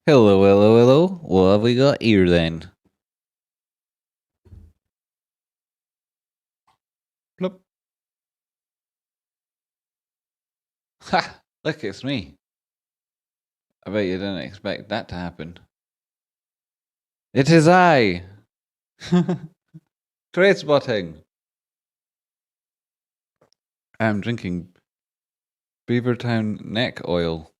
Hello, hello, hello. What have we got here then? Plop. Ha! Look, it's me. I bet you didn't expect that to happen. It is I! Tradespotting! I'm drinking Beavertown neck oil.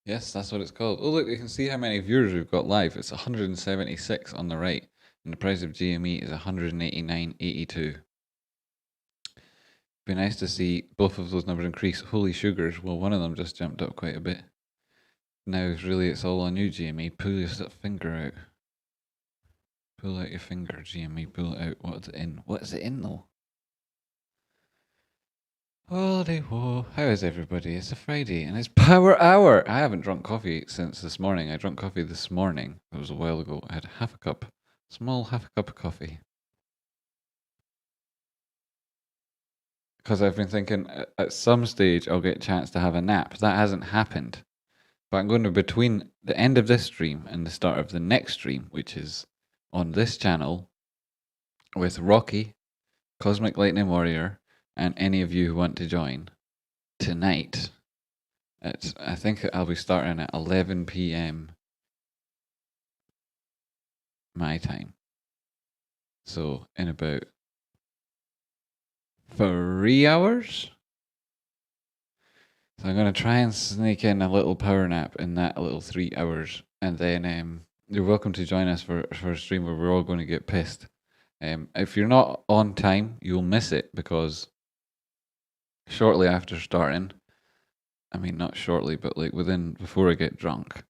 Yes, that's what it's called. Oh, look, you can see how many viewers we've got live. It's 176 on the right, and the price of GME is 189.82. Be nice to see both of those numbers increase. Holy sugars. Well, one of them just jumped up quite a bit. Now, really, it's all on you, GME. Pull your finger out. Pull out your finger, GME. Pull it out. What's it in? What is it in, though? Holy whoa. How is everybody? It's a Friday and it's Power Hour. I haven't drunk coffee since this morning. I drank coffee this morning. It was a while ago. I had half a cup. Small half a cup of coffee. Because I've been thinking at some stage I'll get a chance to have a nap. That hasn't happened. But I'm going to, between the end of this stream and the start of the next stream, which is on this channel, with Rocky, Cosmic Lightning Warrior, and any of you who want to join tonight. I think I'll be starting at 11 p.m. my time. So in about 3 hours. So I'm going to try and sneak in a little power nap in that little 3 hours, and then you're welcome to join us for a stream where we're all going to get pissed. If you're not on time, you'll miss it because shortly after starting, I mean not shortly, but like before I get drunk,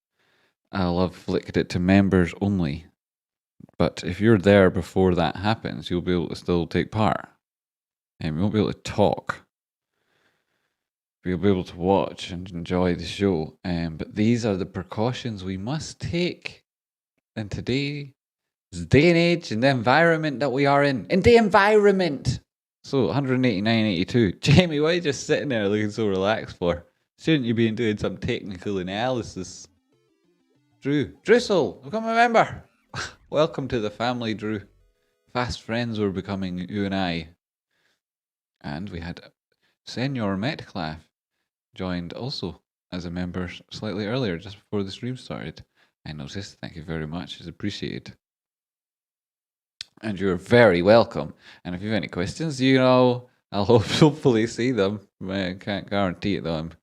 I'll have flicked it to members only. But if you're there before that happens, you'll be able to still take part. You won't be able to talk. You'll be able to watch and enjoy the show. But these are the precautions we must take in today's day and age and the environment that we are in. In the environment! So 189.82. Jamie, why are you just sitting there looking so relaxed for? Shouldn't you be doing some technical analysis? Drew. Drissel, become a member. Welcome to the family, Drew. Fast friends we're becoming, you and I. And we had Senor Metcalf joined also as a member slightly earlier, just before the stream started. I noticed. Thank you very much. It's appreciated. And you're very welcome. And if you have any questions, I'll hopefully see them. I can't guarantee it, though. I'm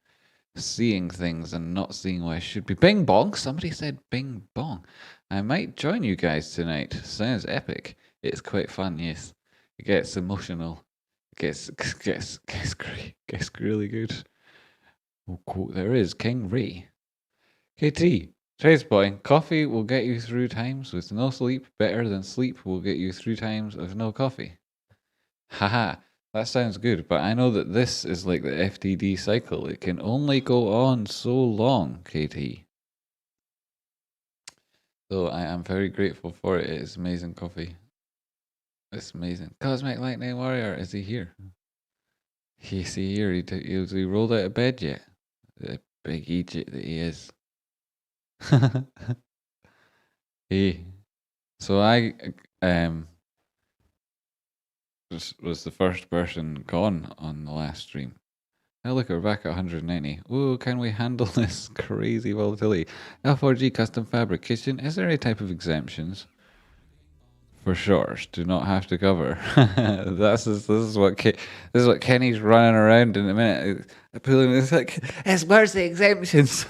seeing things and not seeing where I should be. Bing bong. Somebody said bing bong. I might join you guys tonight. Sounds epic. It's quite fun, yes. It gets emotional. It gets really good. Oh, quote there is King Ray. KT. Tradespotting. Coffee will get you through times with no sleep. Better than sleep will get you through times with no coffee. Haha. That sounds good, but I know that this is like the FTD cycle. It can only go on so long, KT. So I am very grateful for it. It's amazing coffee. It's amazing. Cosmic Lightning Warrior, is he here? Is he here? He rolled out of bed yet? The big Egypt that he is. Hey. So I was the first person gone on the last stream. Now look, we're back at 190. Ooh, can we handle this crazy volatility? L4G custom fabrication. Is there any type of exemptions for shorts? Do not have to cover. This is what Kenny's running around in a minute. It's like, where's the exemptions?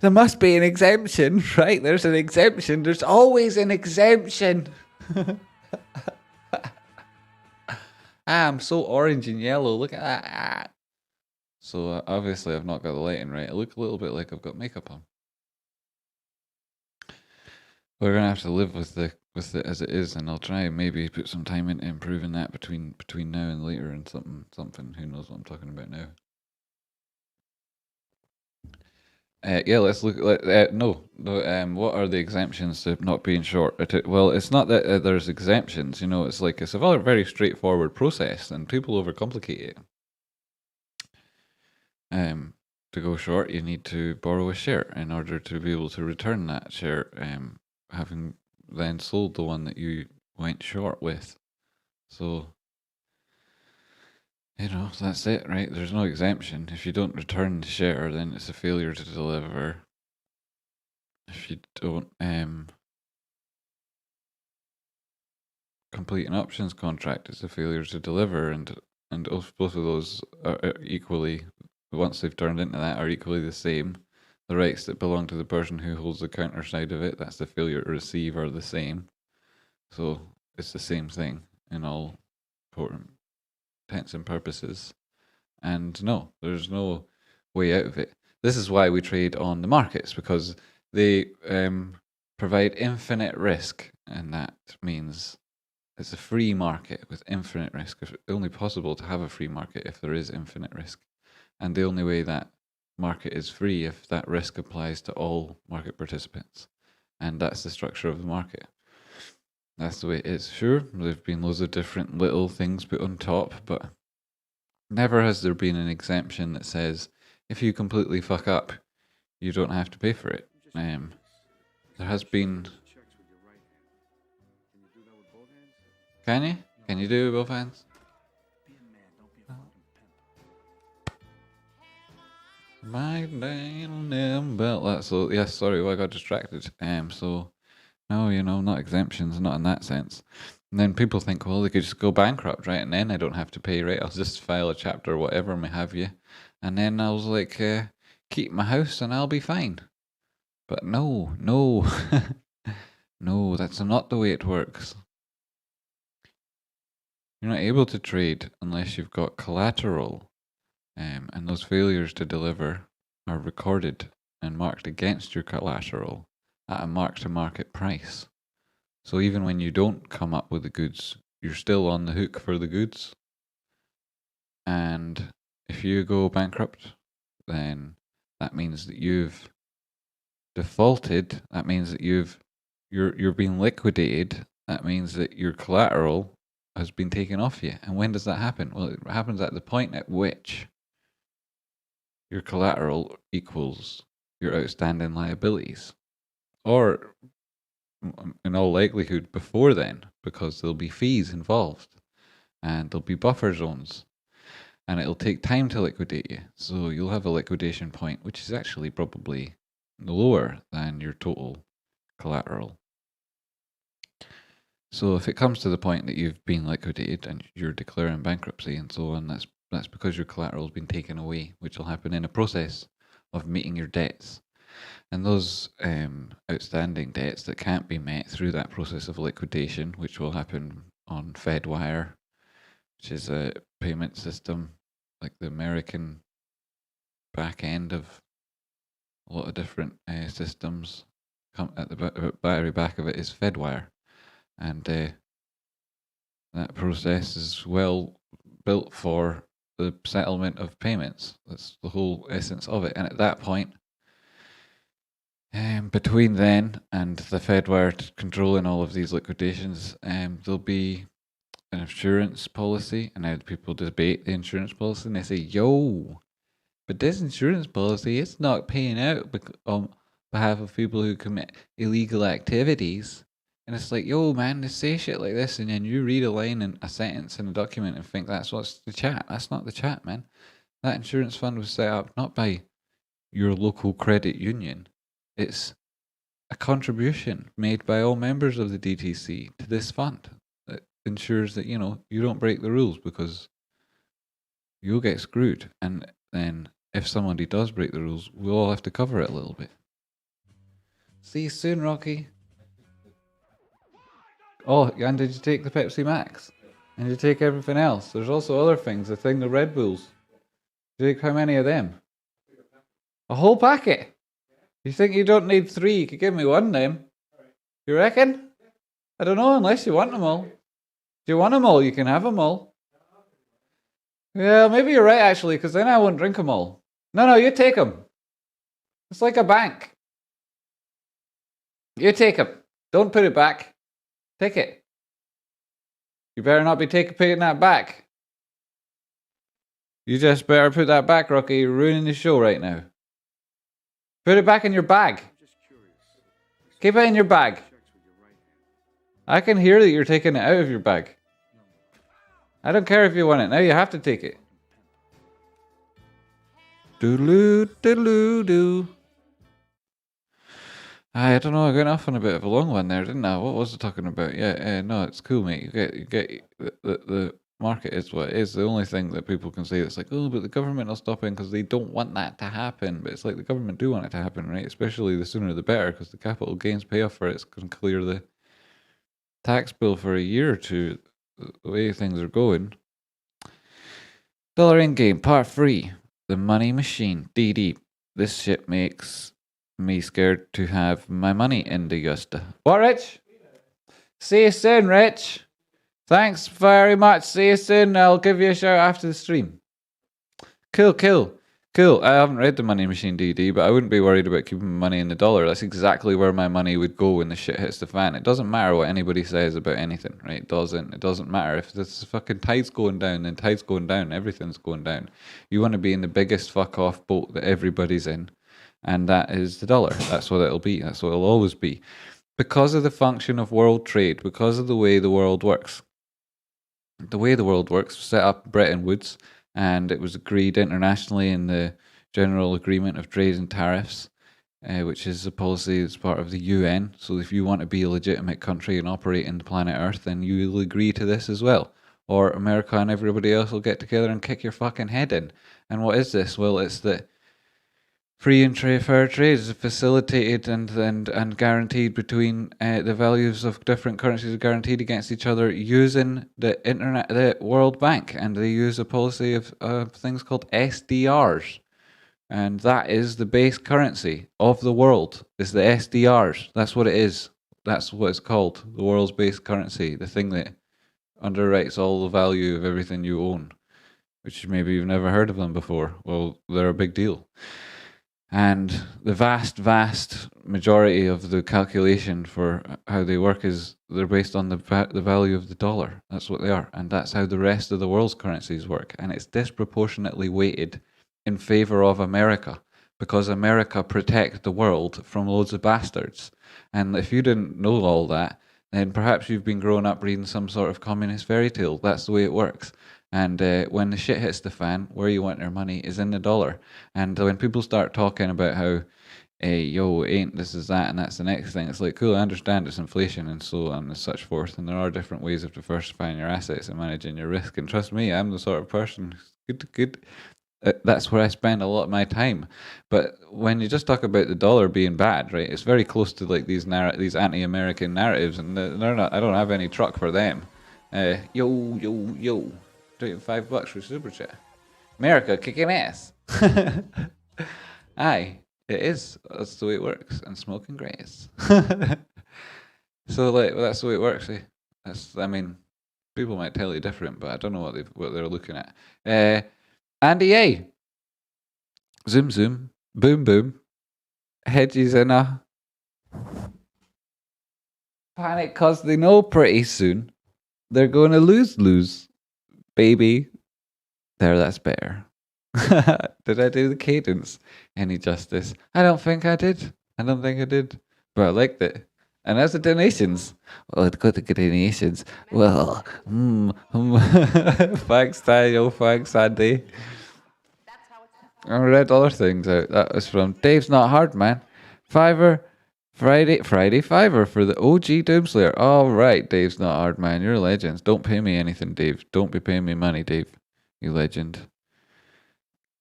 There must be an exemption, right? There's an exemption. There's always an exemption. I'm so orange and yellow. Look at that. So obviously I've not got the lighting right. I look a little bit like I've got makeup on. We're gonna have to live with it as it is, and I'll try and maybe put some time into improving that between now and later, and something. Who knows what I'm talking about now? Yeah, let's look. No. What are the exemptions to not being short? Well, it's not that there's exemptions. It's like it's a very straightforward process, and people overcomplicate it. to go short, you need to borrow a share in order to be able to return that share, having then sold the one that you went short with. So, that's it, right? There's no exemption. If you don't return the share, then it's a failure to deliver. If you don't complete an options contract, it's a failure to deliver, and both of those are equally, once they've turned into that, are equally the same. The rights that belong to the person who holds the counter side of it, that's the failure to receive, are the same. So it's the same thing in all important intents and purposes. And no, there's no way out of it. This is why we trade on the markets, because they provide infinite risk, and that means it's a free market with infinite risk. It's only possible to have a free market if there is infinite risk. And the only way that market is free if that risk applies to all market participants. And that's the structure of the market. That's the way it is. Sure, there have been loads of different little things put on top, but never has there been an exemption that says if you completely fuck up, you don't have to pay for it. There has been. Can you? Can you do it with both hands? My damn belt. That's so. Yes, sorry, I got distracted. So no, not exemptions, not in that sense. And then people think, well, they could just go bankrupt, right? And then I don't have to pay, right? I'll just file a chapter, whatever may have you, and then I'll like keep my house and I'll be fine. But no, no, that's not the way it works. You're not able to trade unless you've got collateral, and those failures to deliver are recorded and marked against your collateral at a mark-to-market price. So even when you don't come up with the goods, you're still on the hook for the goods. And if you go bankrupt, then that means that you've defaulted. That means that you're being liquidated. That means that your collateral has been taken off you. And when does that happen? Well, it happens at the point at which your collateral equals your outstanding liabilities, or in all likelihood before then, because there'll be fees involved and there'll be buffer zones, and it'll take time to liquidate you. So you'll have a liquidation point which is actually probably lower than your total collateral. So if it comes to the point that you've been liquidated and you're declaring bankruptcy and so on, that's because your collateral has been taken away, which will happen in a process of meeting your debts. And those outstanding debts that can't be met through that process of liquidation, which will happen on Fedwire, which is a payment system like the American back end of a lot of different systems. At the very back of it is Fedwire. And that process is well built for the settlement of payments. That's the whole essence of it. And at that point, between then and the Fedwire controlling all of these liquidations, there'll be an insurance policy. And now people debate the insurance policy and they say, yo, but this insurance policy, it's not paying out on behalf of people who commit illegal activities. And it's like, yo, man, they say shit like this, and then you read a line in a sentence in a document and think that's what's the chat. That's not the chat, man. That insurance fund was set up not by your local credit union. It's a contribution made by all members of the DTC to this fund that ensures that, you don't break the rules, because you'll get screwed. And then if somebody does break the rules, we'll all have to cover it a little bit. See you soon, Rocky. Oh, and did you take the Pepsi Max? And did you take everything else? There's also other things. The Red Bulls. Did you take how many of them? A whole packet? You think you don't need 3? You could give me one then. You reckon? I don't know, unless you want them all. Do you want them all? You can have them all. Yeah, maybe you're right, actually, because then I won't drink them all. No, you take them. It's like a bank. You take them. Don't put it back. Take it. You better not be paying that back. You just better put that back, Rocky. You're ruining the show right now. Put it back in your bag. Keep it in your bag. I can hear that you're taking it out of your bag. I don't care if you want it now. You have to take it. Doodaloo, doodaloo, doo. I don't know. I got off on a bit of a long one there, didn't I? What was I talking about? Yeah, no, it's cool, mate. You get the market is what it is. The only thing that people can say that's like, oh, but the government will stop in because they don't want that to happen. But it's like the government do want it to happen, right? Especially the sooner the better, because the capital gains payoff for it's going to clear the tax bill for a year or two. The way things are going. Dollar in game part 3. The money machine. DD. This shit makes me scared to have my money in the Yusta. What, Rich? See you soon, Rich. Thanks very much. See you soon. I'll give you a shout after the stream. Cool. I haven't read the Money Machine DD, but I wouldn't be worried about keeping my money in the dollar. That's exactly where my money would go when the shit hits the fan. It doesn't matter what anybody says about anything, right? It doesn't matter. If this fucking tide's going down, then tide's going down. Everything's going down. You want to be in the biggest fuck off boat that everybody's in, and that is the dollar. That's what it'll be. That's what it'll always be. Because of the function of world trade, because of the way the world works. The way the world works was set up in Bretton Woods, and it was agreed internationally in the General Agreement of Trade and Tariffs, which is a policy that's part of the UN. So if you want to be a legitimate country and operate in the planet Earth, then you will agree to this as well. Or America and everybody else will get together and kick your fucking head in. And what is this? Well, it's that free and fair trade is facilitated and guaranteed between the values of different currencies are guaranteed against each other using the World Bank, and they use a policy of things called SDRs, and that is the base currency of the world. Is the SDRs? That's what it is. That's what it's called. The world's base currency, the thing that underwrites all the value of everything you own. Which maybe you've never heard of them before. Well, they're a big deal. And the vast majority of the calculation for how they work is they're based on the value of the dollar. That's what they are. And that's how the rest of the world's currencies work. And it's disproportionately weighted in favor of America because America protects the world from loads of bastards. And if you didn't know all that, then perhaps you've been growing up reading some sort of communist fairy tale. That's the way it works. And when the shit hits the fan, where you want your money is in the dollar. And when people start talking about how, ain't this is that and that's the next thing, it's like, cool, I understand it's inflation and so on and such forth. And there are different ways of diversifying your assets and managing your risk. And trust me, I'm the sort of person, good. That's where I spend a lot of my time. But when you just talk about the dollar being bad, right, it's very close to like these anti-American narratives, and they're not. I don't have any truck for them. Yo. $5 for super chat. America kicking ass. Aye, it is. That's the way it works. And smoking grass. So like, well, that's the way it works. People might tell you different, but I don't know what they're looking at. Andy A. Zoom. Boom. Hedges in a panic because they know pretty soon they're going to lose. Baby. There, that's better. Did I do the cadence any justice? I don't think I did. But I liked it. And as the donations. Well, I'd got the donations. Well, thanks, Daniel. Thanks, Andy. I read other things out. That was from Dave's Not Hard, man. Fiverr. Friday Fiverr for the OG Doomslayer. All right, Dave's Not Hard, man. You're a legend. Don't pay me anything, Dave. Don't be paying me money, Dave. You legend.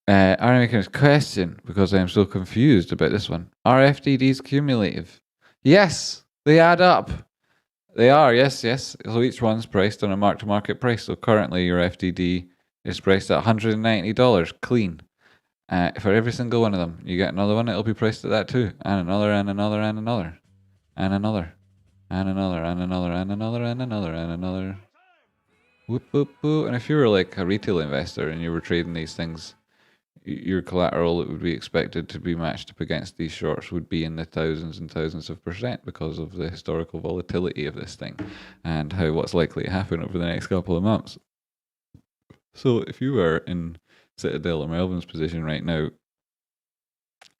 I'm making a question because I'm so confused about this one. Are FTDs cumulative? Yes, they add up. They are, yes. So each one's priced on a mark-to-market price. So currently your FTD is priced at $190 clean. For every single one of them. You get another one, it'll be priced at that too. And another. Whoop. And if you were like a retail investor and you were trading these things, your collateral that would be expected to be matched up against these shorts would be in the thousands and thousands of percent because of the historical volatility of this thing and what's likely to happen over the next couple of months. So if you were in Citadel or Melbourne's position right now,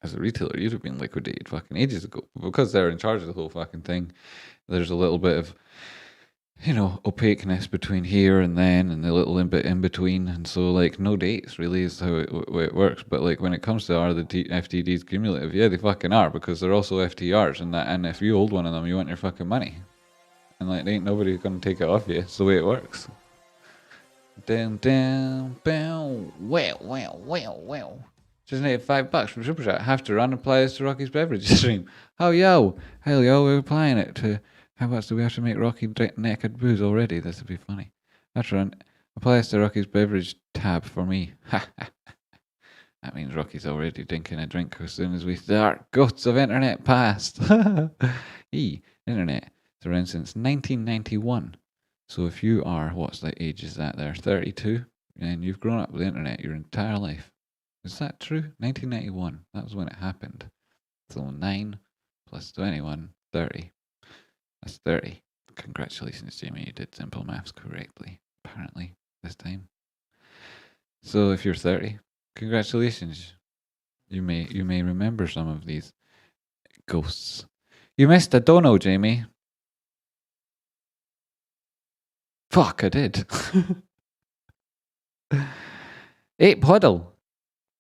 as a retailer, you'd have been liquidated fucking ages ago. But because they're in charge of the whole fucking thing, there's a little bit of, opaqueness between here and then, and the little bit in between, and so like no dates really is how it works. But like when it comes to are the FTDs cumulative, yeah, they fucking are, because they're also FTRs, and if you hold one of them, you want your fucking money, and like ain't nobody gonna take it off you. It's the way it works. Down, bow, well. Just need $5 from Super Chat. Have to run and apply this to Rocky's beverage stream. Oh yo, hell yo, we're applying it to. How much do we have to make Rocky naked booze already? This would be funny. Have to run. Apply this to Rocky's beverage tab for me. That means Rocky's already drinking a drink as soon as we start. Goats of internet past. Internet. It's around since 1991. So if you are, what's the age is that there? 32? And you've grown up with the internet your entire life. Is that true? 1991. That was when it happened. So 9 plus 21, 30. That's 30. Congratulations, Jamie. You did simple maths correctly, apparently, this time. So if you're 30, congratulations. You may remember some of these ghosts. You missed a dono, Jamie. Fuck, I did. Ape Huddle.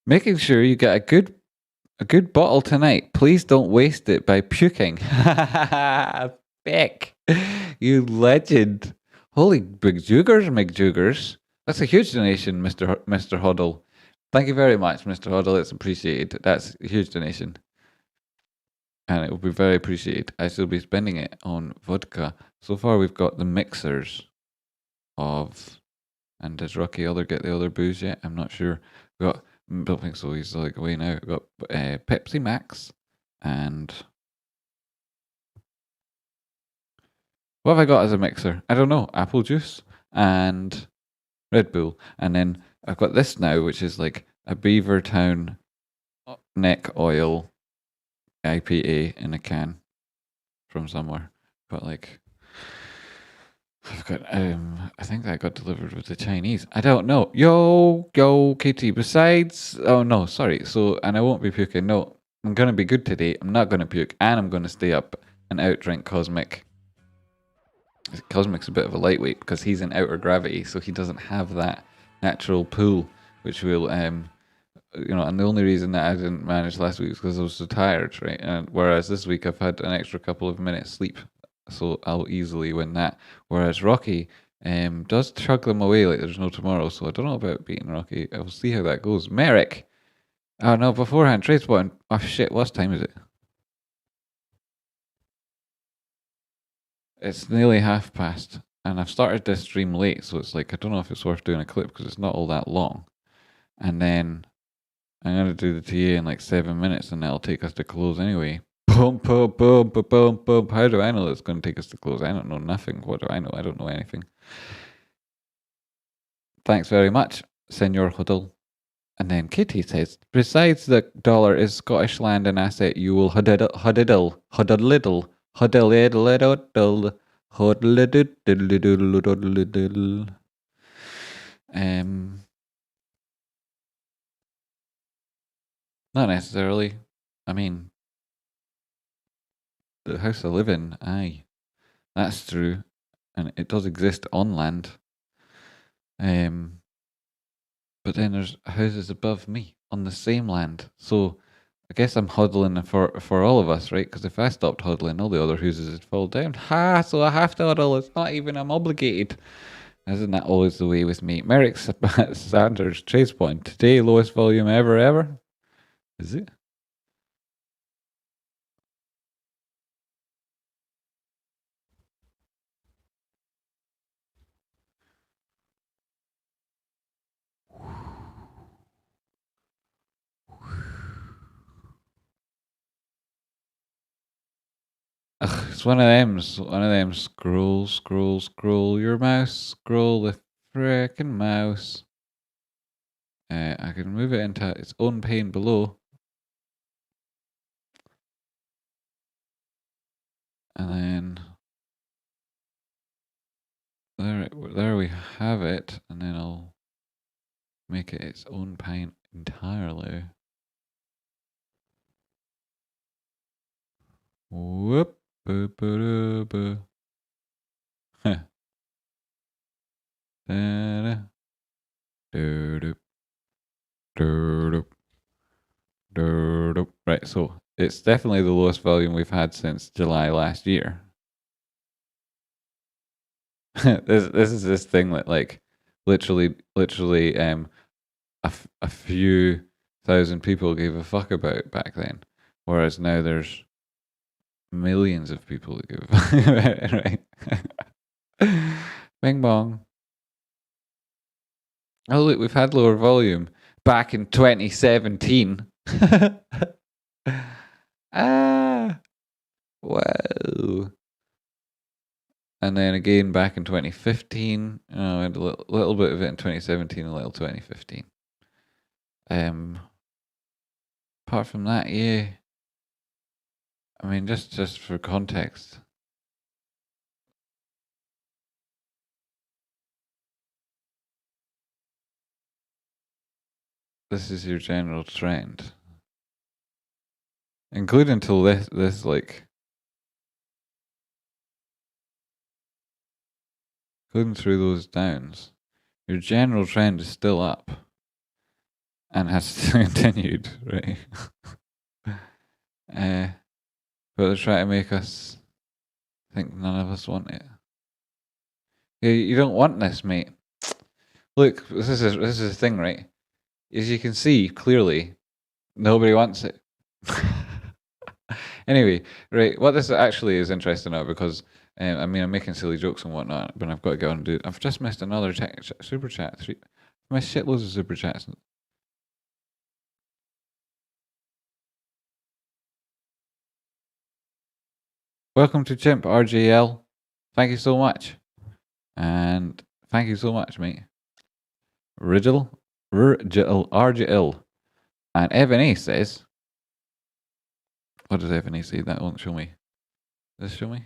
Making sure you get a good bottle tonight. Please don't waste it by puking. Beck, you legend. Holy big jugers. That's a huge donation, Mr. Huddle. Thank you very much, Mr. Huddle. It's appreciated. That's a huge donation. And it will be very appreciated. I shall be spending it on vodka. So far, we've got the mixers of. And does Rocky Other get the other booze yet? I'm not sure. We got. Don't think so. He's like away now. We got Pepsi Max and. What have I got as a mixer? I don't know. Apple juice and Red Bull. And then I've got this now, which is like a Beavertown neck oil IPA in a can from somewhere. But like, I've got, I think that got delivered with the Chinese. I don't know. Yo, Katie. Besides, oh no, sorry. So, and I won't be puking. No, I'm going to be good today. I'm not going to puke. And I'm going to stay up and outdrink Cosmic. Cosmic's a bit of a lightweight because he's in outer gravity, so he doesn't have that natural pull, which will, and the only reason that I didn't manage last week was because I was so tired, right? And whereas this week I've had an extra couple of minutes sleep, so I'll easily win that. Whereas Rocky does chug them away like there's no tomorrow, so I don't know about beating Rocky. I'll see how that goes. Merrick! Oh no, beforehand, Tradespotting. Oh shit, what time is it? It's nearly past, and I've started this stream late, so it's like I don't know if it's worth doing a clip because it's not all that long. And then I'm gonna do the TA in like 7 minutes, and that'll take us to close anyway. Boom. How do I know it's gonna take us to close? I don't know nothing. What do I know? I don't know anything. Thanks very much, Senor Huddle. And then Kitty says, besides the dollar is Scottish land an asset you will huddle. Not necessarily. I mean, the house I live in, aye, that's true, and it does exist on land. But then there's houses above me on the same land, so I guess I'm huddling for all of us, right? Because if I stopped huddling, all the other houses would fall down. Ha! So I have to huddle. It's not even I'm obligated. Isn't that always the way with me? Merrick Sanders, Tradespotting. Today, lowest volume ever. Is it? Ugh, it's one of them. Scroll your mouse. Scroll the frickin' mouse. I can move it into its own pane below. And then there we have it. And then I'll make make it its own pie entirely. Whoop. Ba-ba-da-ba. Huh. Da-da. Do-do. Do-do. Do-do. Right, so it's definitely the lowest volume we've had since July last year. This is this thing that like literally a few thousand people gave a fuck about back then, whereas now there's millions of people that give a fuck about it, right? Bing bong. Oh look, we've had lower volume back in 2017. Ah, wow. And then again back in 2015. Oh, I had a little bit of it in 2017, a little 2015. Apart from that, yeah. I mean, just for context. This is your general trend. Including till this like including through those downs. Your general trend is still up. And has continued, right? But they're trying to make us think none of us want it. Yeah, you don't want this, mate. Look, this is the thing, right? As you can see clearly, nobody wants it. Anyway, right, what this actually is interesting now because I mean I'm making silly jokes and whatnot, but I've got to go and do. I've just missed another super chat. I missed shitloads of super chats. Welcome to Chimp RJL. Thank you so much. And thank you so much, mate. RJL. And Evan A says, what does Evan A say? That won't show me. Does this show me?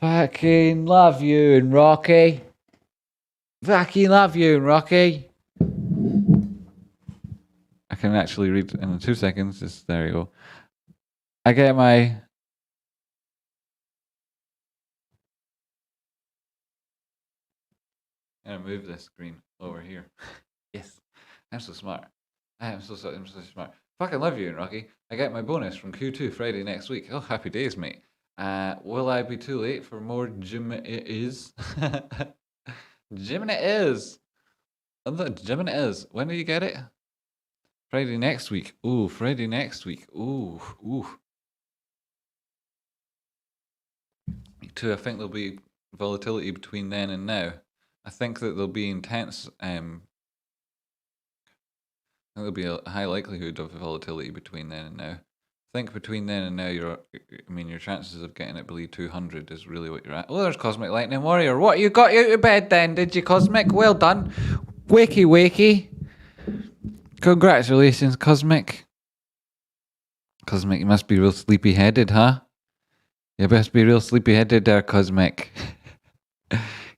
Fucking love you and Rocky. Fucking love you and Rocky. I can actually read in 2 seconds. Just there you go. I get my. I'm gonna move this screen over here. Yes, I'm so smart. I'm so smart. Fucking love you, Rocky. I get my bonus from Q2 Friday next week. Oh, happy days, mate. Will I be too late for more GME is? GME is. GME is. When do you get it? Friday next week. Ooh, Friday next week. Ooh. Me too. I think there'll be volatility between then and now. I think that there'll be intense. There'll be a high likelihood of volatility between then and now. I think between then and now, your chances of getting it below 200 is really what you're at. Oh, there's Cosmic Lightning Warrior. What, you got out of bed then, did you, Cosmic? Well done. Wakey. Congratulations, Cosmic. Cosmic, you must be real sleepy-headed, huh? You best be real sleepy-headed there, Cosmic.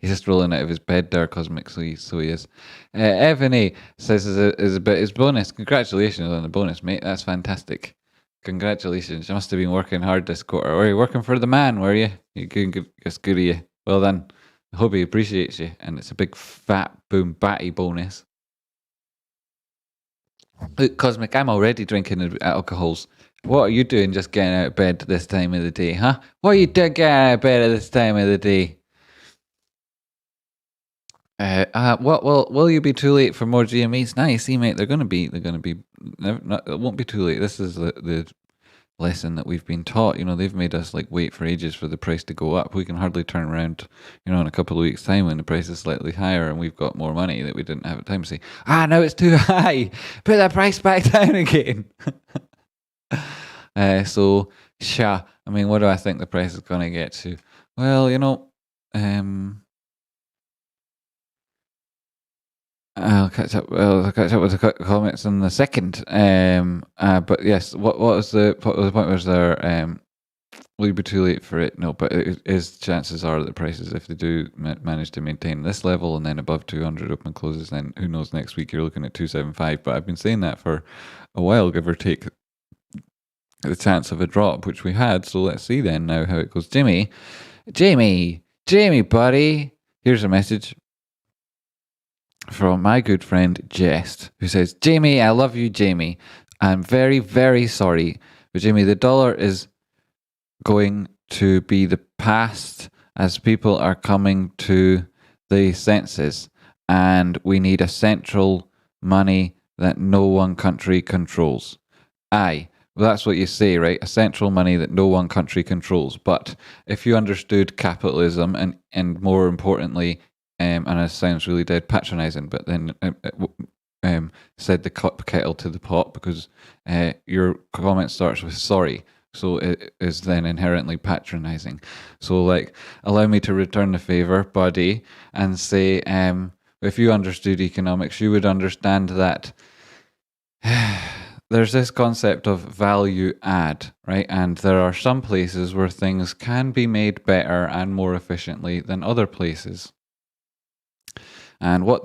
He's just rolling out of his bed there, Cosmic, so he is. Evan A says is about his bonus. Congratulations on the bonus, mate. That's fantastic. Congratulations. You must have been working hard this quarter. Were you working for the man, were you? You're good of you. Well done. I hope he appreciates you. And it's a big fat boom batty bonus. Look, Cosmic, I'm already drinking alcohols. What are you doing just getting out of bed this time of the day, huh? What are you doing getting out of bed at this time of the day? Will you be too late for more GMEs? Nah, you see, mate, they're gonna be. It won't be too late. This is the lesson that we've been taught. You know, they've made us like wait for ages for the price to go up. We can hardly turn around, in a couple of weeks' time when the price is slightly higher and we've got more money that we didn't have at time to say, no, it's too high. Put that price back down again. So, I mean, what do I think the price is gonna get to? Well, I'll catch up with the comments in a second. But yes, what was the point? Was there will you be too late for it? No, but it is, chances are that the prices, if they do manage to maintain this level and then above 200 open closes, then who knows, next week you're looking at 275. But I've been saying that for a while, give or take the chance of a drop, which we had. So let's see then now how it goes. Jamie, buddy. Here's a message from my good friend Jest, who says, Jamie, I love you, Jamie. I'm very, very sorry. But Jamie, the dollar is going to be the past as people are coming to the senses. And we need a central money that no one country controls. Aye. Well, that's what you say, right? A central money that no one country controls. But if you understood capitalism and more importantly, and it sounds really dead patronizing, but then said the kettle to the pot, because your comment starts with sorry. So it is then inherently patronizing. So, like, allow me to return the favor, buddy, and say, if you understood economics, you would understand that there's this concept of value add, right? And there are some places where things can be made better and more efficiently than other places. And what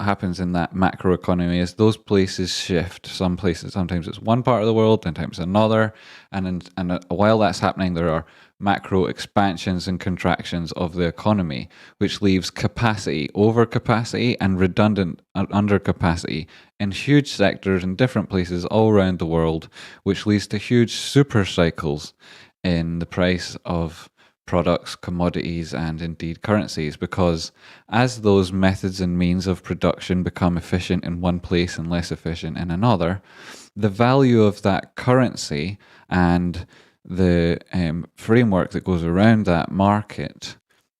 happens in that macroeconomy is those places shift. Some places, sometimes it's one part of the world, sometimes another, and while that's happening, there are macro expansions and contractions of the economy, which leaves capacity, overcapacity, and redundant undercapacity in huge sectors in different places all around the world, which leads to huge super cycles in the price of products, commodities, and indeed currencies, because as those methods and means of production become efficient in one place and less efficient in another, the value of that currency and the framework that goes around that market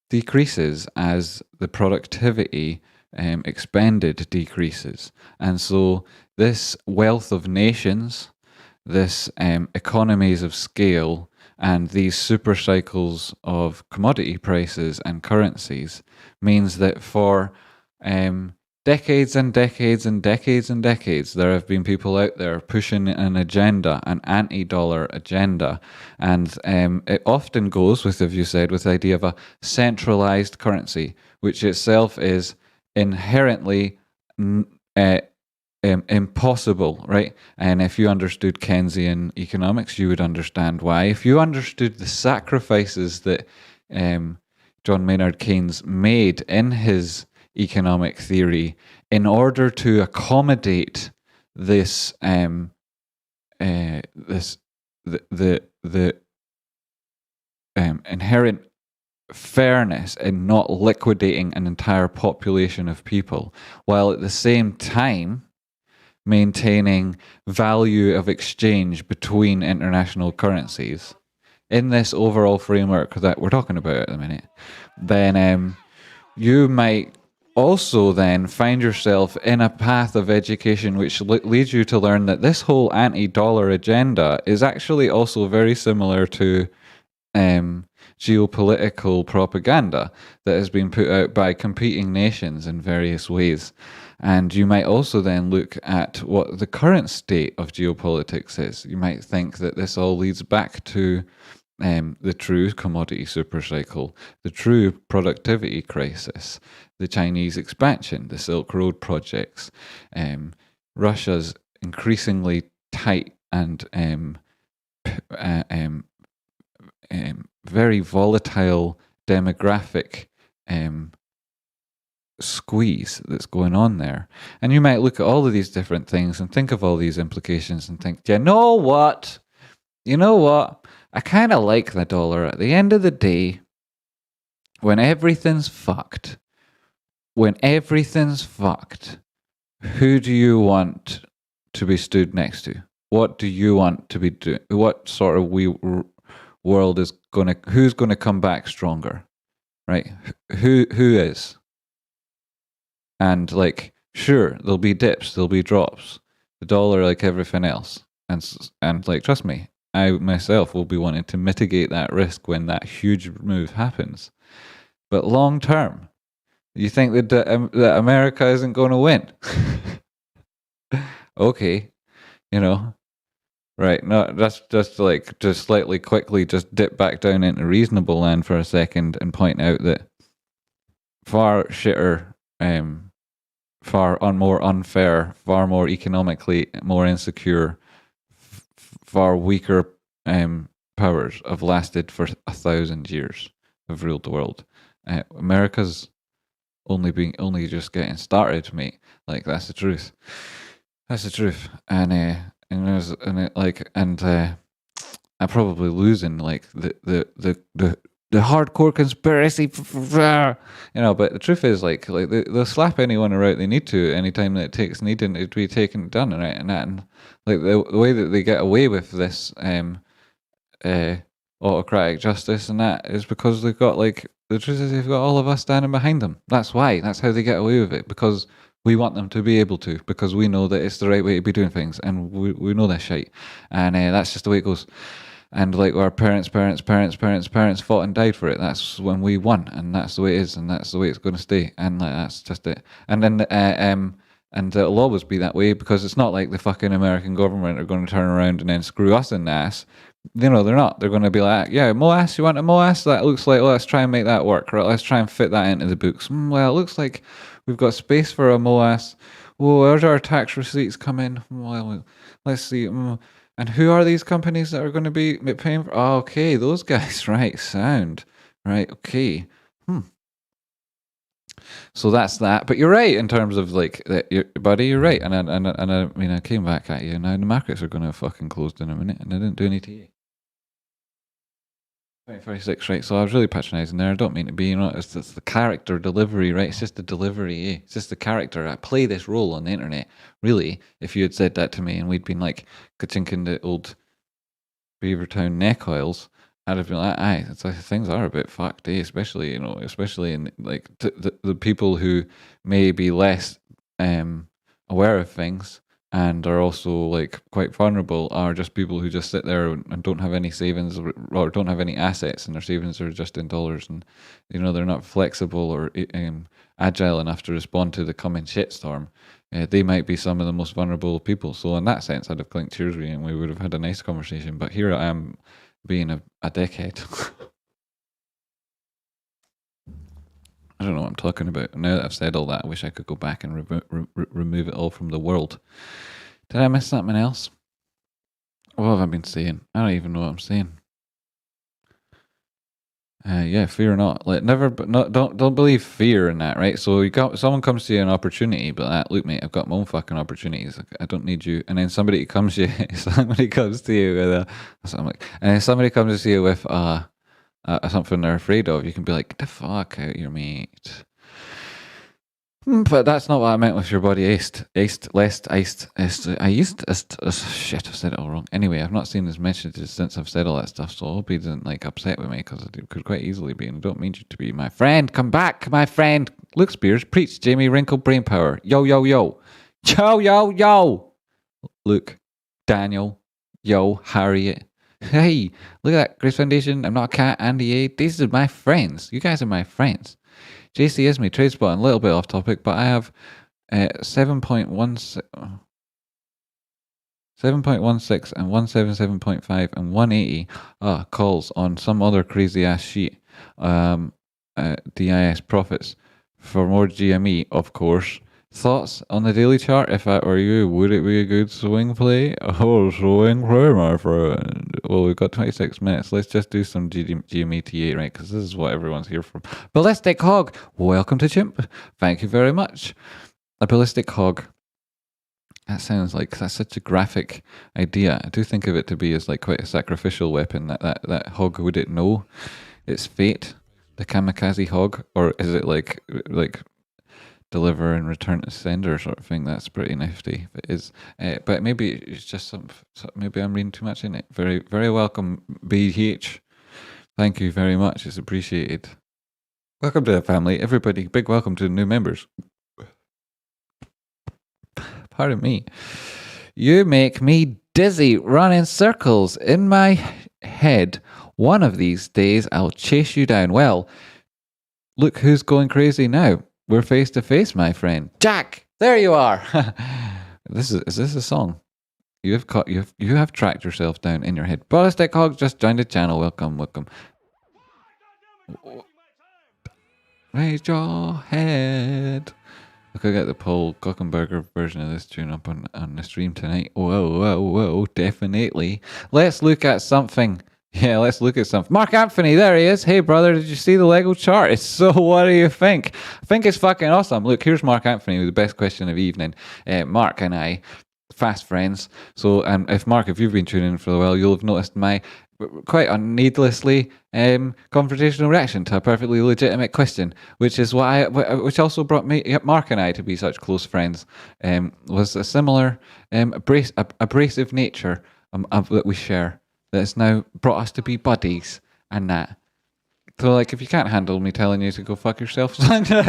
decreases as the productivity expended decreases. And so this wealth of nations, this economies of scale, and these super cycles of commodity prices and currencies means that for decades and decades and decades and decades, there have been people out there pushing an agenda, an anti-dollar agenda. And it often goes with, as you said, with the idea of a centralized currency, which itself is inherently impossible, right? And if you understood Keynesian economics, you would understand why. If you understood the sacrifices that John Maynard Keynes made in his economic theory in order to accommodate this, the inherent fairness in not liquidating an entire population of people, while at the same time maintaining value of exchange between international currencies in this overall framework that we're talking about at the minute, then you might also then find yourself in a path of education which leads you to learn that this whole anti-dollar agenda is actually also very similar to geopolitical propaganda that has been put out by competing nations in various ways. And you might also then look at what the current state of geopolitics is. You might think that this all leads back to the true commodity supercycle, the true productivity crisis, the Chinese expansion, the Silk Road projects, Russia's increasingly tight and very volatile demographic squeeze that's going on there. And you might look at all of these different things and think of all these implications and think, you know what? I kind of like the dollar. At the end of the day, when everything's fucked, who do you want to be stood next to? What do you want to be doing? What sort of world is who's gonna come back stronger, right? Who is? And like, sure, there'll be dips, there'll be drops. The dollar, like everything else, and like, trust me, I myself will be wanting to mitigate that risk when that huge move happens. But long term, you think that America isn't going to win? Okay, Right. No, that's just like just slightly quickly just dip back down into reasonable land for a second and point out that far shitter, more unfair, far more economically more insecure, far weaker powers have lasted for 1,000 years, have ruled the world. America's only just getting started, mate. Like that's the truth. That's the truth. I'm probably losing like the hardcore conspiracy, But the truth is, like they'll slap anyone around they need to anytime that it takes needing it to be taken done, right? And like the way that they get away with this uh, autocratic justice and that is because they've got like the truth is they've got all of us standing behind them. That's why. That's how they get away with it because we want them to be able to because we know that it's the right way to be doing things and we know this shit and that's just the way it goes. And like our parents fought and died for it. That's when we won, and that's the way it is, and that's the way it's going to stay, and like, that's just it. And then and it'll always be that way because it's not like the fucking American government are going to turn around and then screw us in the ass. They're not. They're going to be like, yeah, MOAS, you want a MOAS? That looks like, let's try and make that work. Right, let's try and fit that into the books. Well, it looks like we've got space for a MOAS. Well, where do our tax receipts come in? Well, let's see. And who are these companies that are going to be paying for? Oh, okay, those guys, right? Sound, right? Okay. So that's that. But you're right in terms of like, buddy. You're right. And I mean, I came back at you. Now the markets are going to fucking close in a minute, and I didn't do any TA. 2046, right? So I was really patronising there. I don't mean to be, it's the character delivery, right? It's just the delivery, eh? It's just the character. I play this role on the internet. Really, if you had said that to me and we'd been like ka-chinking the old Beavertown neck oils, I'd have been like, aye, it's like, things are a bit fucked, eh? Especially, especially in like the people who may be less aware of things and are also like quite vulnerable are just people who just sit there and don't have any savings or don't have any assets and their savings are just in dollars and they're not flexible or agile enough to respond to the coming shitstorm. They might be some of the most vulnerable people. So in that sense, I'd have clinked cheers with you and we would have had a nice conversation. But here I am being a dickhead. I don't know what I'm talking about. Now that I've said all that, I wish I could go back and remove it all from the world. Did I miss something else? What have I been saying? I don't even know what I'm saying. Yeah, fear not. Like never, but not don't believe fear in that, right? So someone comes to you an opportunity, but look, mate, I've got my own fucking opportunities. I don't need you. And then somebody comes to you, somebody comes to you with something and then somebody comes to you with something they're afraid of. You can be like, get the fuck out, your mate. But that's not what I meant with your body iced. I shit, I've said it all wrong. Anyway, I've not seen his messages since I've said all that stuff, so I hope he doesn't like upset with me because it could quite easily be, and I don't mean you to be my friend. Come back, my friend. Luke Spears, preach, Jamie, wrinkle, brain power. Yo, yo, yo. Yo, yo, yo. Luke, Daniel, yo, Harriet. Hey, look at that, Grace Foundation. I'm not a cat, Andy A. These are my friends. You guys are my friends. JC Isme, Tradespotting, a little bit off topic, but I have 7.16 and 177.5 and 180 calls on some other crazy ass sheet. DIS profits for more GME, of course. Thoughts on the daily chart? If that were you, would it be a good swing play? Oh, swing play, my friend. Well, we've got 26 minutes. Let's just do some GMETA, right? Because this is what everyone's here for. Ballistic Hog, welcome to Chimp. Thank you very much. A ballistic hog. That sounds like that's such a graphic idea. I do think of it to be as like quite a sacrificial weapon. That hog, would it know its fate? The kamikaze hog, or is it like deliver and return to sender sort of thing? That's pretty nifty. If it is, but maybe it's just maybe I'm reading too much in it. Very, very welcome, BH. Thank you very much. It's appreciated. Welcome to the family, everybody. Big welcome to the new members. Pardon me. You make me dizzy, running circles in my head. One of these days, I'll chase you down. Well, look who's going crazy now. We're face to face, my friend. Jack, there you are. Is this a song? You have tracked yourself down in your head. Ballistic Hog just joined the channel. Welcome, welcome. Raise your head. Look, I got the Paul Gluckenberger version of this tune up on the stream tonight. Whoa, whoa, whoa, definitely. Let's look at something. Yeah, let's look at something. Mark Anthony, there he is. Hey, brother, did you see the Lego chart? It's so, what do you think? I think it's fucking awesome. Look, here's Mark Anthony with the best question of the evening. Mark and I, fast friends. So, if Mark, if you've been tuning in for a while, you'll have noticed my quite needlessly confrontational reaction to a perfectly legitimate question, which is which also brought Mark and I to be such close friends. Was a similar abrasive nature that we share that has now brought us to be buddies, and that. So, like, if you can't handle me telling you to go fuck yourself,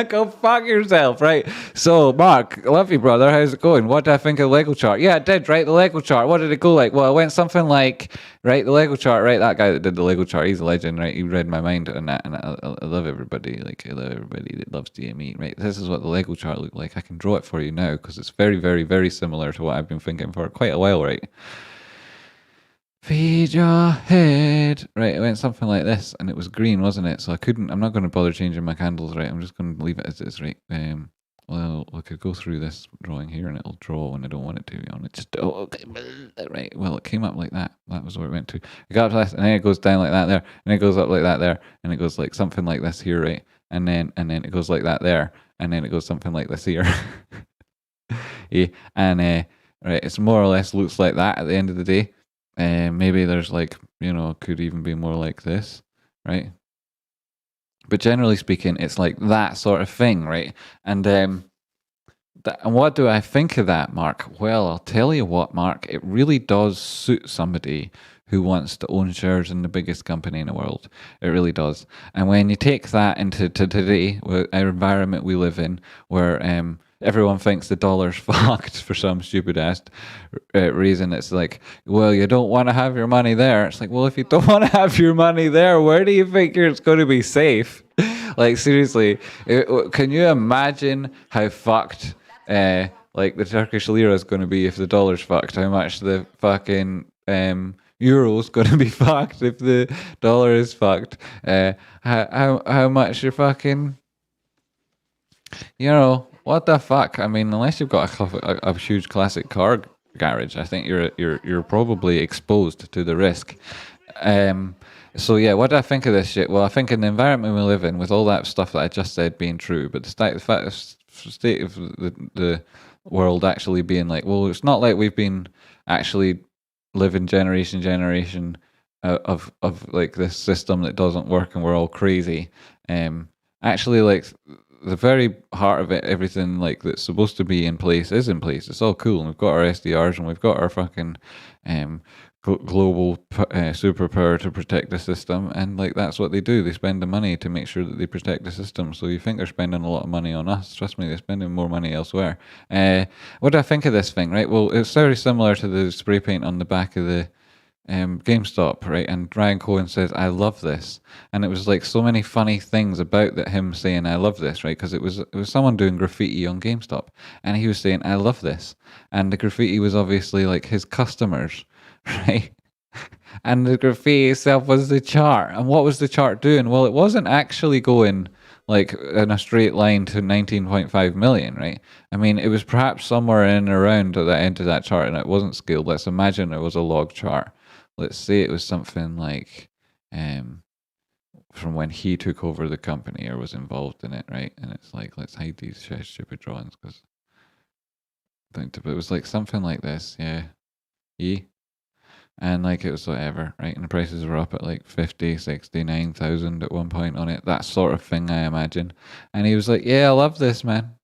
go fuck yourself, right? So, Mark, love you, brother. How's it going? What did I think of the Lego chart? Yeah, it did, right? The Lego chart. What did it go like? Well, it went something like, right, the Lego chart, right? That guy that did the Lego chart, he's a legend, right? He read my mind on that, and I love everybody. Like, I love everybody that loves GME, right? This is what the Lego chart looked like. I can draw it for you now because it's very, very, very similar to what I've been thinking for quite a while, right? Feed your head. Right, it went something like this, and it was green, wasn't it? So I'm not going to bother changing my candles, right? I'm just going to leave it as it is, right? Well, we could go through this drawing here, and it'll draw when I don't want it to be on it. Just, okay, right. Well, it came up like that. That was where it went to. It got up to this, and then it goes down like that there, and it goes up like that there, and it goes like something like this here, right? And then it goes like that there, and then it goes something like this here. Yeah, and right, it's more or less looks like that at the end of the day. Maybe there's like, could even be more like this, right? But generally speaking, it's like that sort of thing, right? And and what do I think of that, Mark? Well, I'll tell you what, Mark, it really does suit somebody who wants to own shares in the biggest company in the world. It really does. And when you take that into today, our environment we live in, where everyone thinks the dollar's fucked for some stupid ass reason. It's like, well, you don't want to have your money there. It's like, well, if you don't want to have your money there, where do you think it's going to be safe? Like, seriously, can you imagine how fucked like the Turkish lira is going to be if the dollar's fucked? How much the fucking euro's going to be fucked if the dollar is fucked? How much you're fucking, what the fuck? I mean, unless you've got a huge classic car garage, I think you're probably exposed to the risk. So yeah, what do I think of this shit? Well, I think in the environment we live in, with all that stuff that I just said being true, but the state of the world actually being like, well, it's not like we've been actually living generation of like this system that doesn't work and we're all crazy. Actually, like, the very heart of it, everything like that's supposed to be in place is in place. It's all cool, and we've got our SDRs, and we've got our fucking global superpower to protect the system, and like that's what they do. They spend the money to make sure that they protect the system. So you think they're spending a lot of money on us? Trust me, they're spending more money elsewhere. What do I think of this thing? Right, well, it's very similar to the spray paint on the back of the Gamestop, right? And Ryan Cohen says, "I love this," and it was like so many funny things about that him saying, "I love this," right? Because it was someone doing graffiti on Gamestop, and he was saying, "I love this," and the graffiti was obviously like his customers, right? And the graffiti itself was the chart, and what was the chart doing? Well, it wasn't actually going like in a straight line to 19.5 million, right? I mean, it was perhaps somewhere in and around at the end of that chart, and it wasn't scaled. Let's imagine it was a log chart. Let's say it was something like from when he took over the company or was involved in it, right? And it's like, let's hide these stupid drawings because it was like something like this, yeah. And like it was whatever, right? And the prices were up at like 50, 69,000 at one point on it. That sort of thing, I imagine. And he was like, yeah, I love this, man.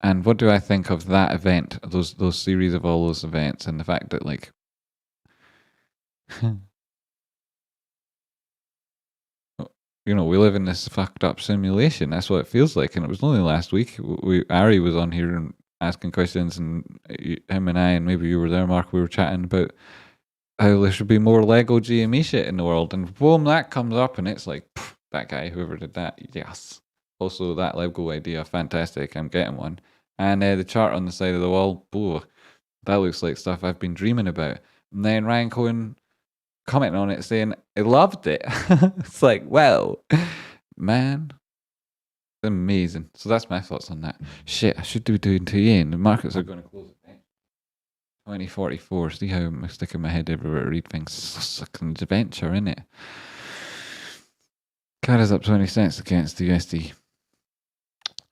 And what do I think of that event, those series of all those events, and the fact that like we live in this fucked up simulation. That's what it feels like. And it was only last week. Ari was on here and asking questions, and him and I, and maybe you were there, Mark, we were chatting about how there should be more Lego GME shit in the world. And boom, that comes up, and it's like, that guy, whoever did that, yes. Also, that Lego idea, fantastic. I'm getting one. And the chart on the side of the wall, That looks like stuff I've been dreaming about. And then Ryan Cohen commenting on it saying, I loved it. It's like, wow, man, amazing. So that's my thoughts on that. Shit, I should be doing 2 and the markets are going to close at 2044. See how I'm sticking my head everywhere to read things. It's an adventure, isn't it? CAD is up 20 cents against the USD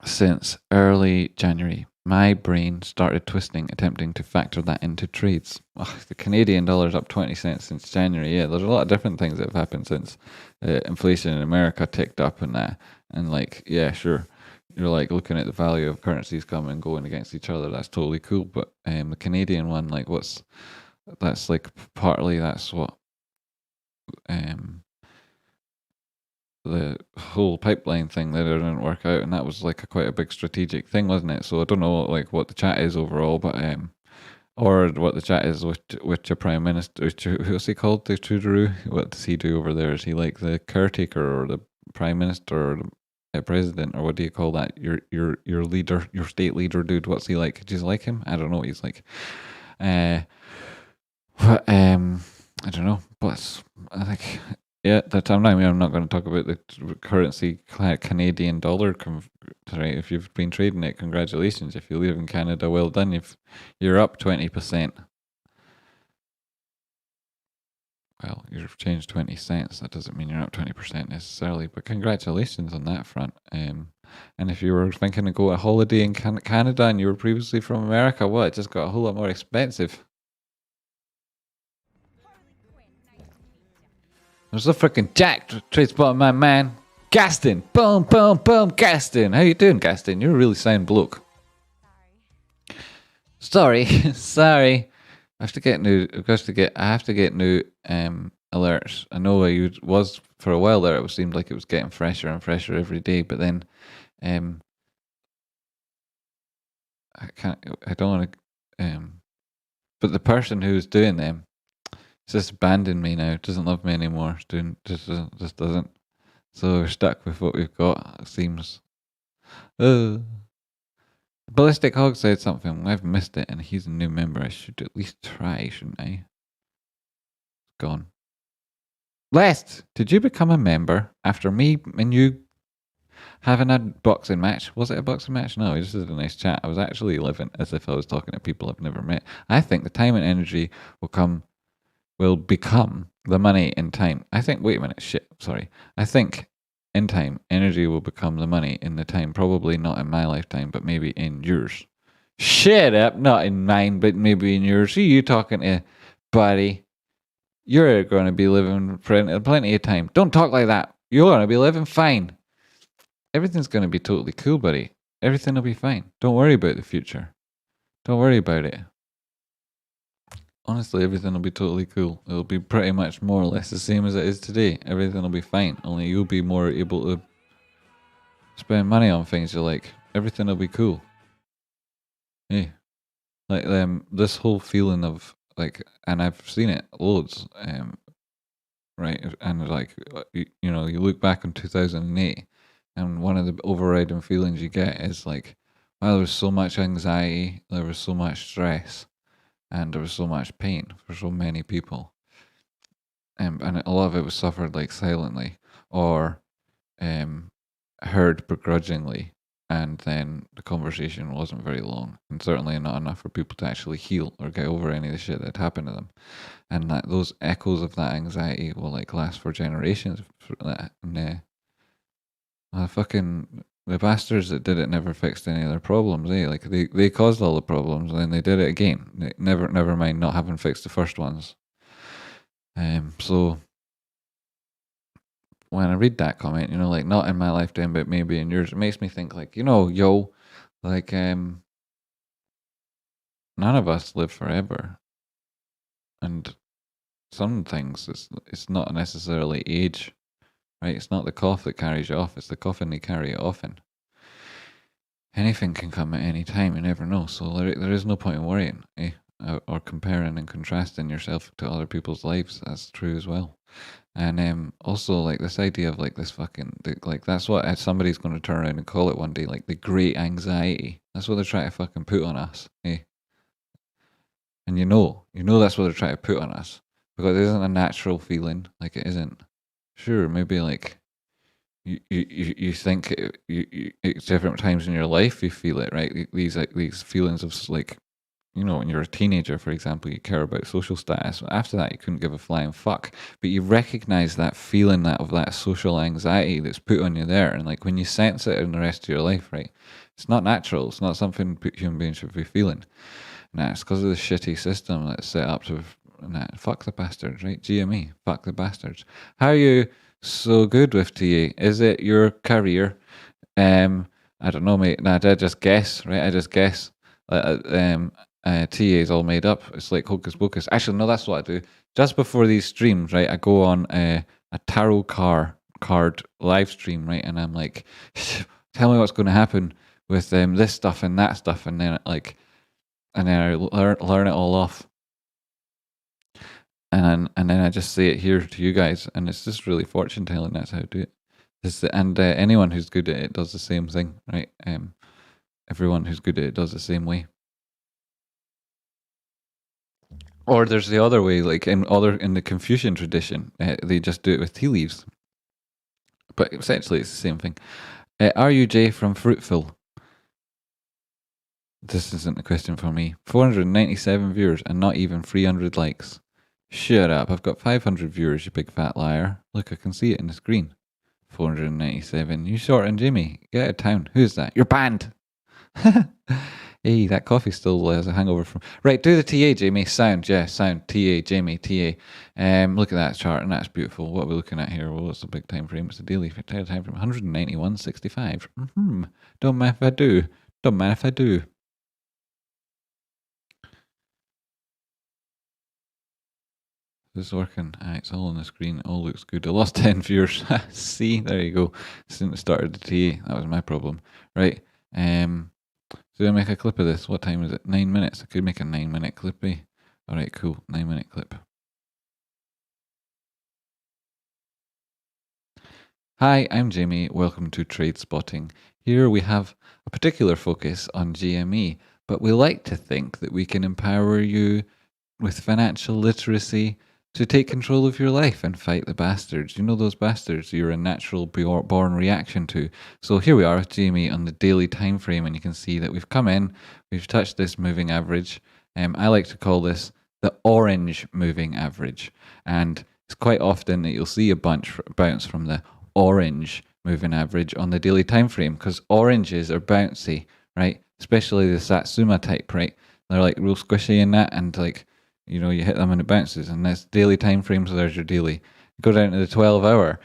since early January. My brain started twisting, attempting to factor that into trades. The Canadian dollar's up 20 cents since January. Yeah, there's a lot of different things that have happened since inflation in America ticked up and that. And like, yeah, sure, you're like looking at the value of currencies coming and going against each other. That's totally cool. But the Canadian one, like, that's like partly that's what the whole pipeline thing that didn't work out, and that was like quite a big strategic thing, wasn't it? So I don't know like what the chat is overall, but or what the chat is with your prime minister. What's he called? The Trudeau. What does he do over there? Is he like the caretaker or the prime minister or the president, or what do you call that? Your leader, your state leader, dude. What's he like? Do you like him? I don't know what he's like. But I don't know, but I think. Yeah, that time. I'm not going to talk about the currency Canadian dollar. Right, if you've been trading it, congratulations. If you live in Canada, well done. You're up 20%. Well, you've changed 20 cents. That doesn't mean you're up 20% necessarily, but congratulations on that front. And if you were thinking to go on a holiday in Canada and you were previously from America, well, it just got a whole lot more expensive. There's a freaking Jack Tradespotting, my man. Gaston. Boom, boom, boom. Gaston. How you doing, Gaston? You're a really sound bloke. Sorry. Sorry. I have to get new alerts. I know I was for a while there. It seemed like it was getting fresher and fresher every day, but then I don't want to but the person who's doing them just abandoned me now. Doesn't love me anymore. Just doesn't. So we're stuck with what we've got. It seems. Ballistic Hog said something. I've missed it, and he's a new member. I should at least try, shouldn't I? Gone. Lest, did you become a member after me and you having a boxing match? Was it a boxing match? No, this is a nice chat. I was actually living as if I was talking to people I've never met. I think the time and energy will become the money in time. I think, wait a minute, shit, sorry. I think in time, energy will become the money in the time. Probably not in my lifetime, but maybe in yours. Shut up, not in mine, but maybe in yours. Who are you talking to, buddy? You're going to be living plenty of time. Don't talk like that. You're going to be living fine. Everything's going to be totally cool, buddy. Everything will be fine. Don't worry about the future. Don't worry about it. Honestly, everything will be totally cool. It'll be pretty much more or less the same as it is today. Everything will be fine. Only you'll be more able to spend money on things you like. Everything will be cool. Yeah. Like this whole feeling of like, and I've seen it loads, right? And like, you look back in 2008, and one of the overriding feelings you get is like, wow, there was so much anxiety, there was so much stress, and there was so much pain for so many people. And a lot of it was suffered like silently or heard begrudgingly. And then the conversation wasn't very long, and certainly not enough for people to actually heal or get over any of the shit that happened to them. And that those echoes of that anxiety will like last for generations. And the bastards that did it never fixed any of their problems. Like they caused all the problems, and then they did it again. Never mind not having fixed the first ones. So when I read that comment, like not in my lifetime, but maybe in yours, it makes me think like, like none of us live forever, and some things it's not necessarily age, right? It's not the cough that carries you off; it's the coffin they carry you off in. Anything can come at any time. You never know. So there is no point in worrying, or comparing and contrasting yourself to other people's lives. That's true as well. And also like this idea of like this fucking like that's what somebody's going to turn around and call it one day, like the great anxiety. That's what they're trying to fucking put on us. And you know that's what they're trying to put on us because it isn't a natural feeling. Like it isn't. Sure, maybe like you think it's different times in your life you feel it, right? These feelings of like, when you're a teenager, for example, you care about social status. After that, you couldn't give a flying fuck. But you recognize that feeling of that social anxiety that's put on you there. And like when you sense it in the rest of your life, right? It's not natural. It's not something human beings should be feeling. Nah, it's because of the shitty system that's set up to. Nah, fuck the bastards, right? GME, fuck the bastards. How are you so good with TA? Is it your career? I don't know, mate. Nah, I just guess, right? I just guess. TA is all made up. It's like hocus pocus. Actually, no, that's what I do. Just before these streams, right? I go on a tarot card live stream, right? And I'm like, tell me what's going to happen with this stuff and that stuff, and then I learn it all off, and then I just say it here to you guys, and it's just really fortune telling. That's how I do it. And anyone who's good at it does the same thing, right? Everyone who's good at it does the same way. Or there's the other way, like in the Confucian tradition, they just do it with tea leaves. But essentially, it's the same thing. RUJ from Fruitville. This isn't a question for me. 497 viewers and not even 300 likes. Shut up. I've got 500 viewers, you big fat liar. Look, I can see it in the screen. 497. You short and Jimmy. Get out of town. Who's that? You're banned. Hey, that coffee still has a hangover from. Right, do the TA, Jamie. Sound, yeah, sound. TA, Jamie, TA. Look at that chart, and that's beautiful. What are we looking at here? Well, it's the big time frame. It's the daily time frame. 191.65. Don't mind if I do. Don't mind if I do. This is working. It's all on the screen. It all looks good. I lost 10 viewers. See, there you go. Since I started the TA, that was my problem. Right. Do I make a clip of this? What time is it? 9 minutes. I could make a 9-minute clippy. All right, cool. 9-minute clip. Hi, I'm Jamie. Welcome to Tradespotting. Here we have a particular focus on GME, but we like to think that we can empower you with financial literacy to take control of your life and fight the bastards. You know those bastards you're a natural born reaction to. So here we are with GME on the daily time frame, and you can see that we've come in, we've touched this moving average. I like to call this the orange moving average, and it's quite often that you'll see a bounce from the orange moving average on the daily time frame because oranges are bouncy, right? Especially the Satsuma type, right? They're like real squishy in that, and like, you hit them and it bounces, and that's daily time frame, so there's your daily. Go down to the 12-hour.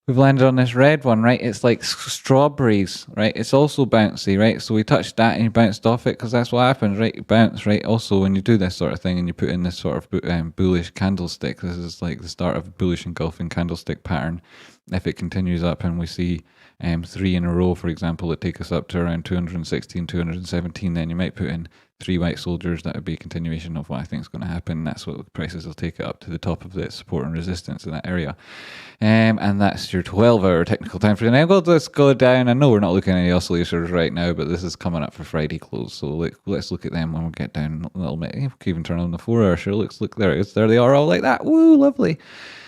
We've landed on this red one, right? It's like strawberries, right? It's also bouncy, right? So we touched that and you bounced off it because that's what happens, right? You bounce, right? Also, when you do this sort of thing and you put in this sort of bullish candlestick, this is like the start of a bullish engulfing candlestick pattern. If it continues up and we see 3 in a row, for example, that take us up to around 216, 217, then you might put in 3 white soldiers. That would be a continuation of what I think is going to happen. That's what the prices will take it up to the top of the support and resistance in that area. And that's your 12-hour technical time frame. Now let's go down. I know we're not looking at any oscillators right now, but this is coming up for Friday close. So let's look at them when we get down a little bit. We can even turn on the 4-hour. Sure, look there it is. There they are, all like that. Woo, lovely.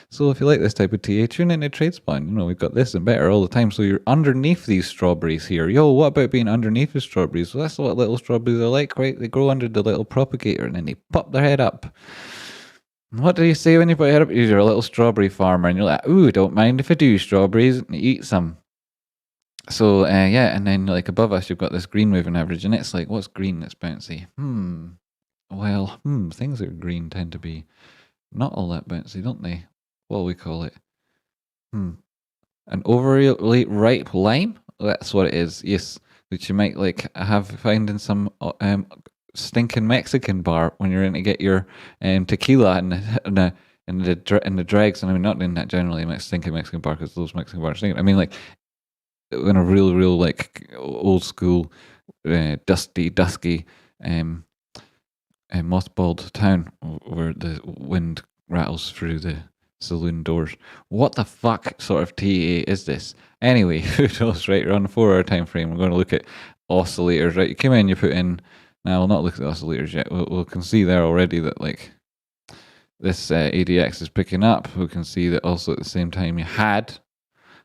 So if you like this type of TA, tune in to Tradespotting. We've got this and better all the time. So you're underneath these strawberries here. Yo, what about being underneath the strawberries? Well, that's what little strawberries are like, right? They grow under the little propagator and then they pop their head up. What do you say when you put your head up? You're a little strawberry farmer and you're like, ooh, don't mind if I do strawberries, and you eat some. So, yeah, and then like above us, you've got this green moving average, and it's like, what's green that's bouncy? Well, things that are green tend to be not all that bouncy, don't they? What do we call it? An overly ripe lime? That's what it is, yes. Which you might like find in some stinking Mexican bar when you're in to get your tequila in the dregs. And I mean, not in that generally stinking Mexican bar because those Mexican bars stink. I mean, like in a real like old school, dusky, mothballed town where the wind rattles through the saloon doors. What the fuck sort of TA is this? Anyway, who knows, right? We're on the 4-hour time frame. We're going to look at oscillators, right? You come in, you put in Now, we'll not look at the oscillators yet. We can see there already that like this ADX is picking up. We can see that also at the same time you had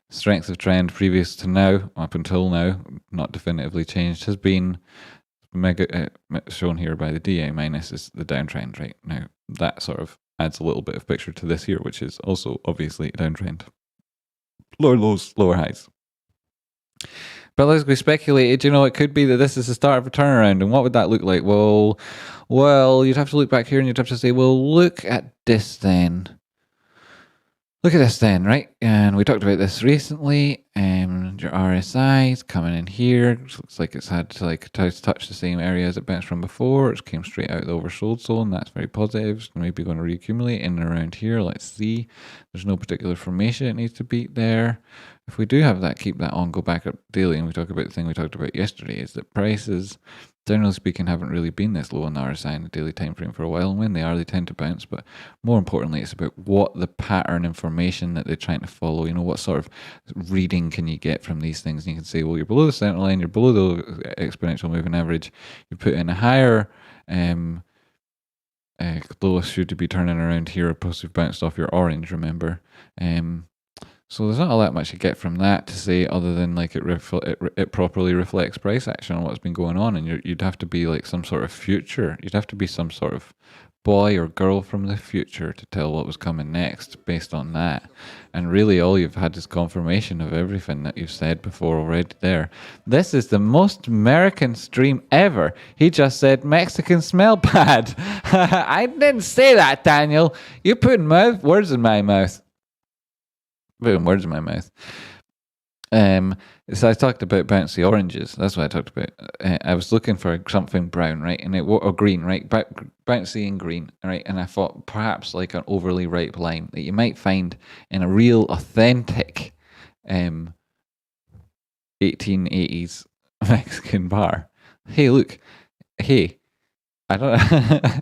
strength of trend previous to now, up until now, not definitively changed, has been mega shown here by the DA minus is the downtrend right now. That sort of adds a little bit of picture to this here, which is also obviously a downtrend. Lower lows, lower highs. But as we speculated, it could be that this is the start of a turnaround. And what would that look like? Well, you'd have to look back here and you'd have to say, well, look at this then. Look at this then, right? And we talked about this recently. Your RSI is coming in here. Looks like it's had to touch the same area as it bounced from before. It came straight out of the oversold zone. That's very positive. It's maybe going to reaccumulate in and around here. Let's see. There's no particular formation it needs to beat there. If we do have that, keep that on, go back up daily, and we talk about the thing we talked about yesterday, is that prices, generally speaking, haven't really been this low on the RSI in the daily time frame for a while, and when they are, they tend to bounce. But more importantly, it's about what the pattern information that they're trying to follow, what sort of reading can you get from these things. And you can say, well, you're below the center line, you're below the exponential moving average, you put in a higher lowest should be turning around here, plus you've bounced off your orange, remember. So there's not all that much you get from that to say, other than like it properly reflects price action on what's been going on, and you'd have to be like some sort of future. You'd have to be some sort of boy or girl from the future to tell what was coming next based on that. And really, all you've had is confirmation of everything that you've said before already. There, this is the most American stream ever. He just said Mexicans smell bad. I didn't say that, Daniel. You're putting words in my mouth. Putting words in my mouth. So I talked about bouncy oranges. That's what I talked about. I was looking for something brown, right, or green, right, bouncy and green, right. And I thought perhaps like an overly ripe lime that you might find in a real authentic 1880s Mexican bar. Hey, look. Hey, I don't.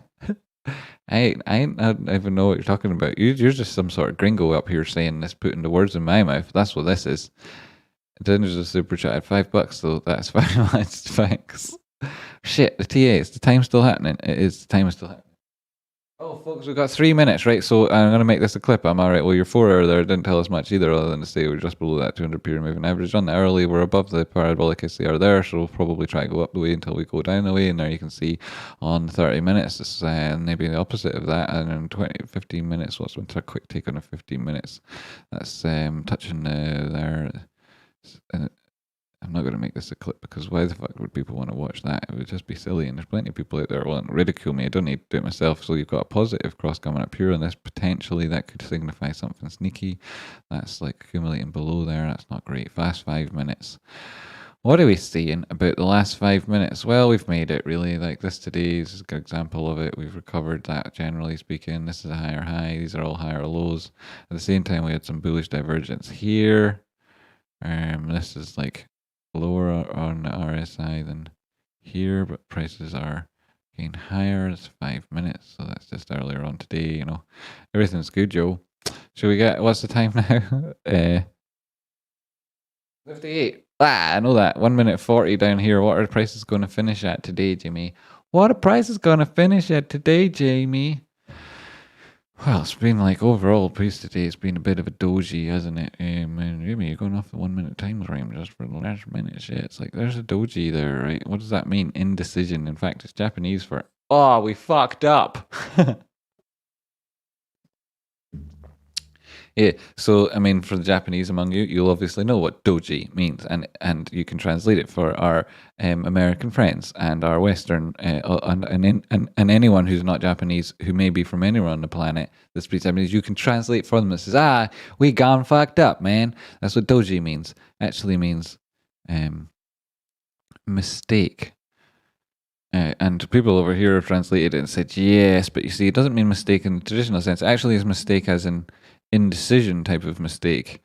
I don't even know what you're talking about. You're just some sort of gringo up here saying this, putting the words in my mouth. That's what this is. Then there's a super chat at $5, so that's fine. Thanks. Shit, the TA, is the time still happening? It is, the time is still happening. Oh, folks, we've got 3 minutes, right? So I'm going to make this a clip. I'm all right. Well, your 4 hour there didn't tell us much either, other than to say we're just below that 200 period moving average. On the hourly, we're above the parabolic SCR there, so we'll probably try to go up the way until we go down the way. And there you can see on 30 minutes, it's maybe the opposite of that. And in 15 minutes, what's one quick take on a 15 minutes? That's touching there. And I'm not going to make this a clip, because why the fuck would people want to watch that? It would just be silly, and there's plenty of people out there wanting to ridicule me. I don't need to do it myself. So you've got a positive cross coming up here, and this potentially that could signify something sneaky. That's like accumulating below there. That's not great. Fast 5 minutes. What are we seeing about the last 5 minutes? Well, we've made it really. Like this today is a good example of it. We've recovered that, generally speaking. This is a higher high. These are all higher lows. At the same time, we had some bullish divergence here. This is like lower on the RSI than here, but prices are getting higher. It's 5 minutes, so that's just earlier on today. Everything's good, Joe. Should we get, what's the time now? 58. I know that. 1 minute 40 down here. What are the prices going to finish at today, Jamie? What are prices going to finish at today, Jamie? Well, it's been like overall price today, it's been a bit of a doji, hasn't it? And Jimmy, you're going off the 1 minute time frame just for the last minute shit. It's like there's a doji there, right? What does that mean? Indecision. In fact, it's Japanese for, oh, we fucked up. Yeah, so I mean, for the Japanese among you, you'll obviously know what doji means, and you can translate it for our American friends and our Western and anyone who's not Japanese, who may be from anywhere on the planet that speaks Japanese. You can translate for them. That says, we gone fucked up, man. That's what doji means. Actually means mistake. And people over here have translated it and said yes, but you see, it doesn't mean mistake in the traditional sense. It actually is mistake as in indecision type of mistake.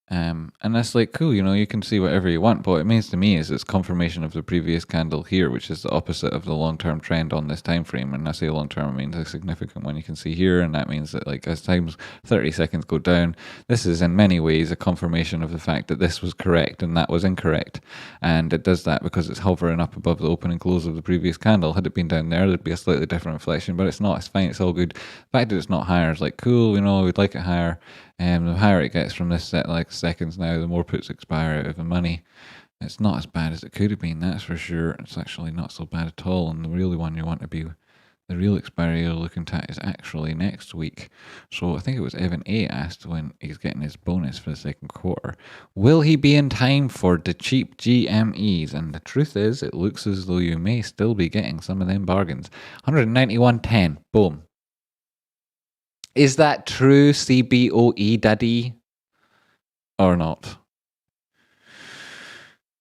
And that's like cool, you can see whatever you want. But what it means to me is it's confirmation of the previous candle here, which is the opposite of the long-term trend on this time frame. And I say long-term, I mean a significant one you can see here, and that means that like as times 30 seconds go down, this is in many ways a confirmation of the fact that this was correct and that was incorrect. And it does that because it's hovering up above the open and close of the previous candle. Had it been down there, there'd be a slightly different reflection, but it's not. It's fine. It's all good. The fact that it's not higher is like cool. We'd like it higher. The higher it gets from this set, like seconds now, the more puts expire out of the money. It's not as bad as it could have been, that's for sure. It's actually not so bad at all. And the really one you want to be, the real expiry you're looking at is actually next week. So I think it was Evan A asked when he's getting his bonus for the second quarter, will he be in time for the cheap GMEs? And the truth is, it looks as though you may still be getting some of them bargains. 191.10, boom. Is that true, CBOE daddy? Or not?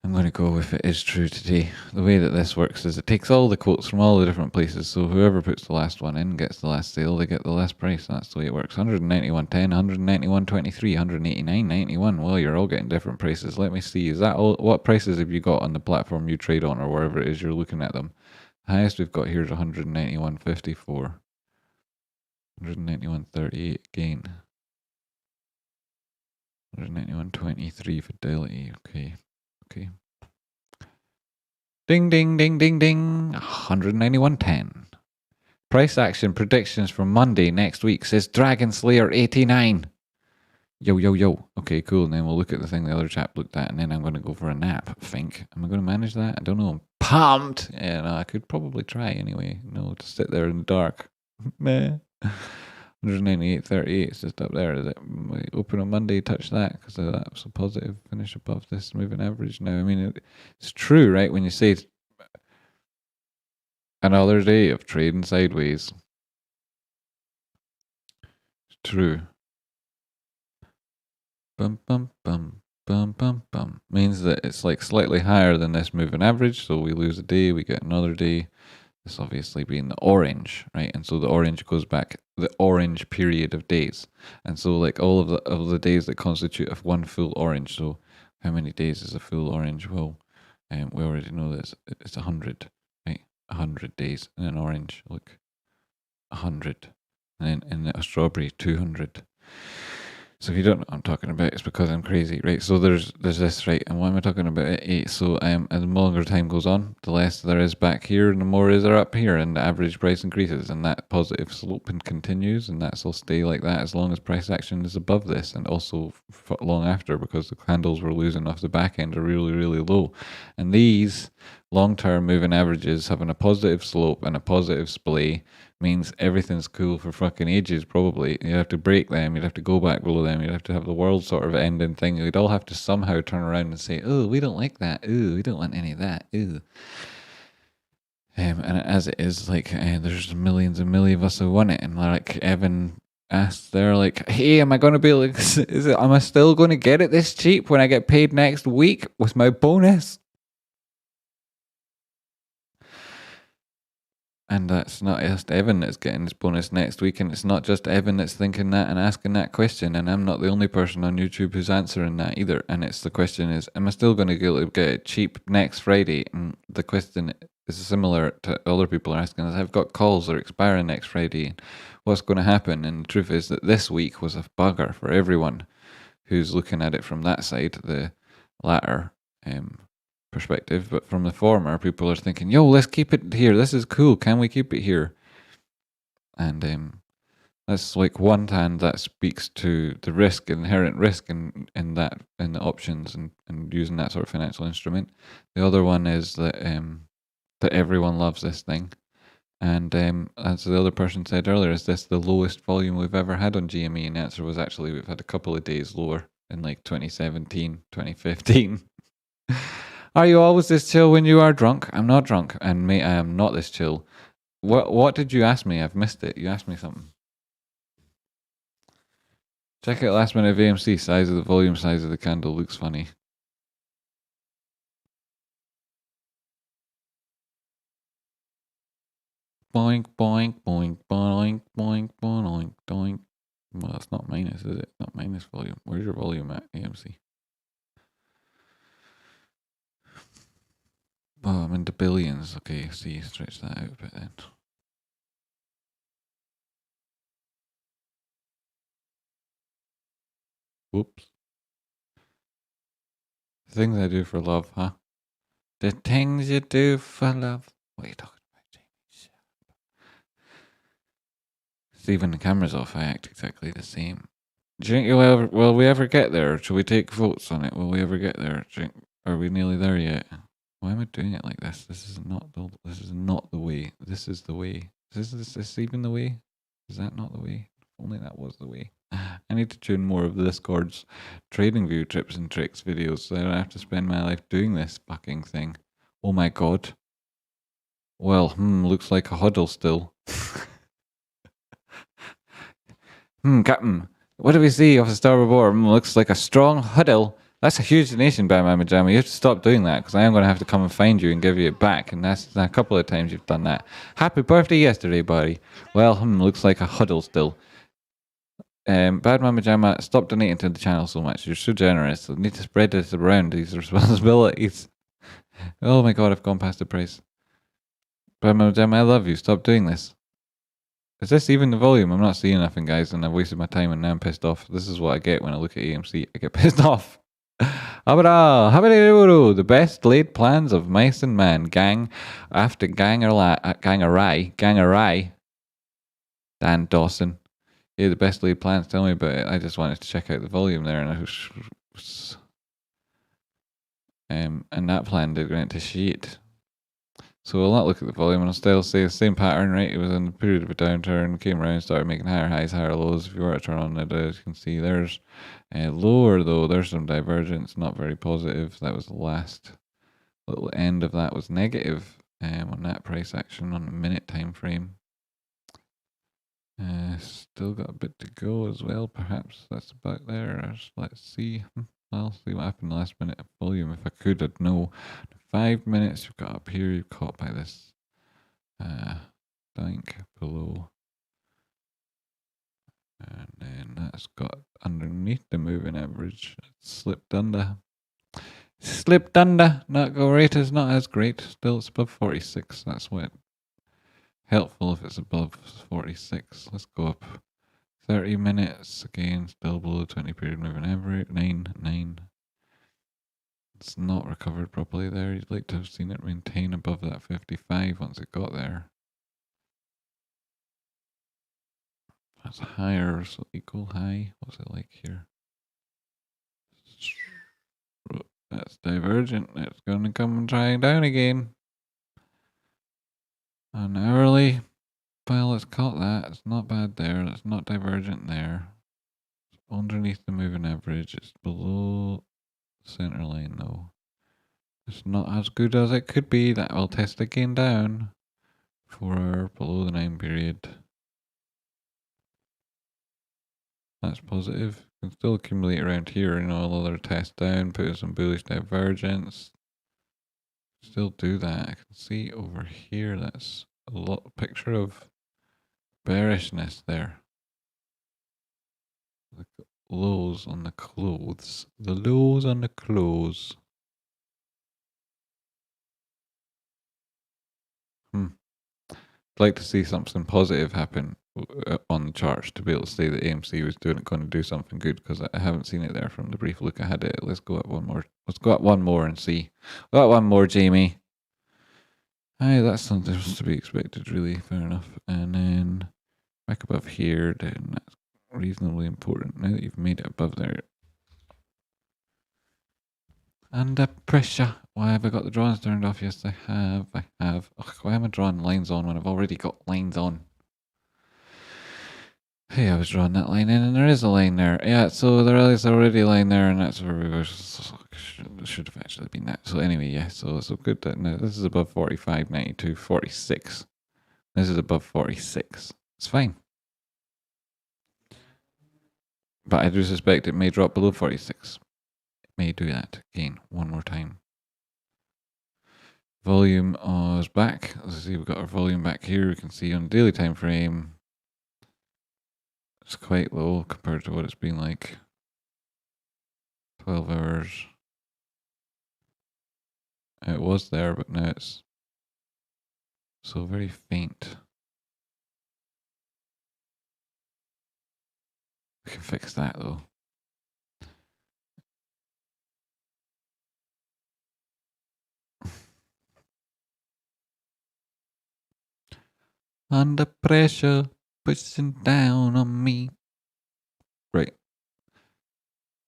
I'm going to go with it is true today. The way that this works is it takes all the quotes from all the different places, so whoever puts the last one in gets the last sale, they get the last price. That's the way it works. 191.10, 191.23, 189.91. Well, you're all getting different prices. Let me see. Is that all? What prices have you got on the platform you trade on or wherever it is you're looking at them? The highest we've got here is 191.54. 191.38 gain. 191.23 fidelity. Okay. Ding, ding, ding, ding, ding. 191.10. Price action predictions for Monday next week says Dragon Slayer 89. Yo. Okay, cool. And then we'll look at the thing the other chap looked at, and then I'm going to go for a nap, I think. Am I going to manage that? I don't know. I'm pumped. Yeah, no, I could probably try anyway. No, to sit there in the dark. Meh. 198.38, it's just up there. Is it open on Monday? Touch that because that's a positive finish above this moving average. Now, I mean, it's true, right? When you say another day of trading sideways, it's true. Bum bum bum bum bum bum means that it's like slightly higher than this moving average. So we lose a day, we get another day. This obviously being the orange, right? And so the orange goes back the orange period of days. And so like all of the days that constitute of one full orange. So how many days is a full orange? Well, we already know that it's 100, right? 100 days in an orange. Look, 100. And then in a strawberry, 200. So if you don't know what I'm talking about, it's because I'm crazy, right? So there's this, right? And why am I talking about it? So as the longer time goes on, the less there is back here, and the more is there up here, and the average price increases, and that positive slope continues, and that'll stay like that as long as price action is above this, and also long after, because the candles we're losing off the back end are really, really low, and these long-term moving averages having a positive slope and a positive splay means everything's cool for fucking ages, probably. You'd have to break them, you'd have to go back below them, you'd have to have the world sort of ending thing. You'd all have to somehow turn around and say, oh, we don't like that. Ooh, we don't want any of that. Ooh. And as it is, like, there's millions and millions of us who want it. And like Evan asked, they're like, hey, am I going to be like, am I still going to get it this cheap when I get paid next week with my bonus? And that's not just Evan that's getting his bonus next week, and it's not just Evan that's thinking that and asking that question, and I'm not the only person on YouTube who's answering that either. And it's the question is, am I still going to get it cheap next Friday? And the question is similar to other people are asking, is I've got calls that are expiring next Friday, what's going to happen? And the truth is that this week was a bugger for everyone who's looking at it from that side, the latter perspective. But from the former, people are thinking, yo, let's keep it here, this is cool, can we keep it here? And that's like one hand that speaks to the risk, inherent risk in that, in the options and using that sort of financial instrument. The other one is that that everyone loves this thing, and as the other person said earlier, is this the lowest volume we've ever had on GME? And the answer was actually we've had a couple of days lower in like 2017, 2015. Are you always this chill when you are drunk? I'm not drunk, and mate, I am not this chill. What did you ask me? I've missed it. You asked me something. Check out last minute of AMC. Size of the volume, size of the candle looks funny. Boink, boink, boink, boink, boink, boink, boink. Well, it's not minus, is it? Not minus volume. Where's your volume at, AMC? Oh, I'm into billions. Okay, see, stretch that out a bit then. Whoops. Things I do for love, huh? The things you do for love. What are you talking about, Jamie? See, when the camera's off, I act exactly the same. Do you think will we ever get there? Shall we take votes on it? Will we ever get there? Are we nearly there yet? Why am I doing it like this? This is not the way. This is the way. Is this even the way? Is that not the way? If only that was the way. I need to tune more of the Discord's trading view tips and tricks videos so I don't have to spend my life doing this fucking thing. Oh my god. Well, looks like a huddle still. Captain, what do we see off the starboard board? Looks like a strong huddle. That's a huge donation by my Majama. You have to stop doing that because I am going to have to come and find you and give you it back. And that's a couple of times you've done that. Happy birthday yesterday, buddy. Well, looks like a huddle still. Bad Mama Jama, stop donating to the channel so much. You're so generous. You need to spread this around, these responsibilities. Oh my god, I've gone past the price. Bad Mama Jama, I love you. Stop doing this. Is this even the volume? I'm not seeing nothing, guys, and I've wasted my time and now I'm pissed off. This is what I get when I look at AMC. I get pissed off. The best laid plans of mice and man. Gang after gang awry. Dan Dawson. Yeah, the best laid plans. Tell me about it. I just wanted to check out the volume there, and that plan did go into shit. So we'll not look at the volume, and I'll still say the same pattern, right? It was in the period of a downturn, came around, started making higher highs, higher lows. If you were to turn on it, as you can see, there's lower though. There's some divergence, not very positive. That was the last little end of that was negative on that price action on a minute time frame. Still got a bit to go as well. Perhaps that's about there. Let's see. I'll see what happened last minute of volume. If I could, I'd know. 5 minutes you've got up here. You're caught by this dink below, and then that's got underneath the moving average. It's slipped under. Not great. Is not as great. Still, it's above 46. That's what. Helpful if it's above 46. Let's go up 30 minutes. Again, still below 20 period moving average. 9. It's not recovered properly there. You'd like to have seen it maintain above that 55 once it got there. That's higher, so equal high. What's it like here? That's divergent. It's going to come and try down again. An hourly. Well, it's caught that. It's not bad there. It's not divergent there. It's underneath the moving average. It's below the center line though. It's not as good as it could be. That will test again down. 4 hour below the 9 period. That's positive. Can still accumulate around here. Another test down. Put in some bullish divergence. Still do that. I can see over here. That's a picture of bearishness there. The lows on the clothes. The lows on the clothes. I'd like to see something positive happen on the charts to be able to say that AMC was going to do something good, because I haven't seen it there from the brief look I had at it. Let's go up one more. Let's go up one more and see. Got one more, Jamie. Aye, that's something to be expected, really. Fair enough. And then back above here, then that's reasonably important. Now that you've made it above there. Under pressure. Why have I got the drawings turned off? Yes, I have. Ugh, why am I drawing lines on when I've already got lines on? Hey, I was drawing that line in, and there is a line there. Yeah, so there is already a line there, and that's where we should have actually been that. So anyway, yeah, so good that now this is above 45, 92, 46. This is above 46. It's fine. But I do suspect it may drop below 46. It may do that again, one more time. Volume is back. Let's see, we've got our volume back here. We can see on the daily time frame. It's quite low compared to what it's been like. 12 hours. It was there, but now it's so very faint. We can fix that though. Under pressure, pushing down on me. Right.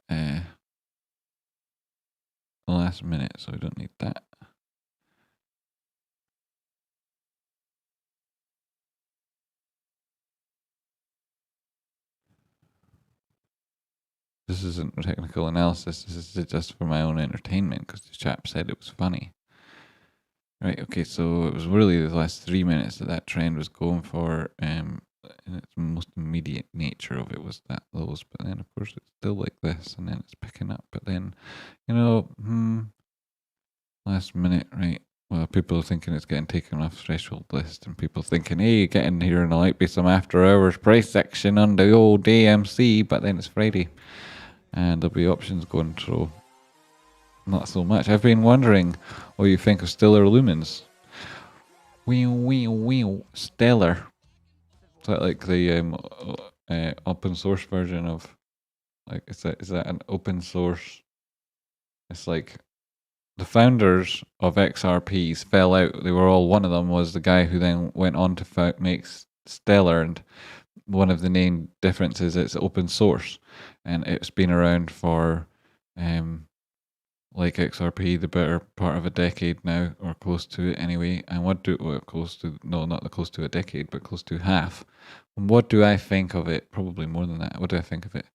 The last minute, so we don't need that. This isn't technical analysis. This is just for my own entertainment because the chap said it was funny. Right, okay, so it was really the last 3 minutes that trend was going for, and its most immediate nature of it was that lows, but then of course it's still like this, and then it's picking up, but then, last minute, right, well, people are thinking it's getting taken off threshold list, and people thinking, hey, get in here and there might be some after hours price action on the old AMC, but then it's Friday, and there'll be options going through. Not so much. I've been wondering what you think of Stellar Lumens. Stellar. Is that like the open source version of, like, is that an open source? It's like the founders of XRPs fell out. They were all, one of them was the guy who then went on to make Stellar, and one of the main differences it's open source, and it's been around for like XRP, the better part of a decade now, or close to it anyway. And not close to a decade, but close to half. And what do I think of it? Probably more than that. What do I think of it?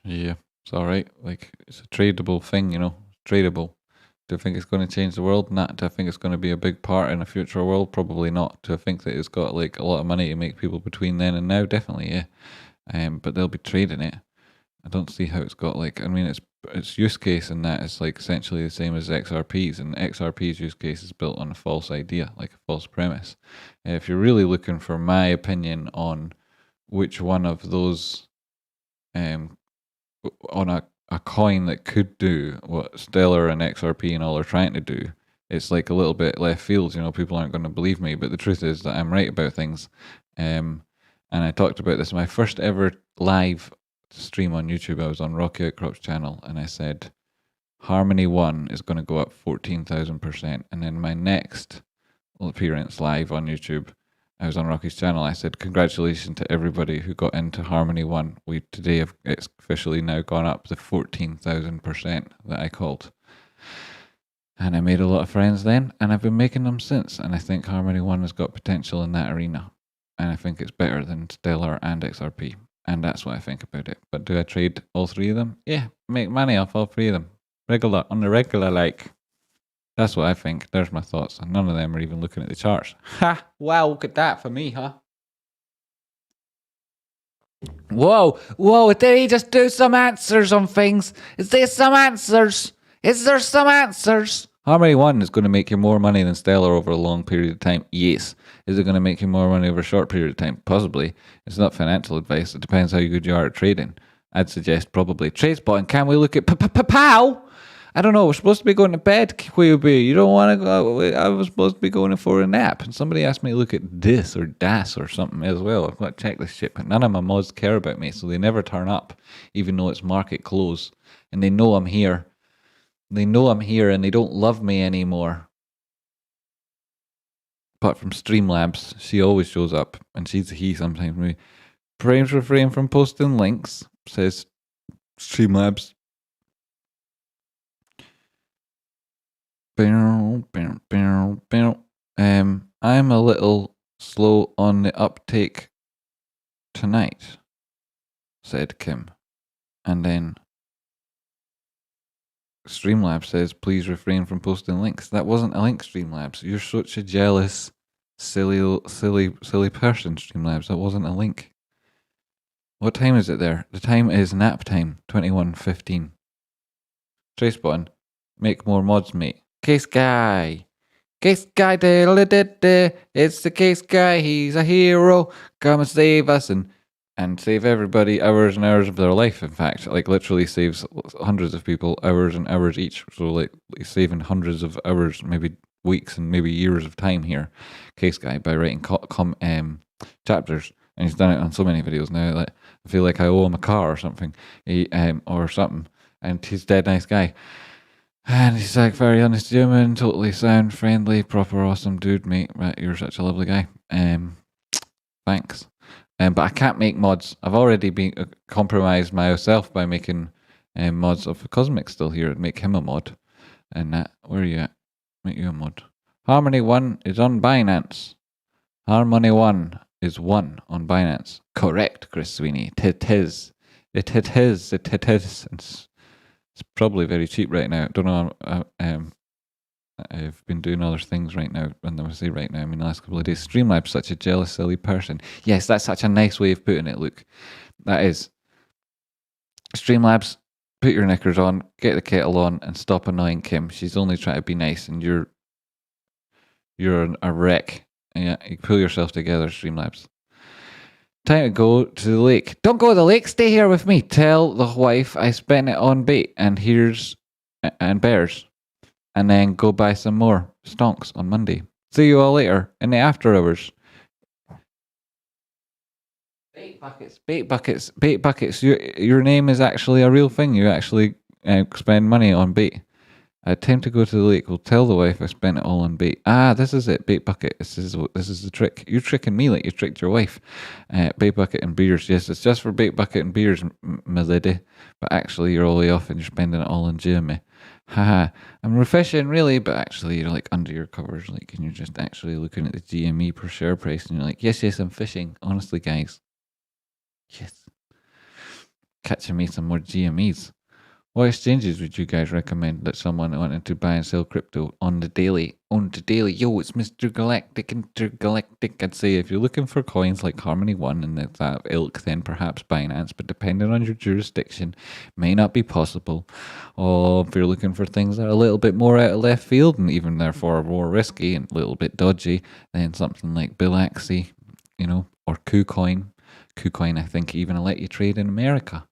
Yeah, it's all right. Like, it's a tradable thing, tradable. Do I think it's going to change the world? Not. Do I think it's going to be a big part in a future world? Probably not. Do I think that it's got like a lot of money to make people between then and now? Definitely, yeah. But they'll be trading it. I don't see how it's got like, I mean, its use case in that is like essentially the same as XRP's, and XRP's use case is built on a false idea, like a false premise. If you're really looking for my opinion on which one of those, on a coin that could do what Stellar and XRP and all are trying to do, it's like a little bit left field. People aren't going to believe me, but the truth is that I'm right about things. And I talked about this in my first ever live stream on YouTube. I was on Rocky Outcrop's channel, and I said Harmony 1 is going to go up 14,000%. And then my next appearance live on YouTube, I was on Rocky's channel. I said, congratulations to everybody who got into Harmony 1. It's officially now gone up to 14,000% that I called. And I made a lot of friends then, and I've been making them since. And I think Harmony 1 has got potential in that arena. And I think it's better than Stellar and XRP. And that's what I think about it. But do I trade all three of them? Yeah, make money off all three of them. On the regular, like. That's what I think. There's my thoughts. And none of them are even looking at the charts. Ha! Wow, look at that for me, huh? Whoa, did he just do some answers on things? Is there some answers? Harmony 1 is going to make you more money than Stellar over a long period of time. Yes. Is it going to make you more money over a short period of time? Possibly. It's not financial advice. It depends how good you are at trading. I'd suggest probably. Tradespotting, can we look at pow? I don't know. We're supposed to be going to bed, QB. You don't want to go. I was supposed to be going for a nap. And somebody asked me to look at this or das or something as well. I've got to check this shit. But none of my mods care about me, so they never turn up, even though it's market close. And they know I'm here. They know I'm here, and they don't love me anymore. Apart from Streamlabs, she always shows up, and she's a he sometimes. Maybe. Frames refrain from posting links, says Streamlabs. I'm a little slow on the uptake tonight, said Kim. And then Streamlabs says, please refrain from posting links. That wasn't a link, Streamlabs. You're such a jealous, silly person, Streamlabs. That wasn't a link. What time is it there? The time is nap time, 21:15. Tradespotting, make more mods, mate. Case guy. Case guy, it's the case guy. He's a hero. Come and save us and save everybody hours and hours of their life. In fact, like literally saves hundreds of people hours and hours each. So like saving hundreds of hours, maybe weeks and maybe years of time here. Case guy by writing chapters, and he's done it on so many videos now. Like I feel like I owe him a car or something, or something. And he's a dead nice guy. And he's like very honest human, totally sound, friendly, proper awesome dude, mate. Right, you're such a lovely guy. Thanks. But I can't make mods. I've already been compromised myself by making mods of Cosmic still here. Make him a mod. And where are you at? Make you a mod. Harmony 1 is on Binance. Harmony 1 is 1 on Binance. Correct, Chris Sweeney. It is. It's probably very cheap right now. Don't know. I've been doing other things right now. When I say right now, I mean the last couple of days. Streamlabs such a jealous, silly person. Yes, that's such a nice way of putting it, Luke. That is. Streamlabs, put your knickers on, get the kettle on, and stop annoying Kim. She's only trying to be nice, and you're a wreck. Yeah, you pull yourself together, Streamlabs. Time to go to the lake. Don't go to the lake. Stay here with me. Tell the wife I spent it on bait and bears, and then go buy some more stonks on Monday. See you all later in the after hours. Bait buckets. Your name is actually a real thing. You actually spend money on bait. I attempt to go to the lake. Will tell the wife I spent it all on bait. This is it. Bait bucket. This is the trick. You're tricking me like you tricked your wife. Bait bucket and beers. Yes, it's just for bait bucket and beers, my lady. But actually, you're all the way off and you're spending it all on GME. Haha. I'm fishing really, but actually, you're like under your covers, like, and you're just actually looking at the GME per share price, and you're like, yes, I'm fishing. Honestly, guys. Yes. Catching me some more GMEs. What exchanges would you guys recommend that someone wanted to buy and sell crypto on the daily? Yo, it's Mr. Intergalactic. I'd say if you're looking for coins like Harmony 1 and that ilk, then perhaps Binance, but depending on your jurisdiction, may not be possible. Or if you're looking for things that are a little bit more out of left field and even therefore more risky and a little bit dodgy, then something like Bilaxy, or KuCoin. KuCoin, I think, even let you trade in America.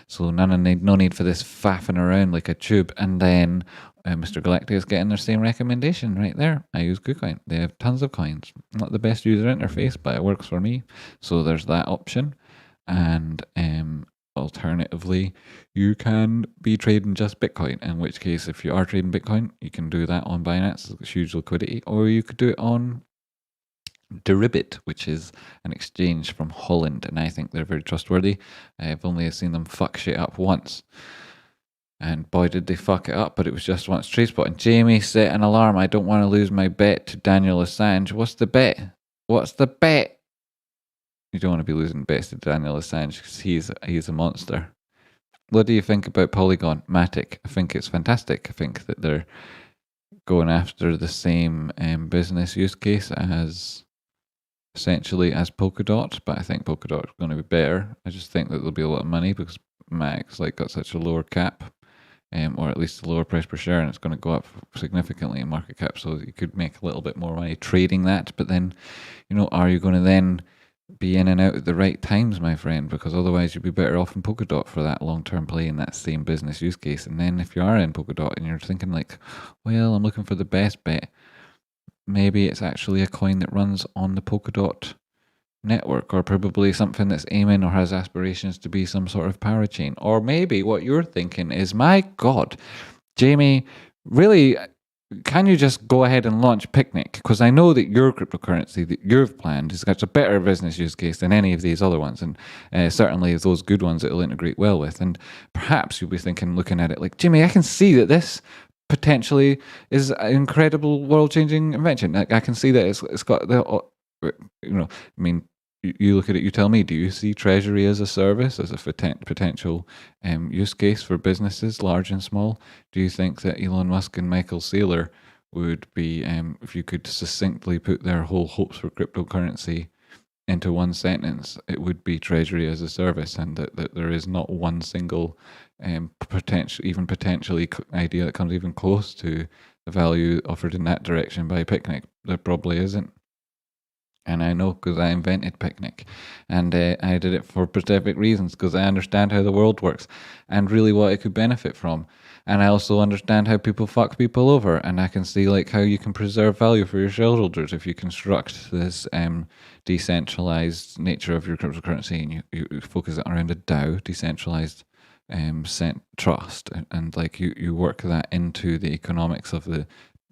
So no need for this faffing around like a tube. And then Mr. Galactic is getting their same recommendation right there. I use KuCoin. They have tons of coins. Not the best user interface, but it works for me. So there's that option. And alternatively, you can be trading just Bitcoin, in which case, if you are trading Bitcoin, you can do that on Binance. It's huge liquidity. Or you could do it on Deribit, which is an exchange from Holland, and I think they're very trustworthy. I've only seen them fuck shit up once, and boy did they fuck it up, but it was just once. Tradespotting. Jamie set an alarm. I don't want to lose my bet to Daniel Assange. What's the bet? You don't want to be losing bets to Daniel Assange because he's a monster. What do you think about Polygon Matic? I think it's fantastic. I think that they're going after the same business use case as Polkadot, but I think Polkadot is going to be better. I just think that there'll be a lot of money because Max got such a lower cap, or at least a lower price per share, and it's going to go up significantly in market cap. So you could make a little bit more money trading that. But then, are you going to then be in and out at the right times, my friend? Because otherwise, you'd be better off in Polkadot for that long-term play in that same business use case. And then if you are in Polkadot and you're thinking like, well, I'm looking for the best bet, maybe it's actually a coin that runs on the Polkadot network, or probably something that's aiming or has aspirations to be some sort of parachain. Or maybe what you're thinking is, my God, Jamie, really, can you just go ahead and launch Picnic? Because I know that your cryptocurrency that you've planned has got a better business use case than any of these other ones, and certainly those good ones it'll integrate well with. And perhaps you'll be thinking, looking at it like, Jimmy, I can see that this potentially is an incredible world-changing invention. I can see that it's got the, you look at it, you tell me, do you see Treasury as a service, as a potential use case for businesses, large and small? Do you think that Elon Musk and Michael Saylor would be, if you could succinctly put their whole hopes for cryptocurrency into one sentence, it would be Treasury as a service, and that there is not one single potentially idea that comes even close to the value offered in that direction by Picnic. There probably isn't. And I know because I invented Picnic. And I did it for specific reasons because I understand how the world works and really what it could benefit from. And I also understand how people fuck people over. And I can see like how you can preserve value for your shareholders if you construct this decentralized nature of your cryptocurrency and you focus it around a DAO, decentralized trust. And like you work that into the economics of the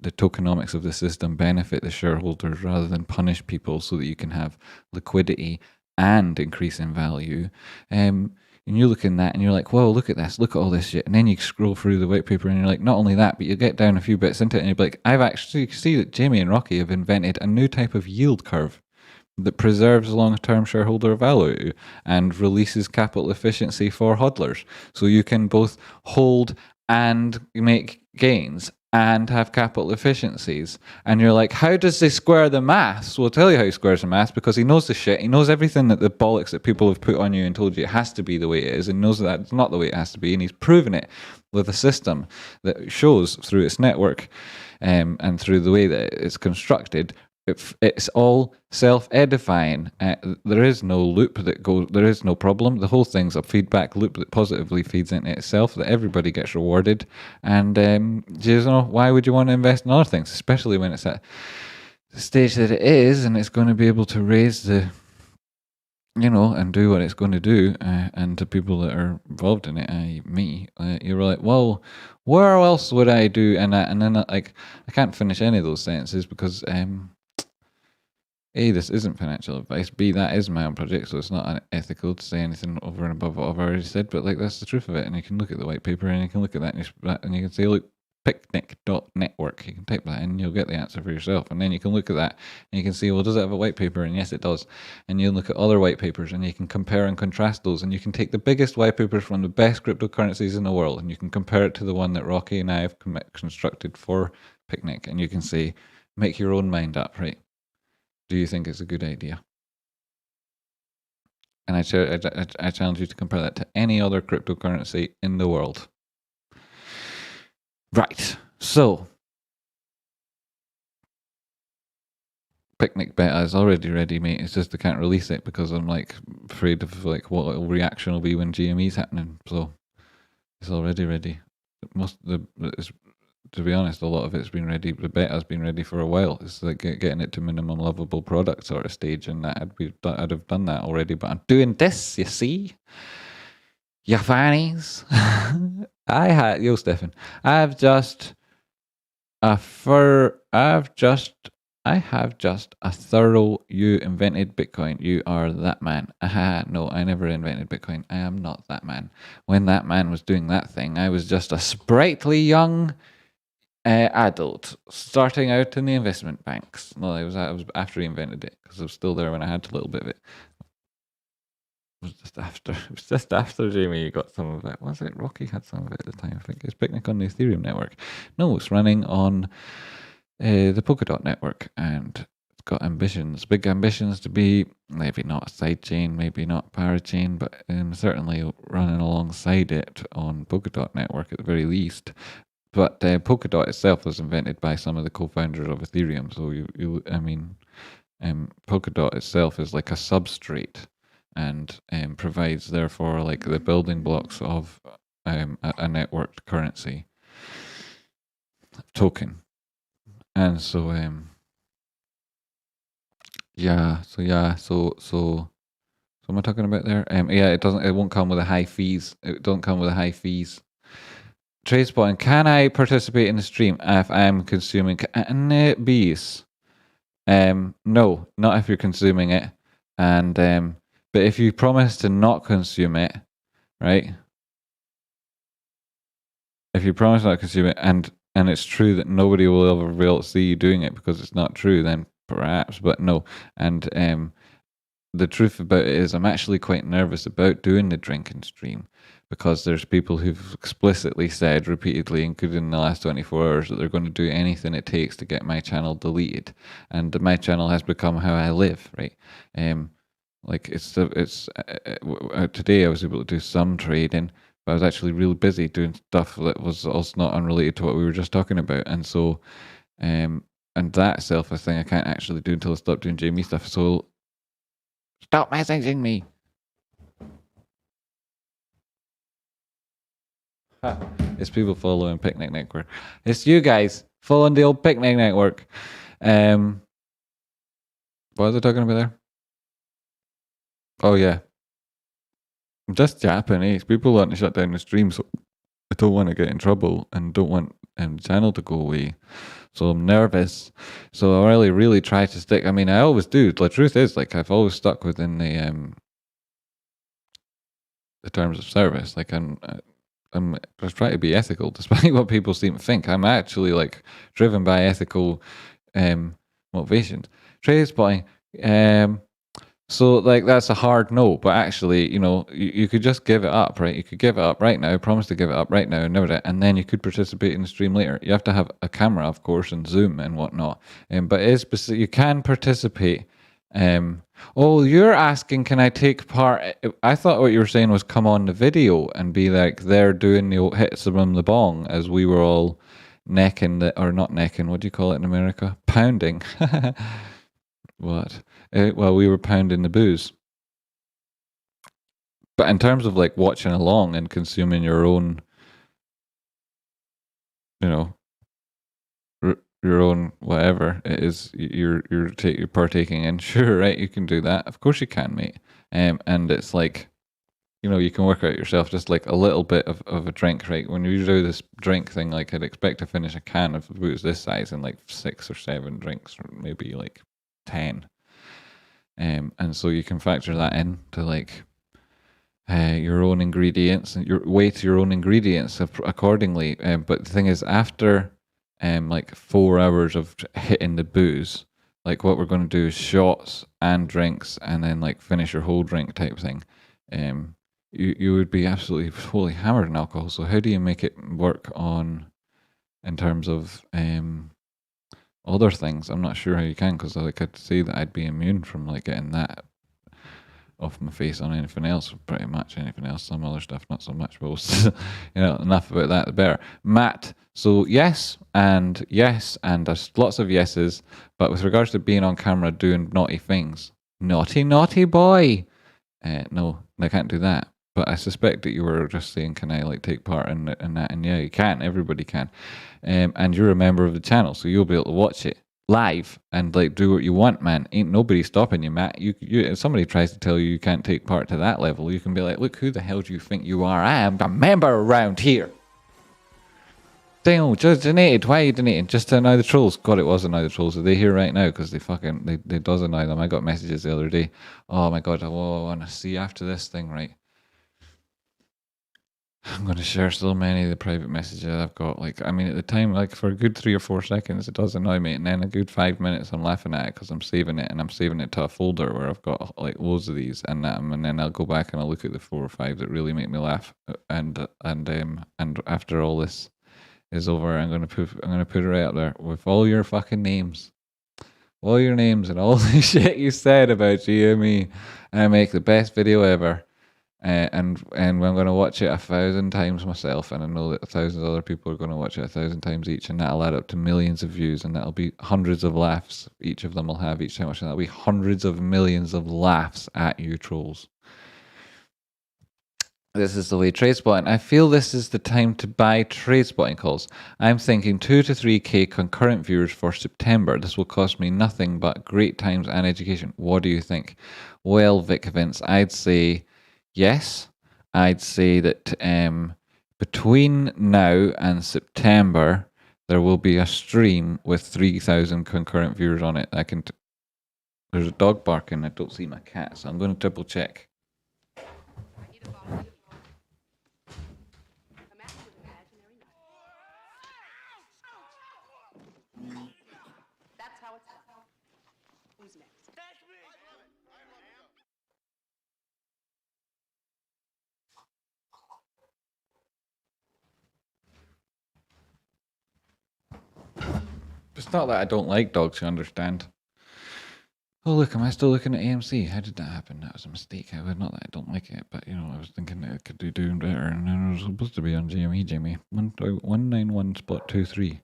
tokenomics of the system, benefit the shareholders rather than punish people so that you can have liquidity and increase in value. And you're looking at that and you're like, whoa, look at this, look at all this shit. And then you scroll through the white paper and you're like, not only that, but you get down a few bits into it and you're like, I've actually see that Jamie and Rocky have invented a new type of yield curve that preserves long-term shareholder value and releases capital efficiency for hodlers. So you can both hold and make gains and have capital efficiencies. And you're like, how does they square the maths? We'll tell you how he squares the maths because he knows the shit. He knows everything that the bollocks that people have put on you and told you it has to be the way it is, and knows that it's not the way it has to be. And he's proven it with a system that shows through its network and through the way that it's constructed. It's all self-edifying. There is no loop that goes. There is no problem. The whole thing's a feedback loop that positively feeds into itself. That everybody gets rewarded. And you know, why would you want to invest in other things, especially when it's at the stage that it is, and it's going to be able to raise the, you know, and do what it's going to do, and to people that are involved in it, i.e. me, you're like, well, where else would I do? And then like I can't finish any of those sentences because A, this isn't financial advice. B, that is my own project, so it's not unethical to say anything over and above what I've already said. But like that's the truth of it, and you can look at the white paper, and you can look at that, and you can say, look, picnic.network. You can type that in, and you'll get the answer for yourself. And then you can look at that, and you can see, well, does it have a white paper? And yes, it does. And you look at other white papers, and you can compare and contrast those, and you can take the biggest white papers from the best cryptocurrencies in the world, and you can compare it to the one that Rocky and I have constructed for Picnic, and you can say, make your own mind up, right? Do you think it's a good idea? And I challenge you to compare that to any other cryptocurrency in the world. Right. So, Picnic beta is already ready, mate. It's just I can't release it because I'm like afraid of like what reaction will be when GME is happening. So, it's already ready. To be honest, a lot of it's been ready. The beta's been ready for a while. It's like getting it to minimum lovable product sort of stage, and I'd have done that already. But I'm doing this, you see, you fannies. Stefan. I have just a thorough. You invented Bitcoin. You are that man. Aha! No, I never invented Bitcoin. I am not that man. When that man was doing that thing, I was just a sprightly young adult starting out in the investment banks. Well, I was after he invented it because I was still there when I had a little bit of it. It was just after Jamie got some of it. Was it? Rocky had some of it at the time. I think it's Picnic on the Ethereum network. No, it's running on the Polkadot network, and it's got ambitions, big ambitions to be maybe not a sidechain, maybe not parachain, but certainly running alongside it on Polkadot network at the very least. But Polkadot itself was invented by some of the co-founders of Ethereum. So Polkadot itself is like a substrate and provides therefore like the building blocks of a networked currency token. And so am I talking about there? It won't come with a high fees. It doesn't come with a high fees. Tradespotting, can I participate in the stream if I'm consuming cannabis? No, not if you're consuming it. And but if you promise to not consume it, right? If you promise not to consume it, and it's true that nobody will ever be able to see you doing it because it's not true, then perhaps. But no, and the truth about it is, I'm actually quite nervous about doing the drinking stream. Because there's people who've explicitly said repeatedly, including in the last 24 hours, that they're going to do anything it takes to get my channel deleted. And my channel has become how I live, right? Like today I was able to do some trading, but I was actually really busy doing stuff that was also not unrelated to what we were just talking about. And so, and that selfish thing I can't actually do until I stop doing GME stuff. So stop messaging me. It's people following Picnic Network. It's you guys following the old Picnic Network. What was I talking about there? Oh yeah, I'm just Japanese. People want to shut down the stream, so I don't want to get in trouble and don't want the channel to go away. So I'm nervous. So I really try to stick. I mean, I always do. The truth is, like, I've always stuck within the terms of service. Like, I'm just trying to be ethical, despite what people seem to think. I'm actually like driven by ethical motivations. Tradespotting. So like that's a hard no, but actually, you could just give it up, right? You could give it up right now, promise to give it up right now, and never do it, and then you could participate in the stream later. You have to have a camera, of course, and Zoom and whatnot. But it is specific, you can participate. Oh, you're asking, can I take part? I thought what you were saying was come on the video and be like they're doing the old hits from the bong as we were all necking or not necking. What do you call it in America? Pounding. What? Well, we were pounding the booze. But in terms of like watching along and consuming your own, your own whatever it is you're partaking in, sure, right? You can do that. Of course you can, mate. And it's like, you can work out yourself just like a little bit of a drink, right? When you do this drink thing, like I'd expect to finish a can of booze this size in like 6 or 7 drinks, or maybe like 10. And so you can factor that in to like your own ingredients and weight your own ingredients accordingly. But the thing is, after like 4 hours of hitting the booze, like what we're going to do is shots and drinks, and then like finish your whole drink type thing. You would be absolutely totally hammered in alcohol. So how do you make it work in terms of other things? I'm not sure how you can, because like I'd say that I'd be immune from like getting that off my face on anything else, pretty much anything else. Some other stuff, not so much. But enough about that, the better. Matt. So yes, and there's lots of yeses. But with regards to being on camera doing naughty things, naughty boy. No, I can't do that. But I suspect that you were just saying, can I like take part in that? And yeah, you can. Everybody can. And you're a member of the channel, so you'll be able to watch it live and like do what you want, man. Ain't nobody stopping you, Matt. You if somebody tries to tell you can't take part to that level, you can be like, look, who the hell do you think you are? I am a member around here. Damn, just donated. Why are you donating? Just to annoy the trolls. God, it was annoy the trolls. Are they here right now? Because they does annoy them. I got messages the other day. Oh my God, I want to see after this thing, right? I'm going to share so many of the private messages I've got. Like, I mean, at the time, like for a good 3 or 4 seconds, it does annoy me. And then a good 5 minutes, I'm laughing at it because I'm saving it, and I'm saving it to a folder where I've got like loads of these. And then I'll go back and I'll look at the 4 or 5 that really make me laugh. And after all this is over, I'm going to put it right up there with all your fucking names. All your names and all the shit you said about GME. I make the best video ever. And I'm going to watch it 1,000 times myself, and I know that 1,000 other people are going to watch it 1,000 times each, and that'll add up to millions of views, and that'll be hundreds of laughs each of them will have each time, and that'll be hundreds of millions of laughs at you trolls. This is the way Tradespotting. I feel this is the time to buy Tradespotting calls. I'm thinking 2 to 3k concurrent viewers for September. This will cost me nothing but great times and education. What do you think? Well, Vic Vince, I'd say yes. I'd say that between now and September, there will be a stream with 3,000 concurrent viewers on it. There's a dog barking. I don't see my cat, so I'm going to triple check. It's not that I don't like dogs, you understand. Oh, look, am I still looking at AMC? How did that happen? That was a mistake. Not that I don't like it, but, I was thinking that it could do doing better, and then it was supposed to be on GME, Jamie. 191 spot 23.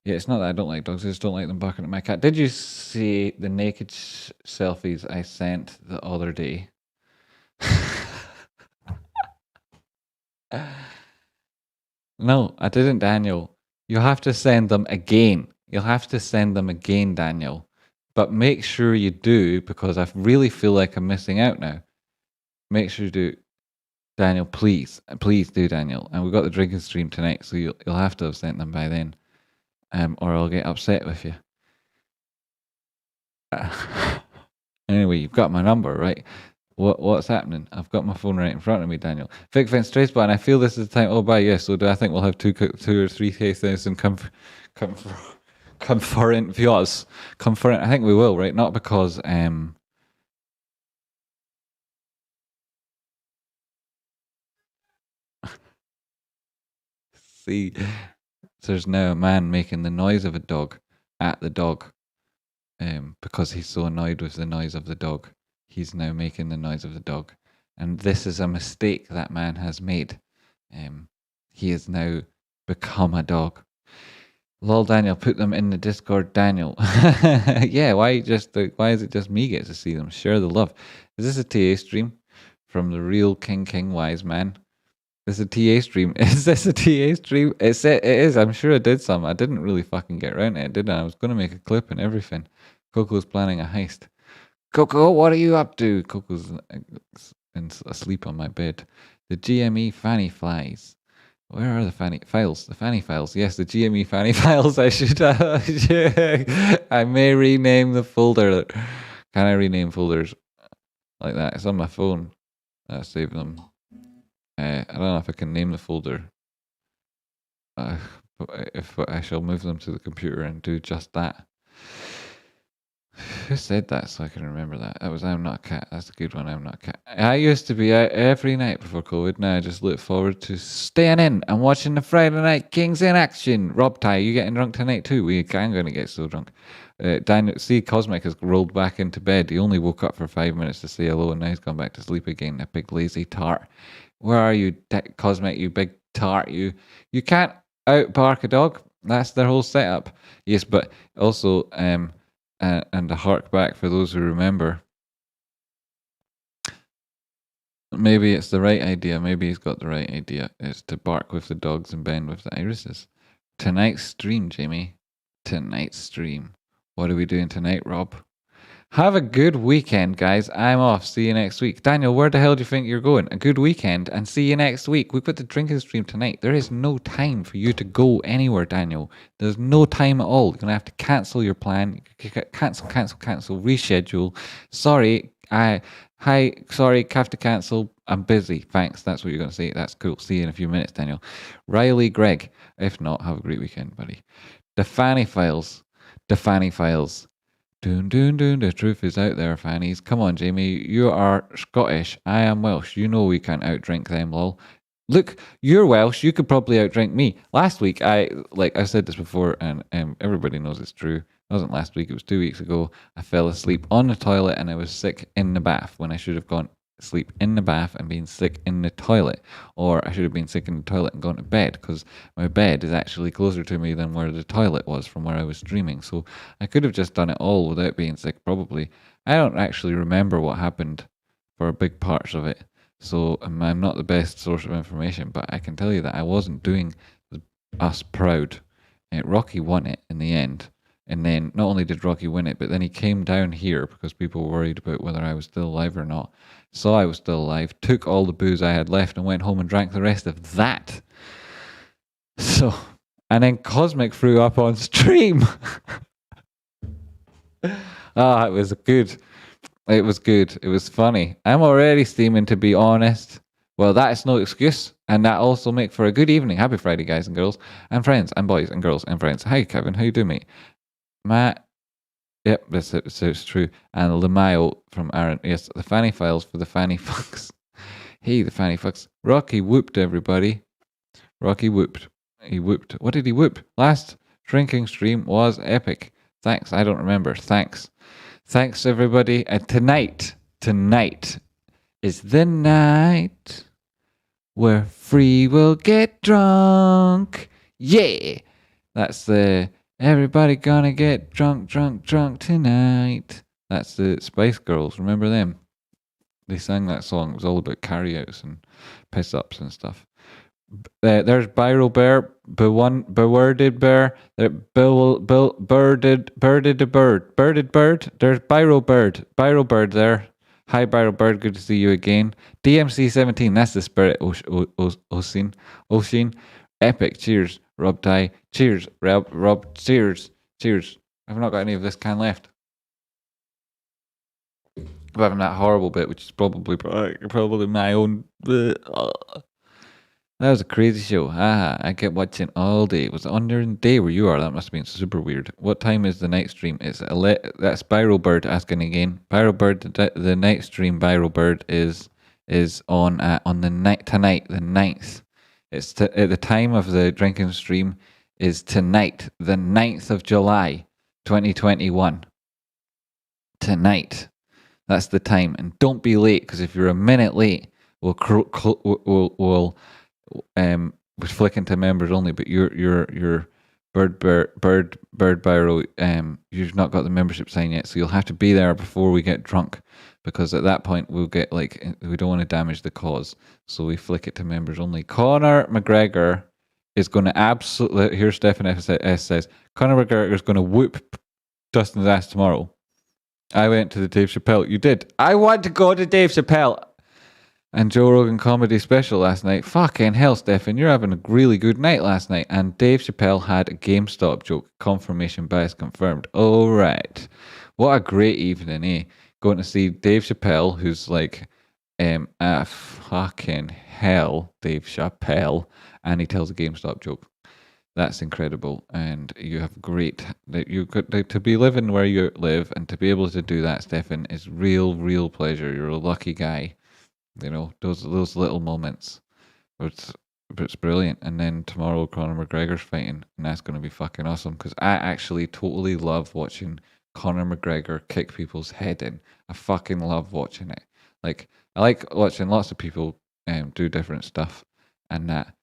Yeah, it's not that I don't like dogs, I just don't like them barking at my cat. Did you see the naked selfies I sent the other day? No, I didn't, Daniel. You have to send them again. You'll have to send them again, Daniel. But make sure you do, because I really feel like I'm missing out now. Make sure you do. Daniel, please. Please do, Daniel. And we've got the drinking stream tonight, so you'll have to have sent them by then. Or I'll get upset with you. Anyway, you've got my number, right? What's happening? I've got my phone right in front of me, Daniel. Vic Vince Tradespotting, I feel this is the time. Oh, bye, yes. So do I think we'll have two or three cases and comforting views. Comforting, I think we will, right? Not because see, there's now a man making the noise of a dog at the dog. Because he's so annoyed with the noise of the dog. He's now making the noise of the dog. And this is a mistake that man has made. He has now become a dog. Lol, Daniel, put them in the Discord, Daniel. Yeah, why is it just me gets to see them? Share the love. Is this a TA stream from the real King Wise Man? This is a TA stream. Is this a TA stream? It is. I'm sure I did some. I didn't really fucking get around to it, did I? I was going to make a clip and everything. Coco's planning a heist. Coco, what are you up to? Coco's asleep on my bed. The GME fanny flies. Where are the fanny files? The fanny files. Yes, the GME fanny files. I should. I may rename the folder. Can I rename folders like that? It's on my phone. I save them. I don't know if I can name the folder. If I shall move them to the computer and do just that. Who said that so I can remember that? That was I'm Not a Cat. That's a good one, I'm Not a Cat. I used to be out every night before COVID. Now I just look forward to staying in and watching the Friday Night Kings in action. Rob Ty, you getting drunk tonight too? I'm going to get so drunk. Daniel, see, Cosmic has rolled back into bed. He only woke up for 5 minutes to say hello and now he's gone back to sleep again. A big lazy tart. Where are you, Cosmic, you big tart? You can't out-bark a dog. That's their whole setup. Yes, but also... and to hark back for those who remember, maybe it's the right idea. Maybe he's got the right idea. It's to bark with the dogs and bend with the irises. Tonight's stream, Jamie. Tonight's stream. What are we doing tonight, Rob? Have a good weekend, guys. I'm off. See you next week. Daniel, where the hell do you think you're going? A good weekend and see you next week. We put the drinking stream tonight. There is no time for you to go anywhere, Daniel. There's no time at all. You're going to have to cancel your plan. Cancel, reschedule. Sorry, sorry, have to cancel. I'm busy. Thanks. That's what you're going to say. That's cool. See you in a few minutes, Daniel. Riley, Greg. If not, have a great weekend, buddy. The Fanny Files. Doon, the truth is out there, fannies. Come on, Jamie, you are Scottish. I am Welsh. You know we can't outdrink them, lol. Look, you're Welsh. You could probably outdrink me. Last week, I said this before, and everybody knows it's true. It wasn't last week. It was 2 weeks ago. I fell asleep on the toilet, and I was sick in the bath when I should have gone sleep in the bath and been sick in the toilet, or I should have been sick in the toilet and gone to bed, because my bed is actually closer to me than where the toilet was from where I was streaming. So I could have just done it all without being sick, probably. I don't actually remember what happened for big parts of it, so I'm not the best source of information, but I can tell you that I wasn't doing us proud. Rocky won it in the end. And then not only did Rocky win it, but then he came down here because people were worried about whether I was still alive or not. Saw I was still alive, took all the booze I had left and went home and drank the rest of that. So, and then Cosmic threw up on stream. It was good. It was good. It was funny. I'm already steaming, to be honest. Well, that is no excuse, and that also make for a good evening. Happy Friday, guys and girls, and friends, and boys and girls and friends. Hi, Kevin. How you doing, mate? Matt. Yep, it's true. And Lemayo from Aaron. Yes, the Fanny Files for the Fanny Fucks. Hey, the Fanny Fucks. Rocky whooped everybody. Rocky whooped. He whooped. What did he whoop? Last drinking stream was epic. Thanks. I don't remember. Thanks. Thanks, everybody. And tonight is the night where free will get drunk. Yeah. That's the everybody gonna get drunk tonight. That's the Spice Girls. Remember them? They sang that song. It was all about carryouts and piss ups and stuff. There's Biro Bear, Beworded Bear, Birded a Bird. There's Biro Bird there. Hi, Biro Bird, good to see you again. DMC 17, that's the spirit, Oshin. Epic, cheers, Rob Ty. Cheers, Rob, cheers. I've not got any of this can left. Apart from that horrible bit, which is probably my own. That was a crazy show. I kept watching all day. Was it on during the day where you are? That must have been super weird. What time is the night stream? That's Byro Bird asking again. Byro Bird, the night stream. Byro Bird is on the night tonight, the 9th. It's at the time of the drinking stream is tonight, the 9th of July, 2021. Tonight, that's the time, and don't be late because if you're a minute late, we'll flick into members only. But your bird Byro, you've not got the membership sign yet, so you'll have to be there before we get drunk, because at that point we'll get we don't want to damage the cause, so we flick it to members only. Conor McGregor is going to absolutely. Here's Stefan S says Conor McGregor is going to whoop Dustin's ass tomorrow. I went to the Dave Chappelle. You did. I want to go to Dave Chappelle and Joe Rogan comedy special last night. Fucking hell, Stefan, you're having a really good night last night. And Dave Chappelle had a GameStop joke. Confirmation bias confirmed. All right. What a great evening, eh? Going to see Dave Chappelle, who's like a fucking hell, Dave Chappelle, and he tells a GameStop joke. That's incredible, and you have great that you could to be living where you live and to be able to do that, Stefan, is real pleasure. You're a lucky guy, you know, those little moments. But it's brilliant. And then tomorrow Conor McGregor's fighting, and that's going to be fucking awesome because I actually totally love watching Conor McGregor kick people's head in. I fucking love watching it. Like I like watching lots of people do different stuff and that.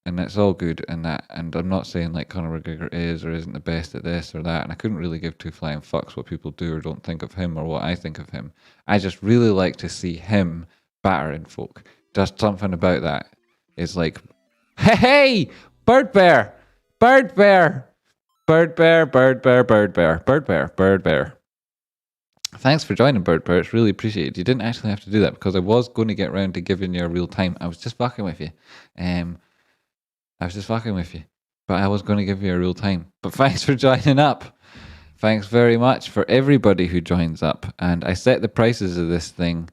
And it's all good and that, and I'm not saying like Conor McGregor is or isn't the best at this or that, and I couldn't really give two flying fucks what people do or don't think of him or what I think of him. I just really like to see him battering folk. Just something about that is like, hey, bird bear. Thanks for joining, Bird Bear. It's really appreciated. You didn't actually have to do that because I was going to get around to giving you a real time. I was just fucking with you. But I was going to give you a real time. But thanks for joining up. Thanks very much for everybody who joins up. And I set the prices of this thing.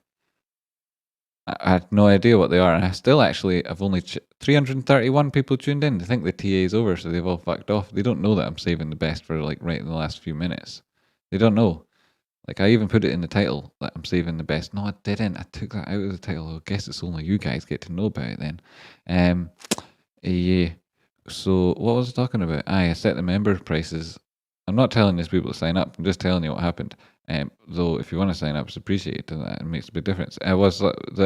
I had no idea what they are. And I still actually have only 331 people tuned in. I think the TA is over, so they've all fucked off. They don't know that I'm saving the best for like right in the last few minutes. They don't know. Like I even put it in the title that I'm saving the best. No, I didn't. I took that out of the title. I guess it's only you guys get to know about it then. Yeah. So what was I talking about? I set the member prices. I'm not telling these people to sign up. I'm just telling you what happened. Though if you want to sign up, it's appreciated and that it makes a big difference. I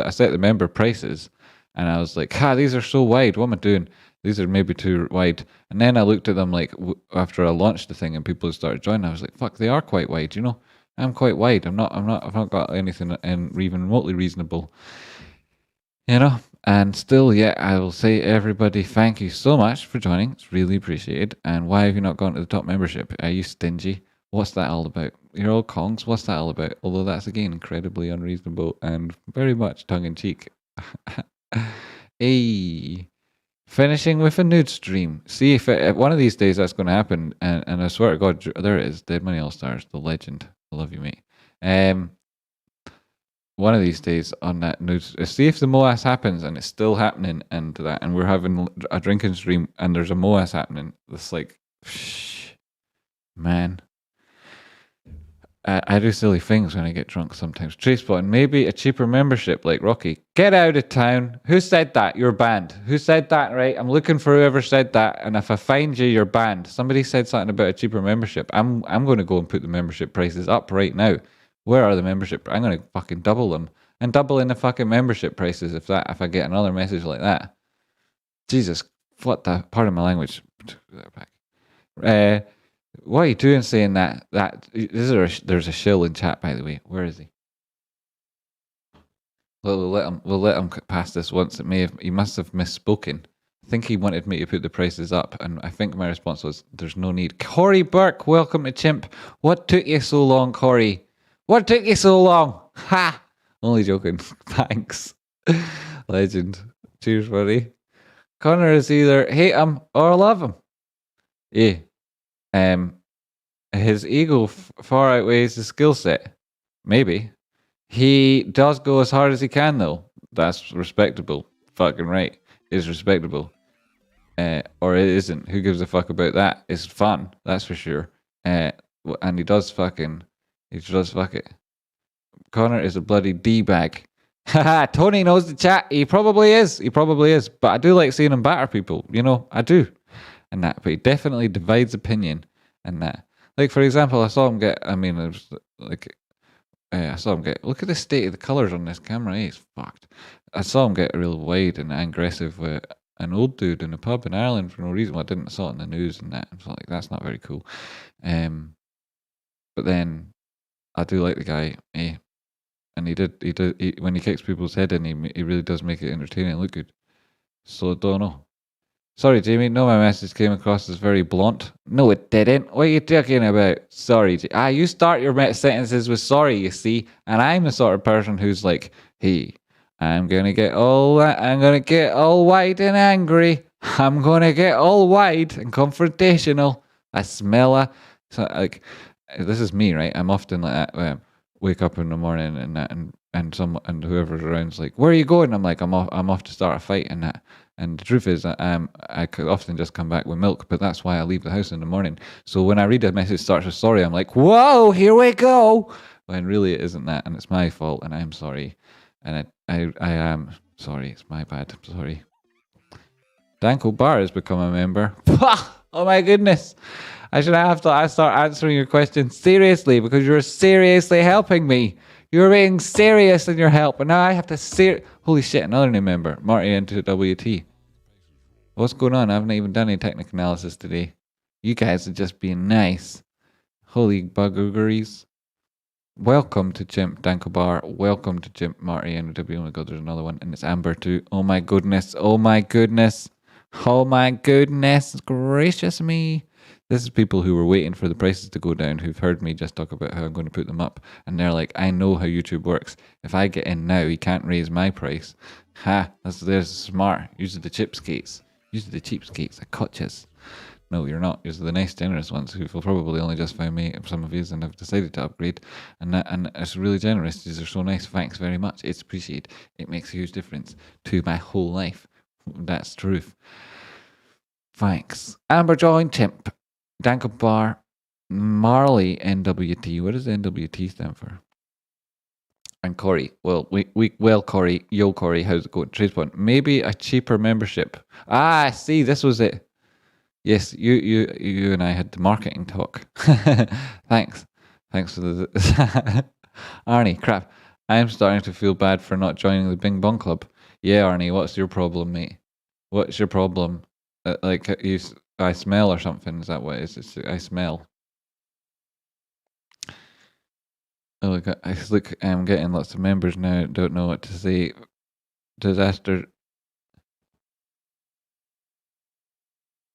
set the member prices, and I was like, these are so wide. What am I doing? These are maybe too wide. And then I looked at them like after I launched the thing and people started joining. I was like, fuck, they are quite wide. You know, I'm quite wide. I've not got anything even remotely reasonable. You know. And still, yeah, I will say, everybody, thank you so much for joining. It's really appreciated. And why have you not gone to the top membership? Are you stingy? What's that all about? You're all Kongs. What's that all about? Although that's, again, incredibly unreasonable and very much tongue-in-cheek. Hey, finishing with a nude stream. See if one of these days that's going to happen. And I swear to God, there it is. Dead Money All-Stars, the legend. I love you, mate. One of these days on that news, see if the MOAS happens and it's still happening and that, and we're having a drinking stream and there's a MOAS happening. It's like, man, I do silly things when I get drunk sometimes. Tradespotting, maybe a cheaper membership like Rocky. Get out of town. Who said that? You're banned. Who said that, right? I'm looking for whoever said that, and if I find you, you're banned. Somebody said something about a cheaper membership. I'm going to go and put the membership prices up right now. Where are the membership? I'm going to fucking double them and double in the fucking membership prices if I get another message like that. Jesus, what the? Pardon my language. What are you doing saying that? There's a shill in chat, by the way. Where is he? Well, we'll let him pass this once. He must have misspoken. I think he wanted me to put the prices up, and I think my response was, "There's no need." Corey Burke, welcome to Chimp. What took you so long, Corey? What took you so long? Ha! Only joking. Thanks, legend. Cheers, buddy. Connor is either hate him or love him. Yeah. His ego far outweighs his skill set. Maybe. He does go as hard as he can, though. That's respectable. Fucking right. It's respectable. Or it isn't. Who gives a fuck about that? It's fun. That's for sure. And he does fuck it. Connor is a bloody D-bag. Haha, Tony knows the chat. He probably is. But I do like seeing him batter people. You know, I do. And that. But he definitely divides opinion and that. Like, for example, I saw him get, I saw him get, look at the state of the colours on this camera, he's fucked. I saw him get real wide and aggressive with an old dude in a pub in Ireland for no reason. Well, I didn't saw it in the news and that. I was like, that's not very cool. But then, I do like the guy, and he when he kicks people's head in, he really does make it entertaining and look good. So, I don't know. Sorry, Jamie. No, my message came across as very blunt. No, it didn't. What are you talking about? Sorry. You start your sentences with sorry, you see. And I'm the sort of person who's like, hey, I'm going to get all wide and angry. I'm going to get all wide and confrontational. I smell a... So, like, this is me, right? I'm often like that. Wake up in the morning and whoever's around's like, where are you going? I'm like, I'm off to start a fight and that. And the truth is, I could often just come back with milk, but that's why I leave the house in the morning. So when I read a message starts with sorry, I'm like, whoa, here we go. When really it isn't that, and it's my fault, and I'm sorry. And I am sorry, it's my bad, I'm sorry. Danko Bar has become a member. Oh my goodness. I start answering your questions seriously because you're seriously helping me. You're being serious in your help, and now I have to holy shit, another new member, Marty into WT. What's going on? I haven't even done any technical analysis today. You guys are just being nice. Holy buggeries. Welcome to Chimp Danko Bar. Welcome to Chimp Marty NW. Oh my god, there's another one, and it's Amber too. Oh my goodness. Oh my goodness. Oh my goodness gracious me. This is people who were waiting for the prices to go down, who've heard me just talk about how I'm going to put them up. And they're like, I know how YouTube works. If I get in now, he can't raise my price. Ha, there's smart. Use the cheapskates. Use the cheapskates. I cotches. No, you're not. You're the nice, generous ones who will probably only just found me, some of yous, and have decided to upgrade. And it's really generous. These are so nice. Thanks very much. It's appreciated. It makes a huge difference to my whole life. That's truth. Thanks. Amber join Chimp. Danko Bar, Marley, NWT. What does NWT stand for? And Corey. Well, Corey. Yo, Corey, how's it going? Tradespotting. Maybe a cheaper membership. Ah, see, this was it. Yes, you and I had the marketing talk. Thanks for the... Arnie, crap. I'm starting to feel bad for not joining the Bing Bong Club. Yeah, Arnie, what's your problem, mate? What's your problem? I smell or something. Is that what it is? I smell. Oh, I'm getting lots of members now. Don't know what to say. Disaster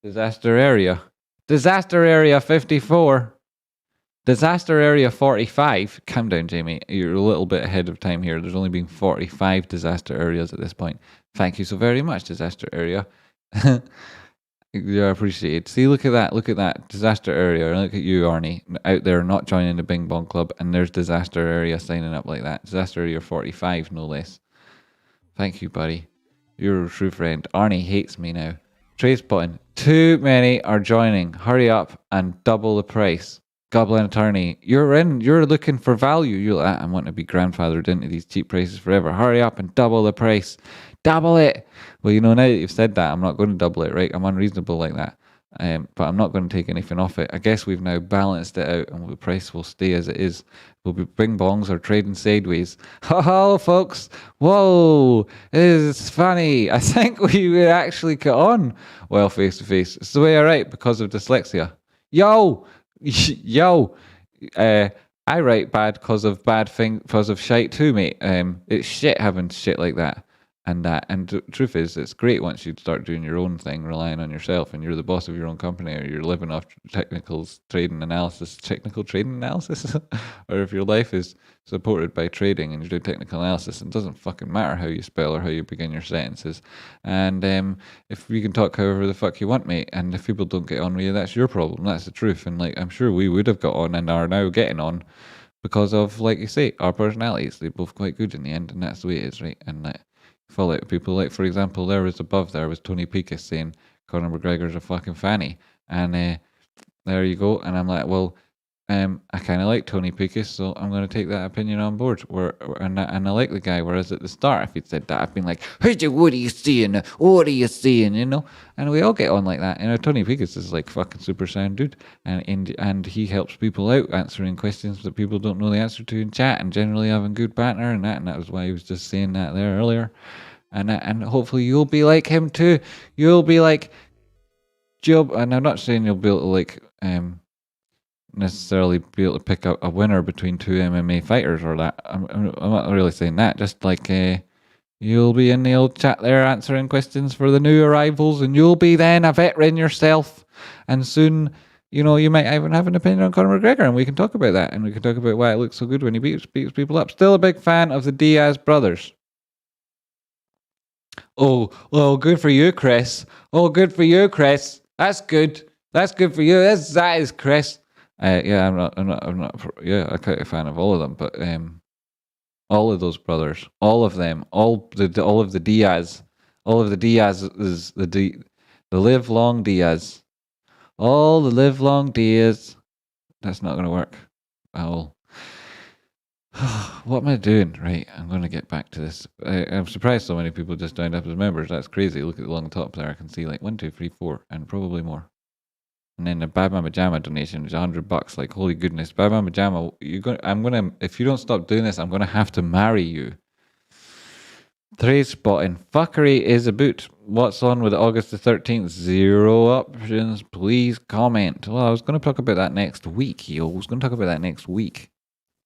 area. Disaster area 54. Disaster area 45. Calm down, Jamie. You're a little bit ahead of time here. There's only been 45 disaster areas at this point. Thank you so very much, disaster area. Yeah, I appreciate it. See, look at that disaster area. Look at you, Arnie, out there not joining the Bing Bong Club, and there's disaster area signing up like that. Disaster area 45, no less. Thank you, buddy. You're a true friend. Arnie hates me now. Tradespotting. Too many are joining. Hurry up and double the price. Goblin attorney, you're looking for value. You're like, I want to be grandfathered into these cheap prices forever. Hurry up and double the price. Double it. Well, now that you've said that, I'm not going to double it, right? I'm unreasonable like that. But I'm not going to take anything off it. I guess we've now balanced it out and the price will stay as it is. We'll be bing bongs or trading sideways. Hello, folks. Whoa, this is funny. I think we would actually get on well face to face. It's the way I write because of dyslexia. Yo, yo. Uh, I write bad because of shite too, mate. It's shit having shit like that. And the truth is, it's great once you start doing your own thing, relying on yourself, and you're the boss of your own company, or you're living off technical trading analysis, or if your life is supported by trading and you're doing technical analysis, it doesn't fucking matter how you spell or how you begin your sentences. And if you can talk however the fuck you want, mate, and if people don't get on with you, that's your problem. That's the truth. And like, I'm sure we would have got on and are now getting on because of, like you say, our personalities. They're both quite good in the end, and that's the way it is, right? And like, follow it. People like, for example, there was Tony Picus saying Conor McGregor's a fucking fanny, and there you go. And I'm like, well, I kind of like Tony Picus, so I'm going to take that opinion on board. And I like the guy. Whereas at the start, if he'd said that, I'd been like, hey, what are you seeing? What are you seeing? And we all get on like that. Tony Picus is like fucking super sound dude, and he helps people out answering questions that people don't know the answer to in chat, and generally having good banter and that was why he was just saying that there earlier. And hopefully you'll be like him too. You'll be like Job, and I'm not saying you'll be able to like necessarily be able to pick out a winner between two MMA fighters or that. I'm not really saying that. Just like you'll be in the old chat there answering questions for the new arrivals, and you'll be then a veteran yourself, and soon. You might even have an opinion on Conor McGregor, and we can talk about that, and we can talk about why it looks so good when he beats people up. Still a big fan of the Diaz brothers. Oh, well, good for you, Chris. Oh, good for you, Chris. That's good. That's good for you. That is Chris. Yeah, I'm not. Yeah, I'm quite a fan of all of them, but all of those brothers, all of them, all of the Diaz, all of the Diaz is the live long Diaz, all the live long Diaz. That's not going to work. What am I doing? Right, I'm going to get back to this. I'm surprised so many people just joined up as members. That's crazy. Look at the long top there. I can see like 1, 2, 3, 4, and probably more. And then the Bad Mama Jama donation is $100. Like, holy goodness, Bad Mama Jama, if you don't stop doing this, I'm gonna have to marry you. Tradespotting fuckery is a boot. What's on with August the 13th? 0 options. Please comment. Well, I was going to talk about that next week, yo. I was going to talk about that next week.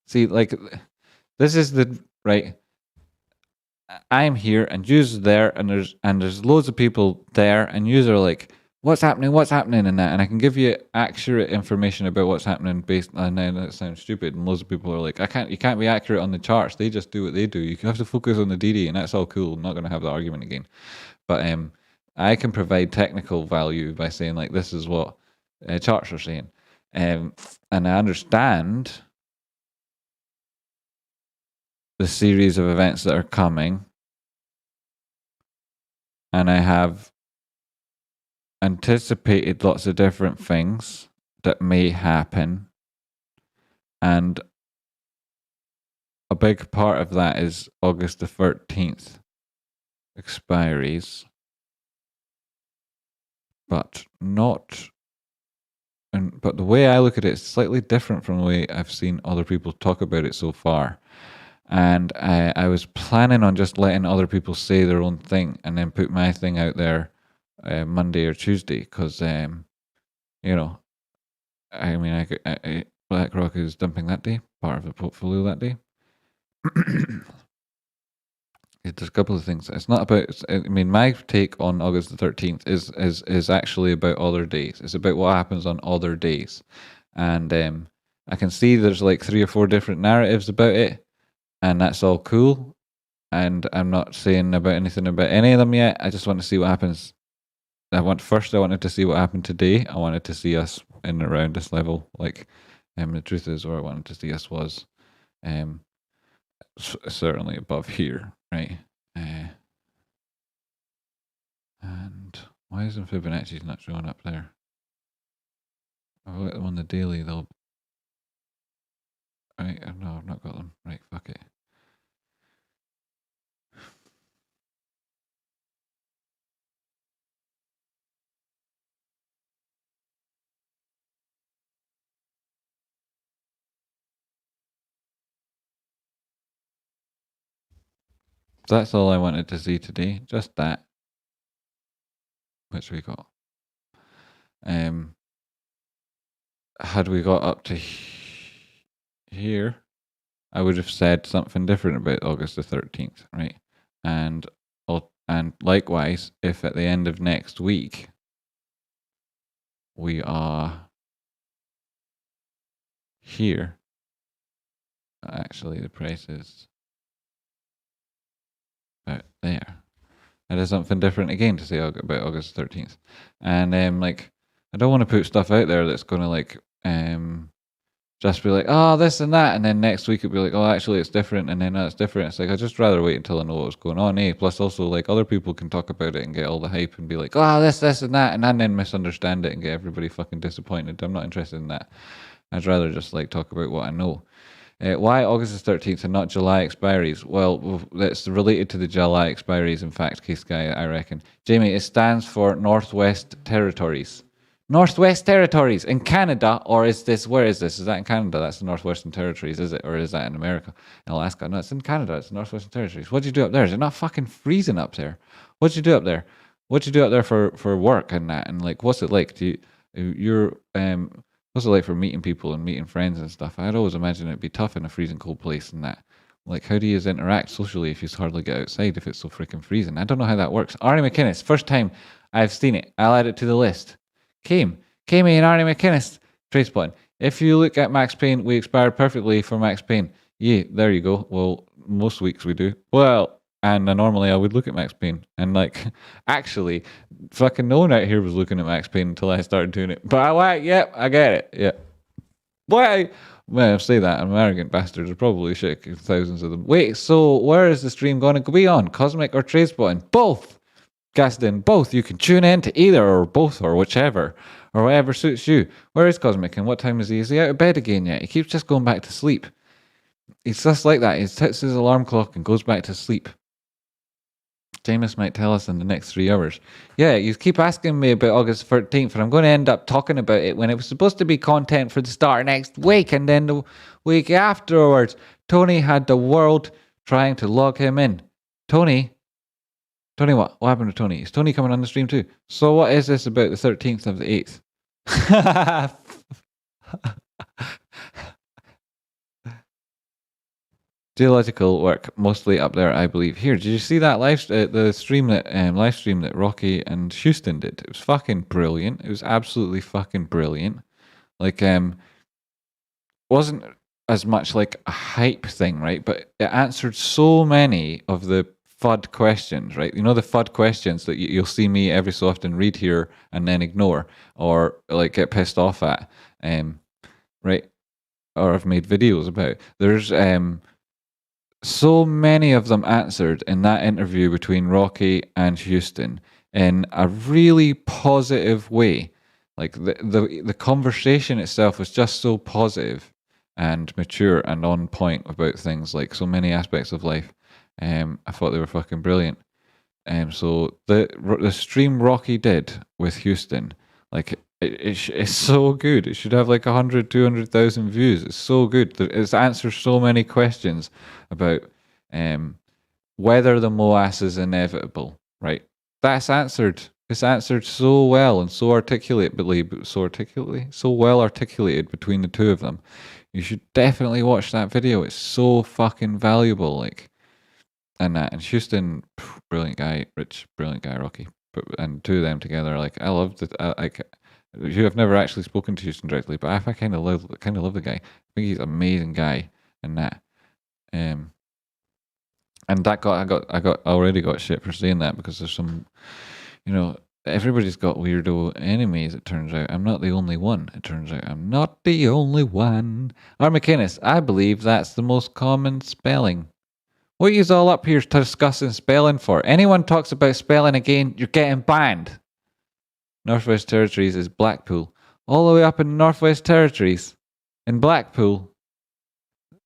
See, like, this is the right. I'm here and you's there, and there's loads of people there, and you's are like, what's happening, and that, and I can give you accurate information about what's happening based on. Now that sounds stupid, and loads of people are like, you can't be accurate on the charts. They just do what they do. You have to focus on the DD, and that's all cool. I'm not going to have the argument again, but I can provide technical value by saying like, this is what charts are saying, and I understand the series of events that are coming, and I have anticipated lots of different things that may happen, and a big part of that is August the 13th expiries, but the way I look at it is slightly different from the way I've seen other people talk about it so far. And I was planning on just letting other people say their own thing and then put my thing out there Monday or Tuesday, because BlackRock is dumping that day, part of the portfolio that day. There's a couple of things. It's not about. My take on August the 13th is actually about other days. It's about what happens on other days, and I can see there's like 3 or 4 different narratives about it, and that's all cool. And I'm not saying anything about any of them yet. I just want to see what happens. I wanted to see what happened today. I wanted to see us in and around this level. Like, the truth is, where I wanted to see us was, certainly above here, right? And why isn't Fibonacci's not showing up there? I've got them on the daily. They'll Right? No, I've not got them. Right, fuck it. That's all I wanted to see today. Just that. Which we got. Had we got up to here, I would have said something different about August the 13th, right? And likewise, if at the end of next week we are here, actually the price is about there. I did something different again to say about August 13th. And I don't want to put stuff out there that's going to just be like, oh, this and that, and then next week it'd be like, oh, actually it's different, and then it's different. It's like, I'd just rather wait until I know what's going on, eh? Plus also, like, other people can talk about it and get all the hype and be like, oh, this and that, and then misunderstand it and get everybody fucking disappointed. I'm not interested in that. I'd rather just, like, talk about what I know. Why August the 13th and not July expiries? Well, that's related to the July expiries, in fact, Case Guy, I reckon. Jamie, it stands for Northwest Territories. Northwest Territories in Canada, or is this, where is this? Is that in Canada? That's the Northwestern Territories, is it? Or is that in America? In Alaska? No, it's in Canada. It's the Northwestern Territories. What'd you do up there? Is it not fucking freezing up there? What'd you do up there? What'd you do up there for work and that? And like, what's it like? What's it like for meeting people and meeting friends and stuff? I'd always imagine it'd be tough in a freezing cold place and that. Like, how do you interact socially if you hardly get outside if it's so freaking freezing? I don't know how that works. Arnie McInnes, first time I've seen it. I'll add it to the list. Kamey and Arnie McInnes, Tradespotting. If you look at Max Payne, we expired perfectly for Max Payne. Yeah, there you go. Well, most weeks we do. Well, and normally I would look at Max Payne. And like, actually, fucking no one out here was looking at Max Payne until I started doing it. But yep, I get it. Yeah. Why? Well, I say that, I'm an arrogant bastard. There's probably shit, thousands of them. Wait, so where is the stream going to be on? Cosmic or Tradespotting? Both! Gaston, both. You can tune in to either or both or whichever or whatever suits you. Where is Cosmic and what time is he? Is he out of bed again yet? He keeps just going back to sleep. He's just like that. He sets his alarm clock and goes back to sleep. Jameis might tell us in the next 3 hours. Yeah, you keep asking me about August 13th, and I'm going to end up talking about it when it was supposed to be content for the start of next week, and then the week afterwards, Tony had the world trying to log him in. Tony, what? What happened to Tony? Is Tony coming on the stream too? So what is this about the 13th of the 8th? Geological work mostly up there, I believe. Here, did you see that live stream that Rocky and Houston did? It was fucking brilliant. It was absolutely fucking brilliant. Like, wasn't as much like a hype thing, right? But it answered so many of the FUD questions, right? You know, the FUD questions that you'll see me every so often read here and then ignore or like get pissed off at, right? Or I've made videos about. There's so many of them answered in that interview between Rocky and Houston in a really positive way. Like the conversation itself was just so positive and mature and on point about things like so many aspects of life. I thought they were fucking brilliant. So the stream Rocky did with Houston, like it's so good. It should have like 100, 200,000 views. It's so good. It answers so many questions about whether the MOAS is inevitable, right? That's answered. It's answered so well and so so well articulated between the two of them. You should definitely watch that video. It's so fucking valuable, like, and that. And Houston, brilliant guy. Rich, brilliant guy. Rocky, and two of them together, like, I loved it. You have never actually spoken to Houston directly, but I kind of love the guy. I think he's an amazing guy, and that. And that I already got shit for saying that because there's some, everybody's got weirdo enemies. It turns out I'm not the only one. It turns out I'm not the only one. R. McInnes, I believe that's the most common spelling. What are you all up here discussing spelling for? Anyone talks about spelling again, you're getting banned. Northwest Territories is Blackpool. All the way up in Northwest Territories. In Blackpool.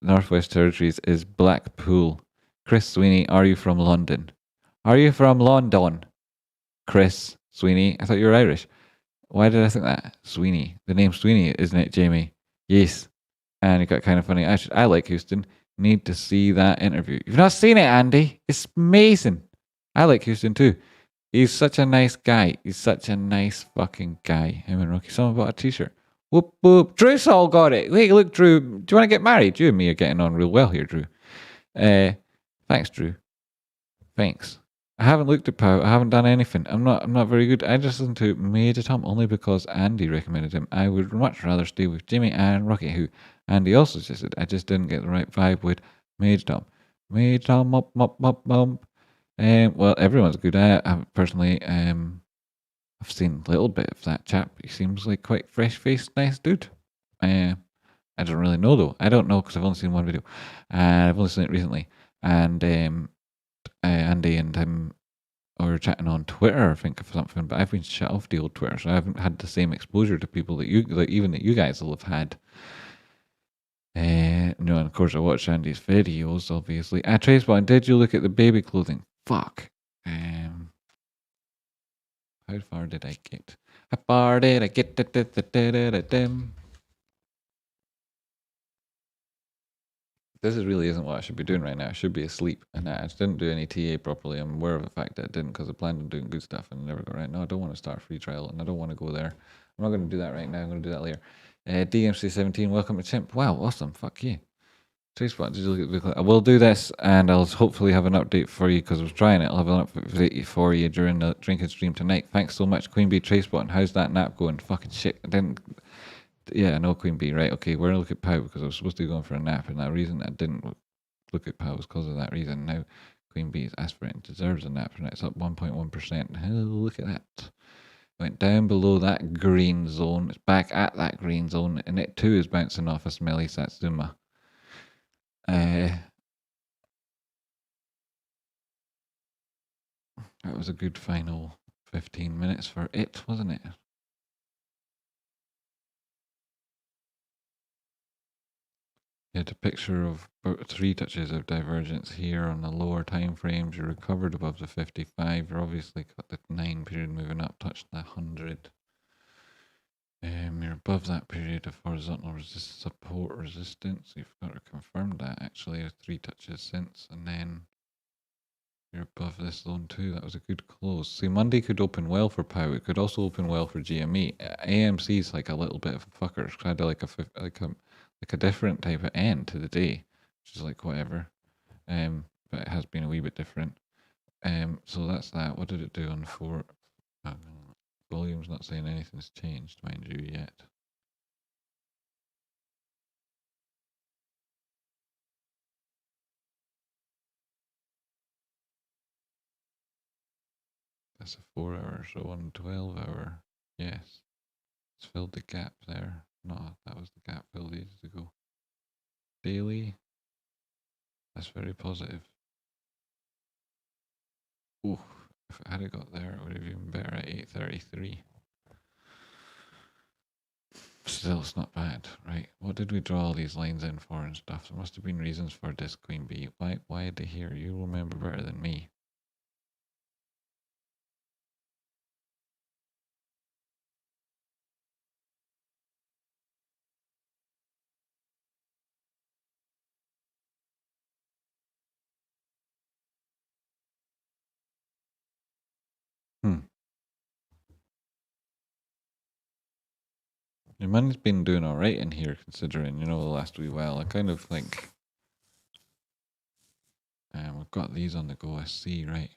Northwest Territories is Blackpool. Chris Sweeney, are you from London? Are you from London? Chris Sweeney. I thought you were Irish. Why did I think that? Sweeney. The name Sweeney, isn't it, Jamie? Yes. And you got kind of funny. I like Houston. Need to see that interview. You've not seen it, Andy. It's amazing. I like Houston too. He's such a nice guy. He's such a nice fucking guy. Him and Rocky. Someone bought a t-shirt. Whoop whoop. Drew's all got it. Wait, look, Drew. Do you want to get married? You and me are getting on real well here, Drew. Thanks, Drew. Thanks. I haven't looked at Pow. I haven't done anything. I'm not very good. I just listened to Made It Tom only because Andy recommended him. I would much rather stay with Jimmy and Rocky, who Andy also suggested. I just didn't get the right vibe with Made It Tom. Made It Tom up. Well, everyone's good. I personally I've seen a little bit of that chap. He seems like quite fresh-faced, nice dude. I don't really know though. I don't know because I've only seen one video, and I've only seen it recently. And Andy and him were chatting on Twitter, I think, or something. But I've been shut off the old Twitter, so I haven't had the same exposure to people that you guys will have had. No, and of course I watched Andy's videos, obviously. Tradespotting, did you look at the baby clothing? Fuck. How far did I get? How far did I get? This really isn't what I should be doing right now. I should be asleep. And I just didn't do any TA properly. I'm aware of the fact that I didn't because I planned on doing good stuff and I never got right. No, I don't want to start a free trial and I don't want to go there. I'm not going to do that right now. I'm going to do that later. DMC17, welcome to Chimp. Wow, awesome. Fuck yeah. Tradespot, did you look at the I will do this and I'll hopefully have an update for you because I was trying it. I'll have an update for you during the drinking stream tonight. Thanks so much, Queen Bee Tradespot. And how's that nap going? Fucking shit. I didn't. Yeah, no Queen Bee, right? Okay, we're gonna look at Pow because I was supposed to be going for a nap, and that reason I didn't look at Pow was because of that reason. Now Queen Bee's asked for it and deserves a nap, and it's up 1.1%. Oh, look at that. Went down below that green zone. It's back at that green zone, and it too is bouncing off a smelly Satsuma. That was a good final 15 minutes for it, wasn't it? You had a picture of 3 touches of divergence here on the lower time frames. You recovered above the 55. You're obviously got the 9 period moving up, touched the 100. You're above that period of horizontal support resistance. You've got to confirm that actually 3 touches since, and then you're above this zone too. That was a good close. See, Monday could open well for Pow. It could also open well for GME. AMC's like a little bit of a fucker. It's kind of like a different type of end to the day, which is like whatever. But it has been a wee bit different. So that's that. What did it do on 4? Volume's not saying anything's changed, mind you, yet. That's a 4 hour, so on 12 hour, yes. It's filled the gap there. No, that was the gap filled ages ago. Daily, that's very positive. Ooh, if it had got there, it would have been better at 8:33. Still, it's not bad, right? What did we draw all these lines in for and stuff? There must have been reasons for this, Queen Bee. Why did they here? You remember better than me. Your money's been doing all right in here, considering, the last wee while. I kind of think we've got these on the go. I see, right?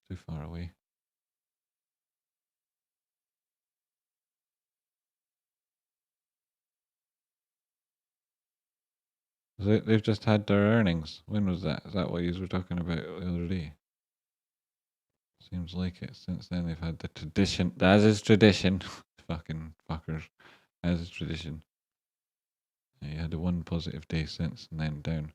Too far away. They've just had their earnings. When was that? Is that what you were talking about the other day? Seems like it. Since then, they've had the tradition. As is tradition. Fucking fuckers. As is tradition. You had the one positive day since and then down.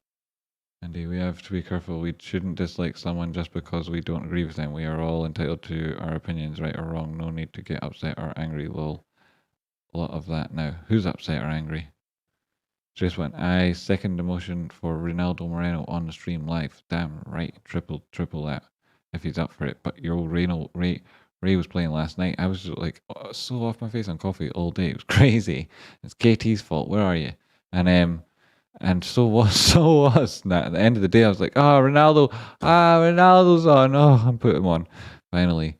Andy, we have to be careful. We shouldn't dislike someone just because we don't agree with them. We are all entitled to our opinions, right or wrong. No need to get upset or angry. Lol. A lot of that now. Who's upset or angry? Just went. I second the motion for Ronaldo Moreno on the stream live. Damn right. Triple that if he's up for it. But your old Ray was playing last night. I was just like so off my face on coffee all day. It was crazy. It's KT's fault. Where are you? And so was Now, at the end of the day, I was like, oh, Ronaldo, Ronaldo's on. Oh, I'm putting him on. Finally,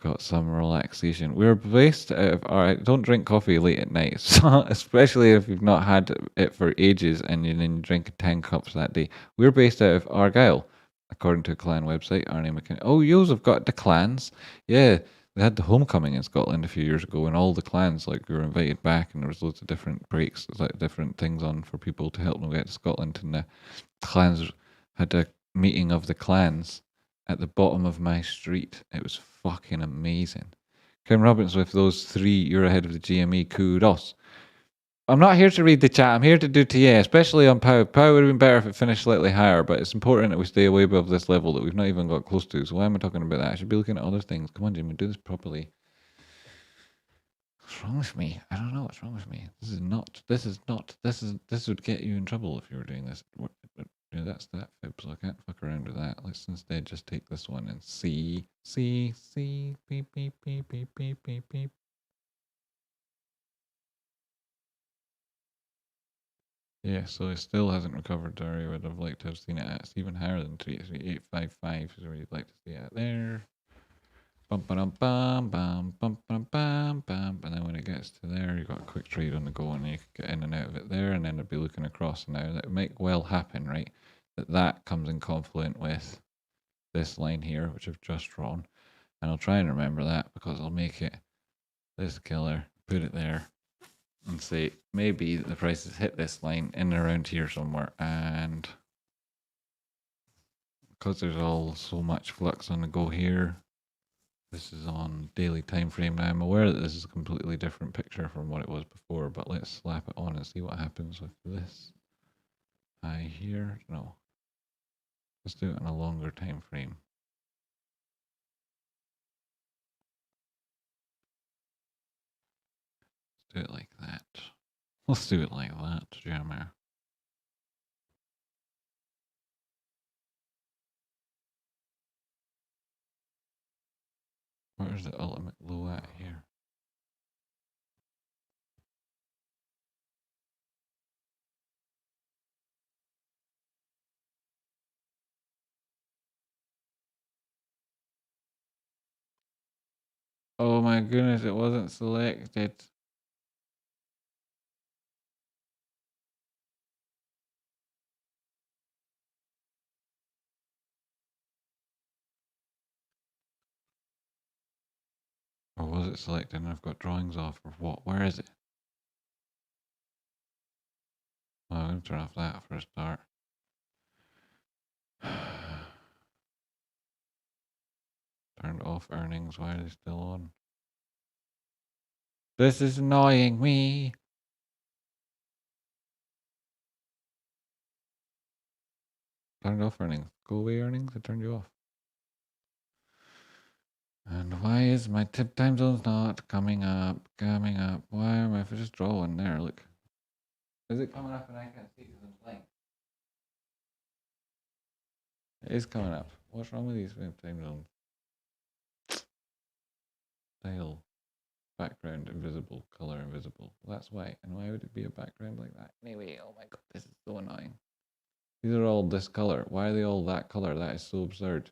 got some relaxation. We're based out of, all right, don't drink coffee late at night, so, especially if you've not had it for ages and you then drink 10 cups that day. We're based out of Argyll, according to a clan website. Arnie McKinney. Oh, yours have got the clans. Yeah, they had the homecoming in Scotland a few years ago, and all the clans like were invited back, and there was loads of different breaks, like different things on for people to help them get to Scotland, and the clans had a meeting of the clans at the bottom of my street. It was fucking amazing. Kim Robbins with those three, you're ahead of the GME. Kudos. I'm not here to read the chat. I'm here to do TA, especially on POW. POW would have been better if it finished slightly higher, but it's important that we stay way above this level that we've not even got close to. So why am I talking about that? I should be looking at other things. Come on, Jimmy, do this properly. What's wrong with me? I don't know what's wrong with me. This would get you in trouble if you were doing this. Yeah, that's that fib, so I can't fuck around with that. Let's instead just take this one and see, beep, beep, beep, beep, beep, beep, beep. Yeah, so it still hasn't recovered to where I would have liked to have seen it at. It's even higher than 3855 is where you'd like to see it there. Bum bum bum bum bum bum bum bum, and then when it gets to there, you've got a quick trade on the go, and you can get in and out of it there, and then it'll be looking across now. That might well happen, right? That comes in confluent with this line here, which I've just drawn, and I'll try and remember that because I'll make it this killer, put it there, and say maybe the prices hit this line in and around here somewhere, and because there's all so much flux on the go here. This is on daily time frame. Now I'm aware that this is a completely different picture from what it was before, but let's slap it on and see what happens with this high here. No, let's do it on a longer time frame. Let's do it like that. Let's do it like that, Jammer. Where's the ultimate low at here? Oh my goodness, it wasn't selected. Or was it selected and I've got drawings off or what? Where is it? Oh, I'm going to turn off that for a start. Turned off earnings. Why are they still on? This is annoying me. Turned off earnings. Go away earnings. I turned you off. And why is my tip time zones not coming up? Why am I? If I just draw one there, look. Is it coming up and I can't see because I'm playing? It is coming up. What's wrong with these time zones? Style. Background invisible. Color invisible. That's why. And why would it be a background like that? Anyway, oh my god, this is so annoying. These are all this color. Why are they all that color? That is so absurd.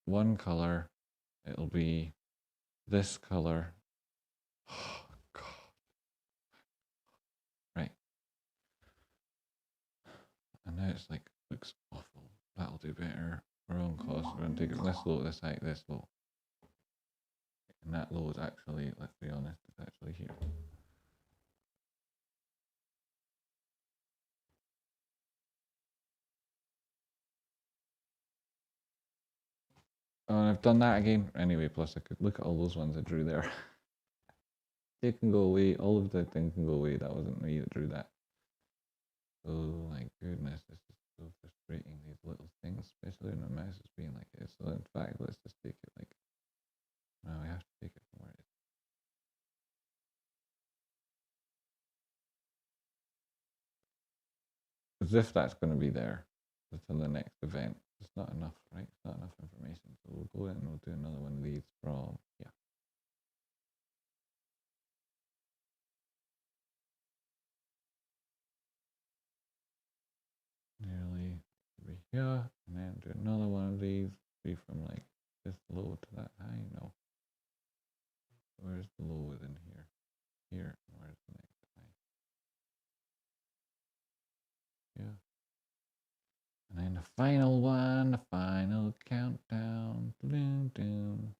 One color, it'll be this color. Oh god. Right. And now it's like looks awful. That'll do better. Our own cost. We're gonna take it this low, this high, this low. And that low is actually, let's be honest, it's actually here. Oh, and I've done that again. Anyway, plus I could look at all those ones I drew there. They can go away. All of the things can go away. That wasn't me that drew that. Oh my goodness, this is so frustrating, these little things, especially when my mouse is being like this. So in fact, let's just take it like, no, we have to take it from where it is. As if that's going to be there until the next event. It's not enough, right? It's not enough information. So we'll go in and we'll do another one of these from, yeah. Nearly over here, and then do another one of these. Be from like this low to that high. No. Where's the low within here? Here. Where's the next high? Yeah. And then the final one, the final countdown. Doom, doom.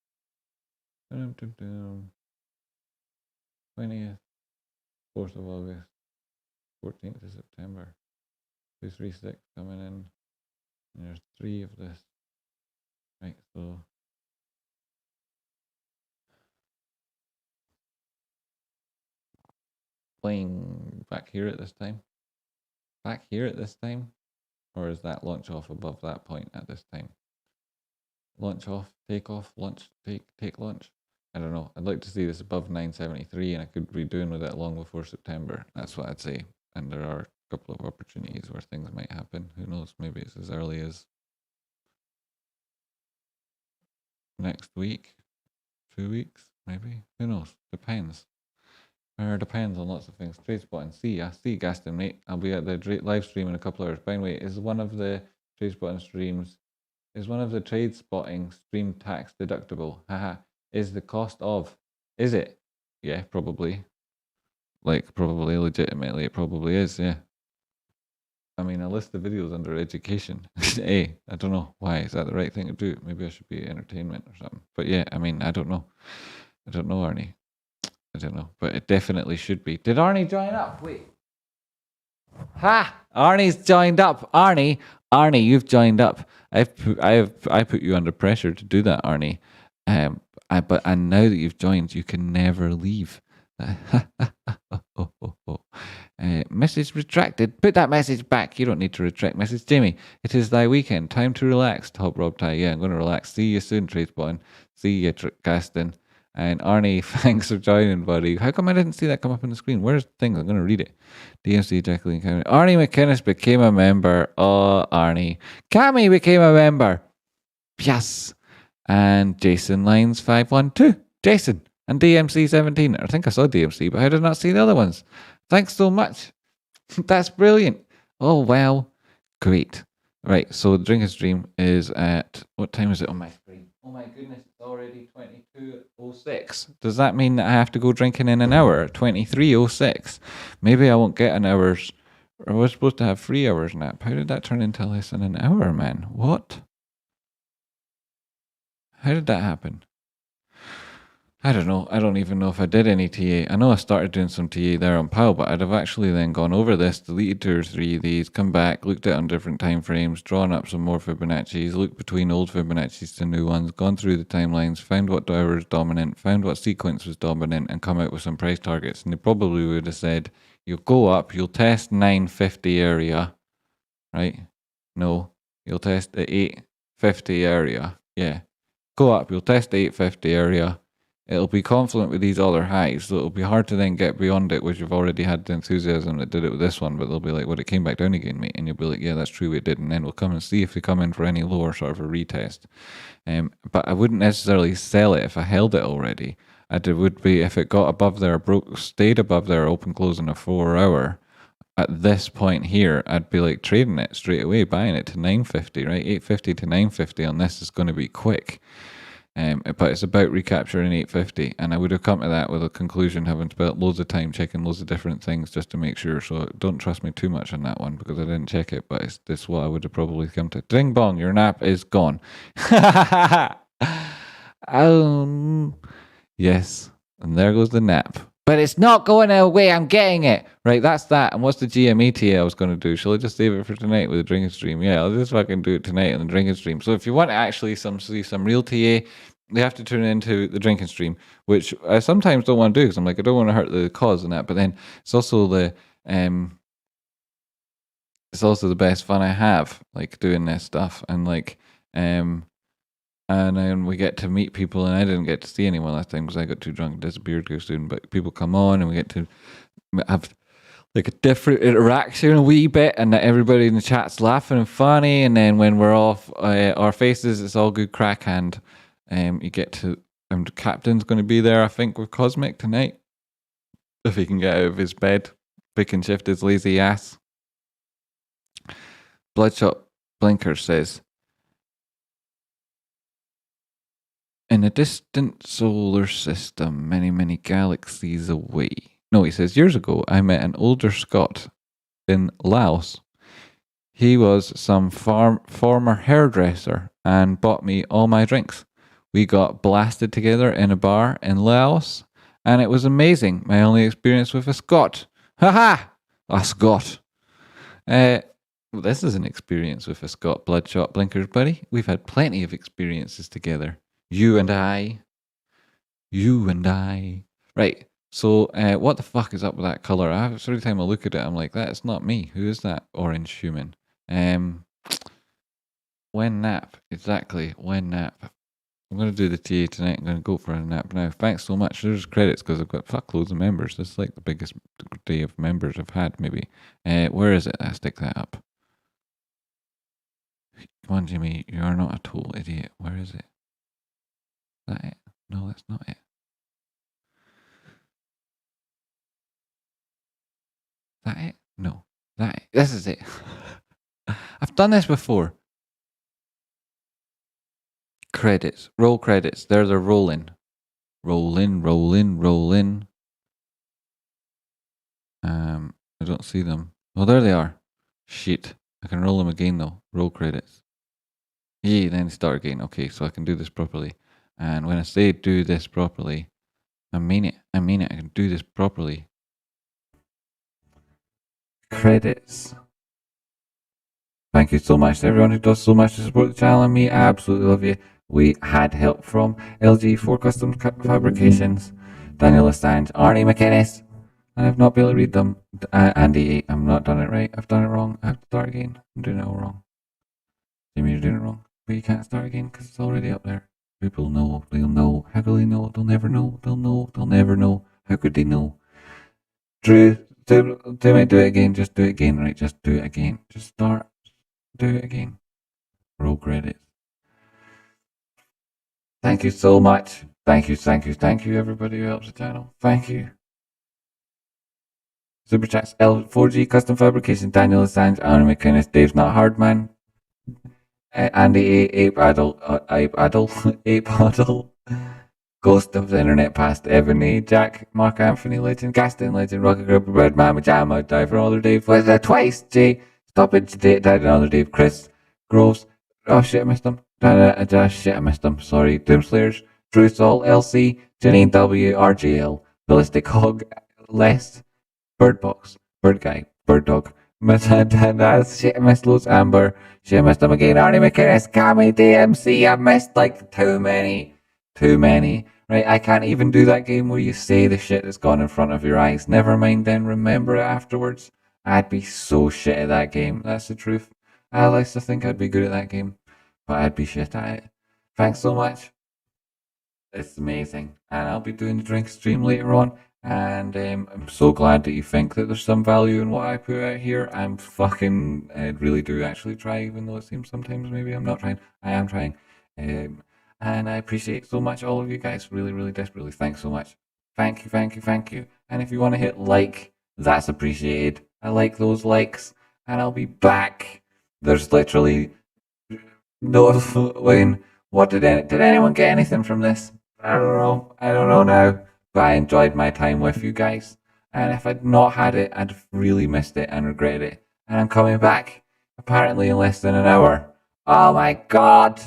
Doom, doom, doom. 20th, 4th of August, 14th of September. 236 coming in. And there's 3 of this. Right, so playing back here at this time. Back here at this time? Or is that launch off above that point at this time? Launch off, take off, launch, take launch. I don't know. I'd like to see this above 973 and I could be doing with it long before September. That's what I'd say. And there are a couple of opportunities where things might happen. Who knows? Maybe it's as early as next week, 2 weeks, maybe. Who knows? Depends. Depends on lots of things. Tradespotting. See ya. See you, Gaston, mate. I'll be at the live stream in a couple of hours. By the way, is one of the Tradespotting streams, is one of the Tradespotting stream tax deductible? Haha. Is the cost of, is it? Yeah, probably. Like, probably, legitimately, it probably is, yeah. I mean, I list the videos under education. Hey, I don't know why. Is that the right thing to do? Maybe I should be entertainment or something. But yeah, I mean, I don't know. I don't know, Arnie. I don't know, but it definitely should be. Did Arnie join up? Wait. Ha! Arnie's joined up. Arnie, you've joined up. I put you under pressure to do that, Arnie. But now that you've joined, you can never leave. Message retracted. Put that message back. You don't need to retract message. Jamie, it is thy weekend. Time to relax. Top Rob Tie. Yeah, I'm going to relax. See you soon, Tradespotting. See you, Gaston. And Arnie, thanks for joining, buddy. How come I didn't see that come up on the screen? Where's the thing? I'm going to read it. DMC Jacqueline County. Arnie McInnes became a member. Oh, Arnie. Cammy became a member. Yes. And Jason Lines 512. Jason. And DMC 17. I think I saw DMC, but I did not see the other ones. Thanks so much. That's brilliant. Oh, wow. Great. Right, so the drinking stream is at, what time is it on my screen? Oh my goodness, it's already 22:06. Does that mean that I have to go drinking in an hour? 23:06. Maybe I won't get an hour's, I was supposed to have 3 hours nap. How did that turn into less than an hour, man? What? How did that happen? I don't know. I don't even know if I did any TA. I know I started doing some TA there on PAL, but I'd have actually then gone over this, deleted 2 or 3 of these, come back, looked at it on different time frames, drawn up some more Fibonacci's, looked between old Fibonacci's to new ones, gone through the timelines, found what hour was dominant, found what sequence was dominant, and come out with some price targets. And they probably would have said, you'll go up, you'll test 950 area, right? No, you'll test the 850 area. Yeah. Go up, you'll test the 850 area. It'll be confluent with these other highs, so it'll be hard to then get beyond it, which you've already had the enthusiasm that did it with this one, but they'll be like, well, it came back down again, mate. And you'll be like, yeah, that's true, it did. And then we'll come and see if they come in for any lower sort of a retest. But I wouldn't necessarily sell it if I held it already. It would be if it got above there, stayed above there, open close in a 4 hour. At this point here, I'd be like trading it straight away, buying it to 950, right? 850 to 950 on this is going to be quick. But it's about recapturing 850, and I would have come to that with a conclusion, having spent loads of time checking loads of different things just to make sure. So don't trust me too much on that one because I didn't check it, but it's this what I would have probably come to. Ding bong, your nap is gone. Yes, and there goes the nap. But it's not going away. I'm getting it. Right, that's that. And what's the GME TA I was going to do? Shall I just save it for tonight with the drinking stream? Yeah, I'll just fucking do it tonight on the drinking stream. So if you want to actually see some real TA, you have to tune into the drinking stream, which I sometimes don't want to do because I'm like, I don't want to hurt the cause and that. But then it's also the it's also the best fun I have, like doing this stuff, and like, and then we get to meet people, and I didn't get to see anyone last time because I got too drunk and disappeared too soon. But people come on, and we get to have like a different interaction a wee bit, and that everybody in the chat's laughing and funny. And then when we're off our faces, it's all good crack. And you get to, the captain's going to be there, I think, with Cosmic tonight, if he can get out of his bed, pick and shift his lazy ass. Bloodshot Blinker says, in a distant solar system, many, many galaxies away. No, he says, years ago, I met an older Scot in Laos. He was some former hairdresser and bought me all my drinks. We got blasted together in a bar in Laos, and it was amazing. My only experience with a Scot. Ha! A Scot. Well, this is an experience with a Scot. Bloodshot Blinkers, buddy. We've had plenty of experiences together. You and I. Right. So, what the fuck is up with that color? Every time I look at it, I'm like, that's not me. Who is that orange human? When nap. Exactly. When nap. I'm going to do the TA tonight. I'm going to go for a nap now. Thanks so much. There's credits because I've got fuckloads of members. This is like the biggest day of members I've had, maybe. Where is it? I'll stick that up. Come on, Jimmy. You are not a total idiot. Where is it? Is that it? No, that's not it. Is that it? No. This is it. I've done this before. Credits. Roll credits. They're rolling. Rolling. I don't see them. Oh, there they are. Shit. I can roll them again though. Roll credits. Yeah, then start again. Okay, so I can do this properly. And when I say do this properly, I mean it. I can do this properly. Credits. Thank you so much to everyone who does so much to support the channel and me. I absolutely love you. We had help from LG4 Custom Fabrications, Daniel Assange, Arnie McInnes, and I've not been able to read them. Andy, I'm not done it right. I've done it wrong. I have to start again. I'm doing it all wrong. Jimmy, you're doing it wrong. But you can't start again because it's already up there. People know. They'll know. How will they know? They'll never know. They'll know. They'll never know. How could they know? Drew, do it again. Just do it again, right? Just do it again. Just start. Do it again. Roll credits. Thank you so much. Thank you, everybody who helps the channel. Thank you. Super chats, L4G Custom Fabrication, Daniel Assange, Aaron McInnes, Dave's Not Hard Man, Andy Ape Adult, Ghost of the Internet Past, Evan A, Jack, Mark Anthony Legend, Gaston Legend, Rocket Group, Red Mama Jamma, Diver Other Dave, was that twice, Jay, Stop It Today, Died Another Dave, Chris, Groves, oh shit, I missed him. Shit, I missed him. Sorry. Doomslayers, Drew Sol, LC, Janine W, RJL, Ballistic Hog, Les, Birdbox, Bird Guy, Bird Dog, shit, I missed loads. Amber, shit, I missed him again. Arnie McInnes, Cammy, DMC, I missed like too many. Right, I can't even do that game where you say the shit that's gone in front of your eyes. Never mind then, remember it afterwards. I'd be so shit at that game. That's the truth. I like to think I'd be good at that game, but I'd be shit at it. Thanks so much. It's amazing. And I'll be doing the drink stream later on. And I'm so glad that you think that there's some value in what I put out here. I really do actually try, even though it seems sometimes maybe I'm not trying. I am trying. And I appreciate so much all of you guys. Really, really desperately. Thanks so much. Thank you. And if you want to hit like, that's appreciated. I like those likes. And I'll be back. There's literally no when. What did anyone get anything from this? I don't know now. But I enjoyed my time with you guys. And if I'd not had it, I'd really missed it and regretted it. And I'm coming back, apparently in less than an hour. Oh my god!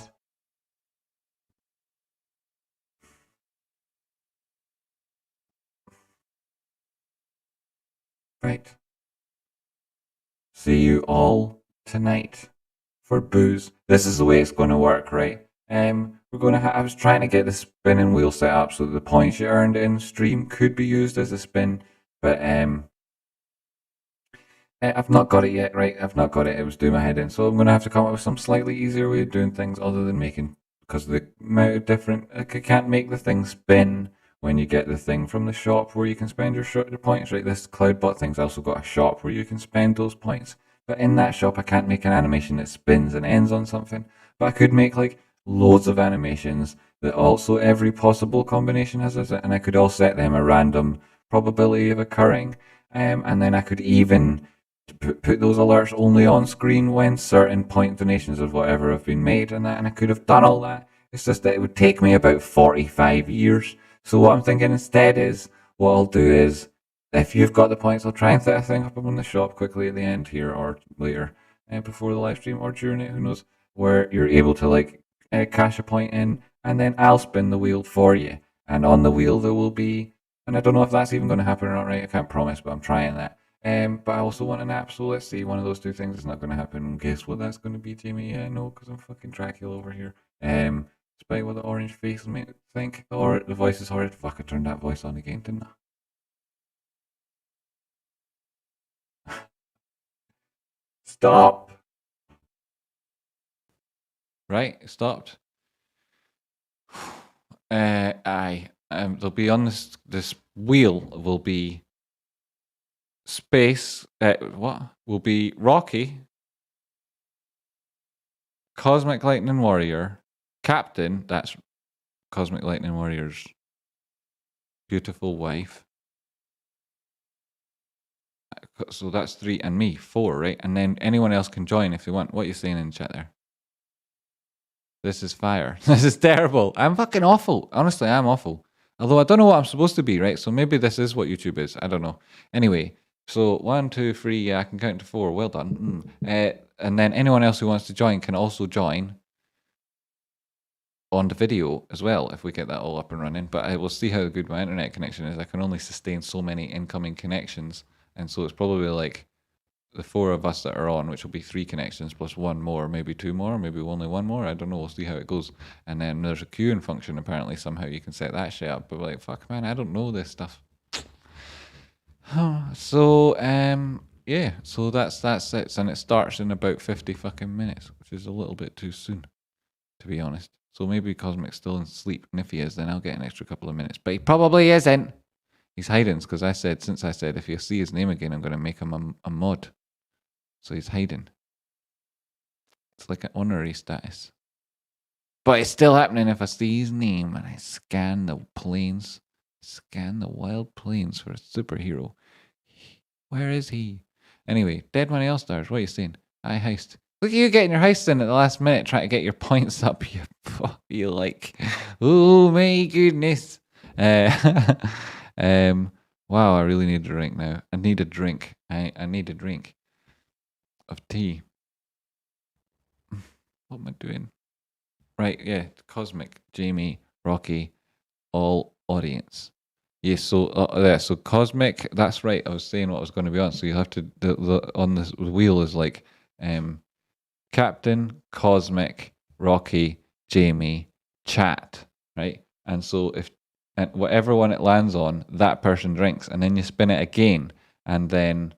Right. See you all tonight for booze. This is the way it's going to work, right? I was trying to get the spinning wheel set up so that the points you earned in stream could be used as a spin, but I've not got it yet, right? I've not got it. It was doing my head in. So I'm going to have to come up with some slightly easier way of doing things other than making. Because the amount of different. I can't make the thing spin when you get the thing from the shop where you can spend your points, right? This Cloudbot thing's also got a shop where you can spend those points. But in that shop, I can't make an animation that spins and ends on something. But I could make like loads of animations that also every possible combination has, and I could all set them a random probability of occurring. And then I could even put those alerts only on screen when certain point donations of whatever have been made and that, and I could have done all that. It's just that it would take me about 45 years. So what I'm thinking instead is, what I'll do is, if you've got the points, I'll try and set a thing up in the shop quickly at the end here or later, before the live stream or during it, who knows, where you're able to like cash a point in, and then I'll spin the wheel for you. And on the wheel there will be, and I don't know if that's even going to happen or not, right? I can't promise, but I'm trying that. But I also want an app, so let's see. One of those two things is not going to happen. Guess what that's going to be, Jamie? Yeah, I know, because I'm fucking Dracula over here. Despite what the orange face will make me think. Or the voice is horrid. Fuck, I turned that voice on again, didn't I? Stop! Right, it stopped. Aye. There'll be on this wheel will be space. What will be Rocky, Cosmic Lightning Warrior, Captain. That's Cosmic Lightning Warrior's beautiful wife. So that's 3, and me 4, right? And then anyone else can join if they want. What are you saying in the chat there? This is fire. This is terrible. I'm fucking awful. Honestly, I'm awful. Although I don't know what I'm supposed to be, right? So maybe this is what YouTube is. I don't know. Anyway, so 1, 2, 3. Yeah, I can count to 4. Well done. And then anyone else who wants to join can also join on the video as well if we get that all up and running. But I will see how good my internet connection is. I can only sustain so many incoming connections, and so it's probably like the 4 of us that are on, which will be 3 connections plus 1 more, maybe 2 more, maybe only 1 more. I don't know. We'll see how it goes. And then there's a queuing function. Apparently, somehow you can set that shit up. But like, fuck, man, I don't know this stuff. So, yeah. So that's it, and it starts in about 50 fucking minutes, which is a little bit too soon, to be honest. So maybe Cosmic's still in sleep, and if he is, then I'll get an extra couple of minutes. But he probably isn't. He's hiding, because since I said if you see his name again, I'm going to make him a mod. So he's hiding. It's like an honorary status. But it's still happening if I see his name and I scan the plains. Scan the wild plains for a superhero. Where is he? Anyway, Dead Money All-Stars, what are you saying? I heist. Look at you getting your heist in at the last minute, trying to get your points up. You like, oh my goodness. Wow, I really need a drink now. I need a drink. I need a drink of tea. What am I doing? Right, yeah, Cosmic, Jamie, Rocky, all audience. Yes, so Cosmic, that's right. I was saying what I was going to be on. So you have to on this wheel is like Captain, Cosmic, Rocky, Jamie, chat, right? And so and whatever one it lands on, that person drinks, and then you spin it again, and then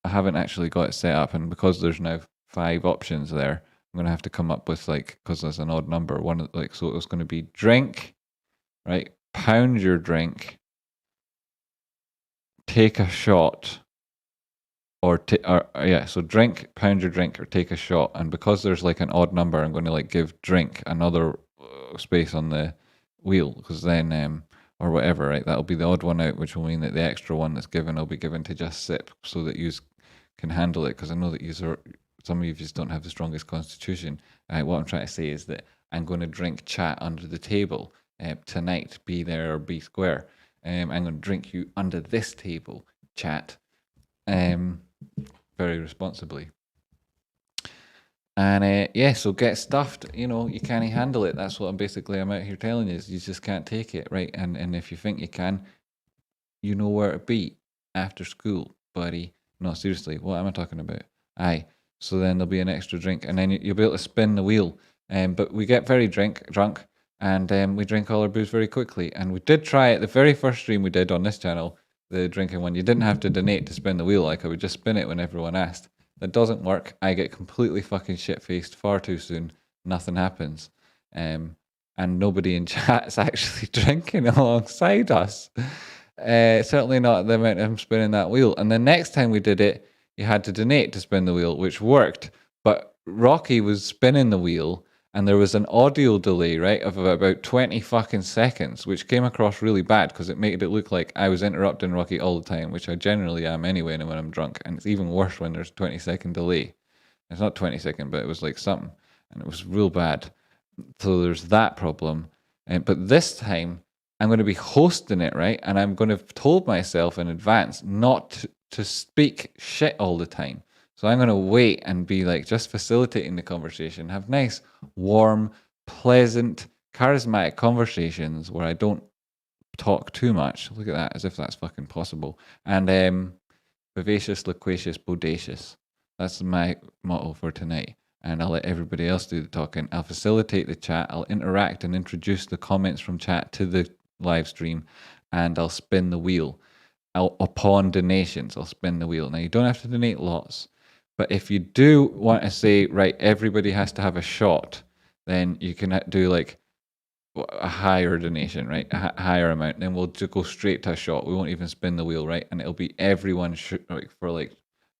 I haven't actually got it set up, and because there's now 5 options there, I'm gonna have to come up with like, because there's an odd number, one like, so it's going to be drink, right? Pound your drink, take a shot, or yeah, so drink, pound your drink, or take a shot. And because there's like an odd number, I'm going to like give drink another space on the wheel, because then or whatever, right? That'll be the odd one out, which will mean that the extra one that's given will be given to just sip, so that you can handle it. Because I know that some of you just don't have the strongest constitution. What I'm trying to say is that I'm going to drink chat under the table tonight. Be there or be square. I'm going to drink you under this table, chat, very responsibly. And yeah, so get stuffed. You know, you can't handle it. That's what I'm out here telling you. Is you just can't take it, right? And if you think you can, you know where to be after school, buddy. No, seriously, what am I talking about? Aye. So then there'll be an extra drink, and then you'll be able to spin the wheel. But we get very drunk, and we drink all our booze very quickly. And we did try it. The very first stream we did on this channel, the drinking one. You didn't have to donate to spin the wheel. Like I would just spin it when everyone asked. That doesn't work. I get completely fucking shit-faced far too soon. Nothing happens. And nobody in chat's actually drinking alongside us. Certainly not the amount of him spinning that wheel. And the next time we did it, you had to donate to spin the wheel, which worked. But Rocky was spinning the wheel, and there was an audio delay, right, of about 20 fucking seconds, which came across really bad because it made it look like I was interrupting Rocky all the time, which I generally am anyway when I'm drunk. And it's even worse when there's 20-second delay. It's not 20-second, but it was like something. And it was real bad. So there's that problem. But this time, I'm going to be hosting it, right? And I'm going to have told myself in advance not to speak shit all the time. So I'm going to wait and be like just facilitating the conversation, have nice, warm, pleasant, charismatic conversations where I don't talk too much. Look at that, as if that's fucking possible. And vivacious, loquacious, bodacious. That's my motto for tonight. And I'll let everybody else do the talking. I'll facilitate the chat. I'll interact and introduce the comments from chat to the live stream, and I'll spin the wheel. Upon donations, I'll spin the wheel. Now, you don't have to donate lots, but if you do want to say, right, everybody has to have a shot, then you can do like a higher donation, right? A higher amount. Then we'll just go straight to a shot. We won't even spin the wheel, right? And it'll be everyone for like,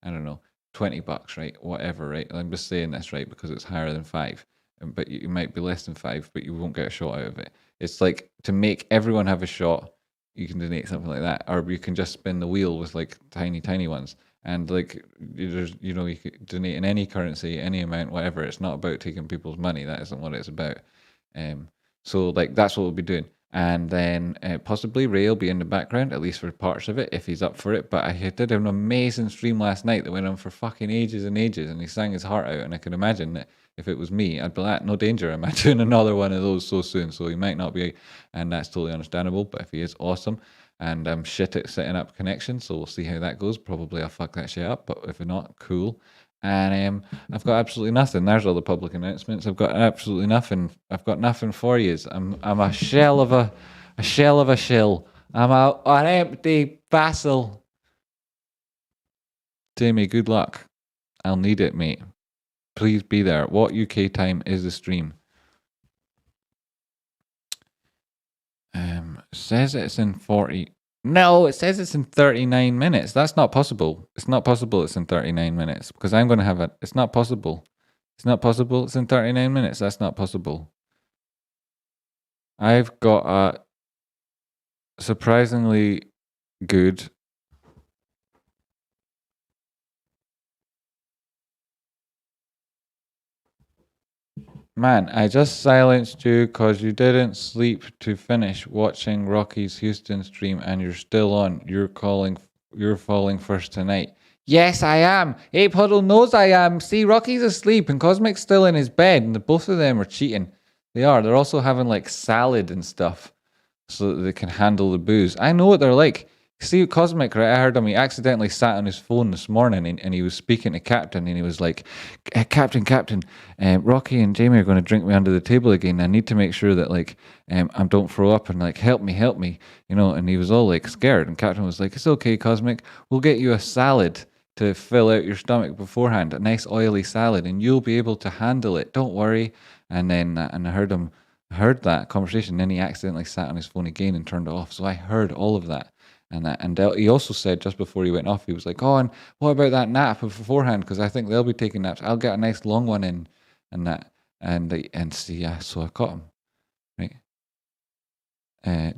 I don't know, $20, right? Whatever, right? I'm just saying this, right? Because it's higher than 5. But you might be less than 5, but you won't get a shot out of it. It's like to make everyone have a shot, you can donate something like that. Or you can just spin the wheel with like tiny ones. And like, there's, you know, you could donate in any currency, any amount, whatever. It's not about taking people's money. That isn't what it's about. So like, that's what we'll be doing. And then possibly Ray will be in the background, at least for parts of it, if he's up for it. But I did an amazing stream last night that went on for fucking ages and ages, and he sang his heart out. And I can imagine that if it was me, I'd be like, no danger, am I doing another one of those so soon? So he might not be, and that's totally understandable. But if he is, awesome. And I'm shit at setting up connections, so we'll see how that goes. Probably I'll fuck that shit up, but if not, cool. And I've got absolutely nothing. There's all the public announcements. I've got absolutely nothing. I've got nothing for you. I'm a shell of a shell. I'm an empty vessel. Jamie, good luck. I'll need it, mate. Please be there. What UK time is the stream? Says it's in 40. No, it says it's in 39 minutes. That's not possible. It's not possible it's in 39 minutes because I'm going to have it. It's not possible. It's not possible it's in 39 minutes. That's not possible. I've got a surprisingly good man, I just silenced you because you didn't sleep to finish watching Rocky's Houston stream and you're still on. You're falling first tonight. Yes, I am. Ape Huddle knows I am. See, Rocky's asleep and Cosmic's still in his bed, and both of them are cheating. They are. They're also having like salad and stuff so that they can handle the booze. I know what they're like. See, Cosmic, right? I heard him. He accidentally sat on his phone this morning and he was speaking to Captain and he was like, Captain, Rocky and Jamie are going to drink me under the table again. I need to make sure that like I don't throw up and like help me, you know. And he was all like scared. And Captain was like, it's okay, Cosmic. We'll get you a salad to fill out your stomach beforehand, a nice oily salad, and you'll be able to handle it. Don't worry. And then and I heard that conversation. Then he accidentally sat on his phone again and turned it off. So I heard all of that. And he also said just before he went off, he was like, oh, and what about that nap beforehand? Because I think they'll be taking naps. I'll get a nice long one in and that. And see, yeah, so I caught him. Right.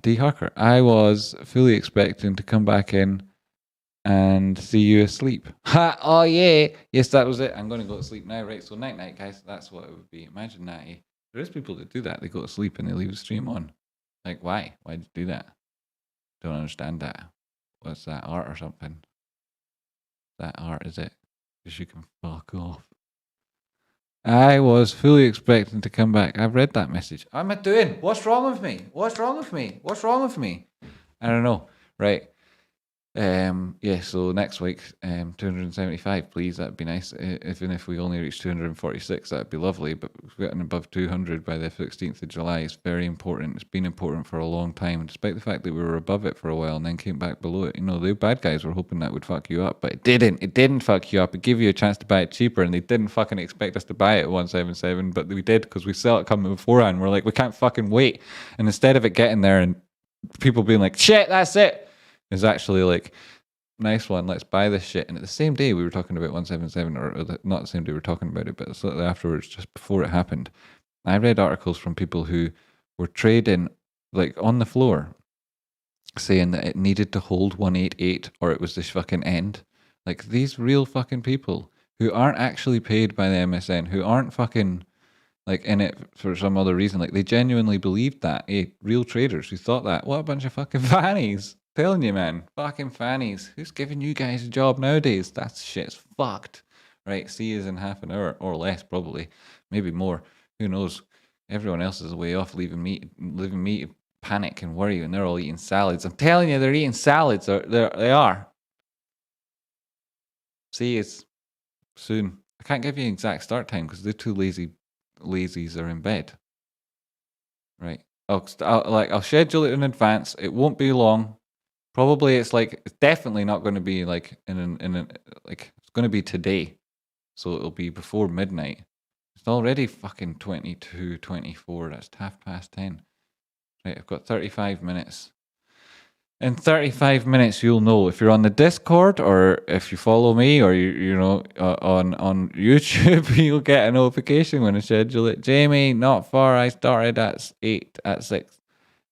D. Harker, I was fully expecting to come back in and see you asleep. Ha! Oh, yeah. Yes, that was it. I'm going to go to sleep now. Right, so night, guys. That's what it would be. Imagine that. Eh? There is people that do that. They go to sleep and they leave the stream on. Like, why? Why do you do that? Don't understand that. What's that, art or something? That art, is it? Because you can fuck off. I was fully expecting to come back. I've read that message. What am I doing? What's wrong with me? I don't know. Right. Yeah, so next week, 275, please. That'd be nice. Even if we only reach 246, that'd be lovely. But getting above 200 by the 16th of July is very important. It's been important for a long time. And despite the fact that we were above it for a while and then came back below it, the bad guys were hoping that would fuck you up, but it didn't. It didn't fuck you up. It gave you a chance to buy it cheaper, and they didn't fucking expect us to buy it at 177, but we did because we saw it coming beforehand. We're like, we can't fucking wait. And instead of it getting there and people being like, shit, that's it, is actually like, nice one, let's buy this shit. And at the same day we were talking about 177, or not the same day we were talking about it, but slightly afterwards, just before it happened, I read articles from people who were trading like on the floor saying that it needed to hold 188 or it was this fucking end. Like, these real fucking people who aren't actually paid by the MSN, who aren't fucking like in it for some other reason, like they genuinely believed that. Real traders who thought that. What a bunch of fucking fannies. Telling you, man, fucking fannies. Who's giving you guys a job nowadays? That shit's fucked. Right, see you in half an hour or less, probably, maybe more. Who knows? Everyone else is way off, leaving me to panic and worry, and they're all eating salads. I'm telling you, they're eating salads. They are. See you soon. I can't give you an exact start time because the two lazies are in bed. Right. I'll schedule it in advance. It won't be long. Probably it's definitely not going to be like it's going to be today. So it'll be before midnight. It's already fucking 22:24. That's 10:30. Right, I've got 35 minutes. In 35 minutes, you'll know if you're on the Discord or if you follow me or on YouTube. You'll get a notification when I schedule it. Jamie, not far. I started at 6.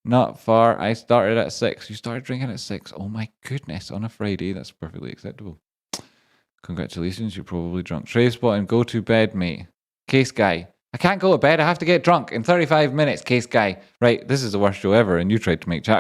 Not far. I started at 6. You started drinking at 6. Oh my goodness! On a Friday, that's perfectly acceptable. Congratulations, you're probably drunk. Tradespotting, go to bed, mate. Case guy. I can't go to bed. I have to get drunk in 35 minutes. Case guy. Right, this is the worst show ever, and you tried to make chat.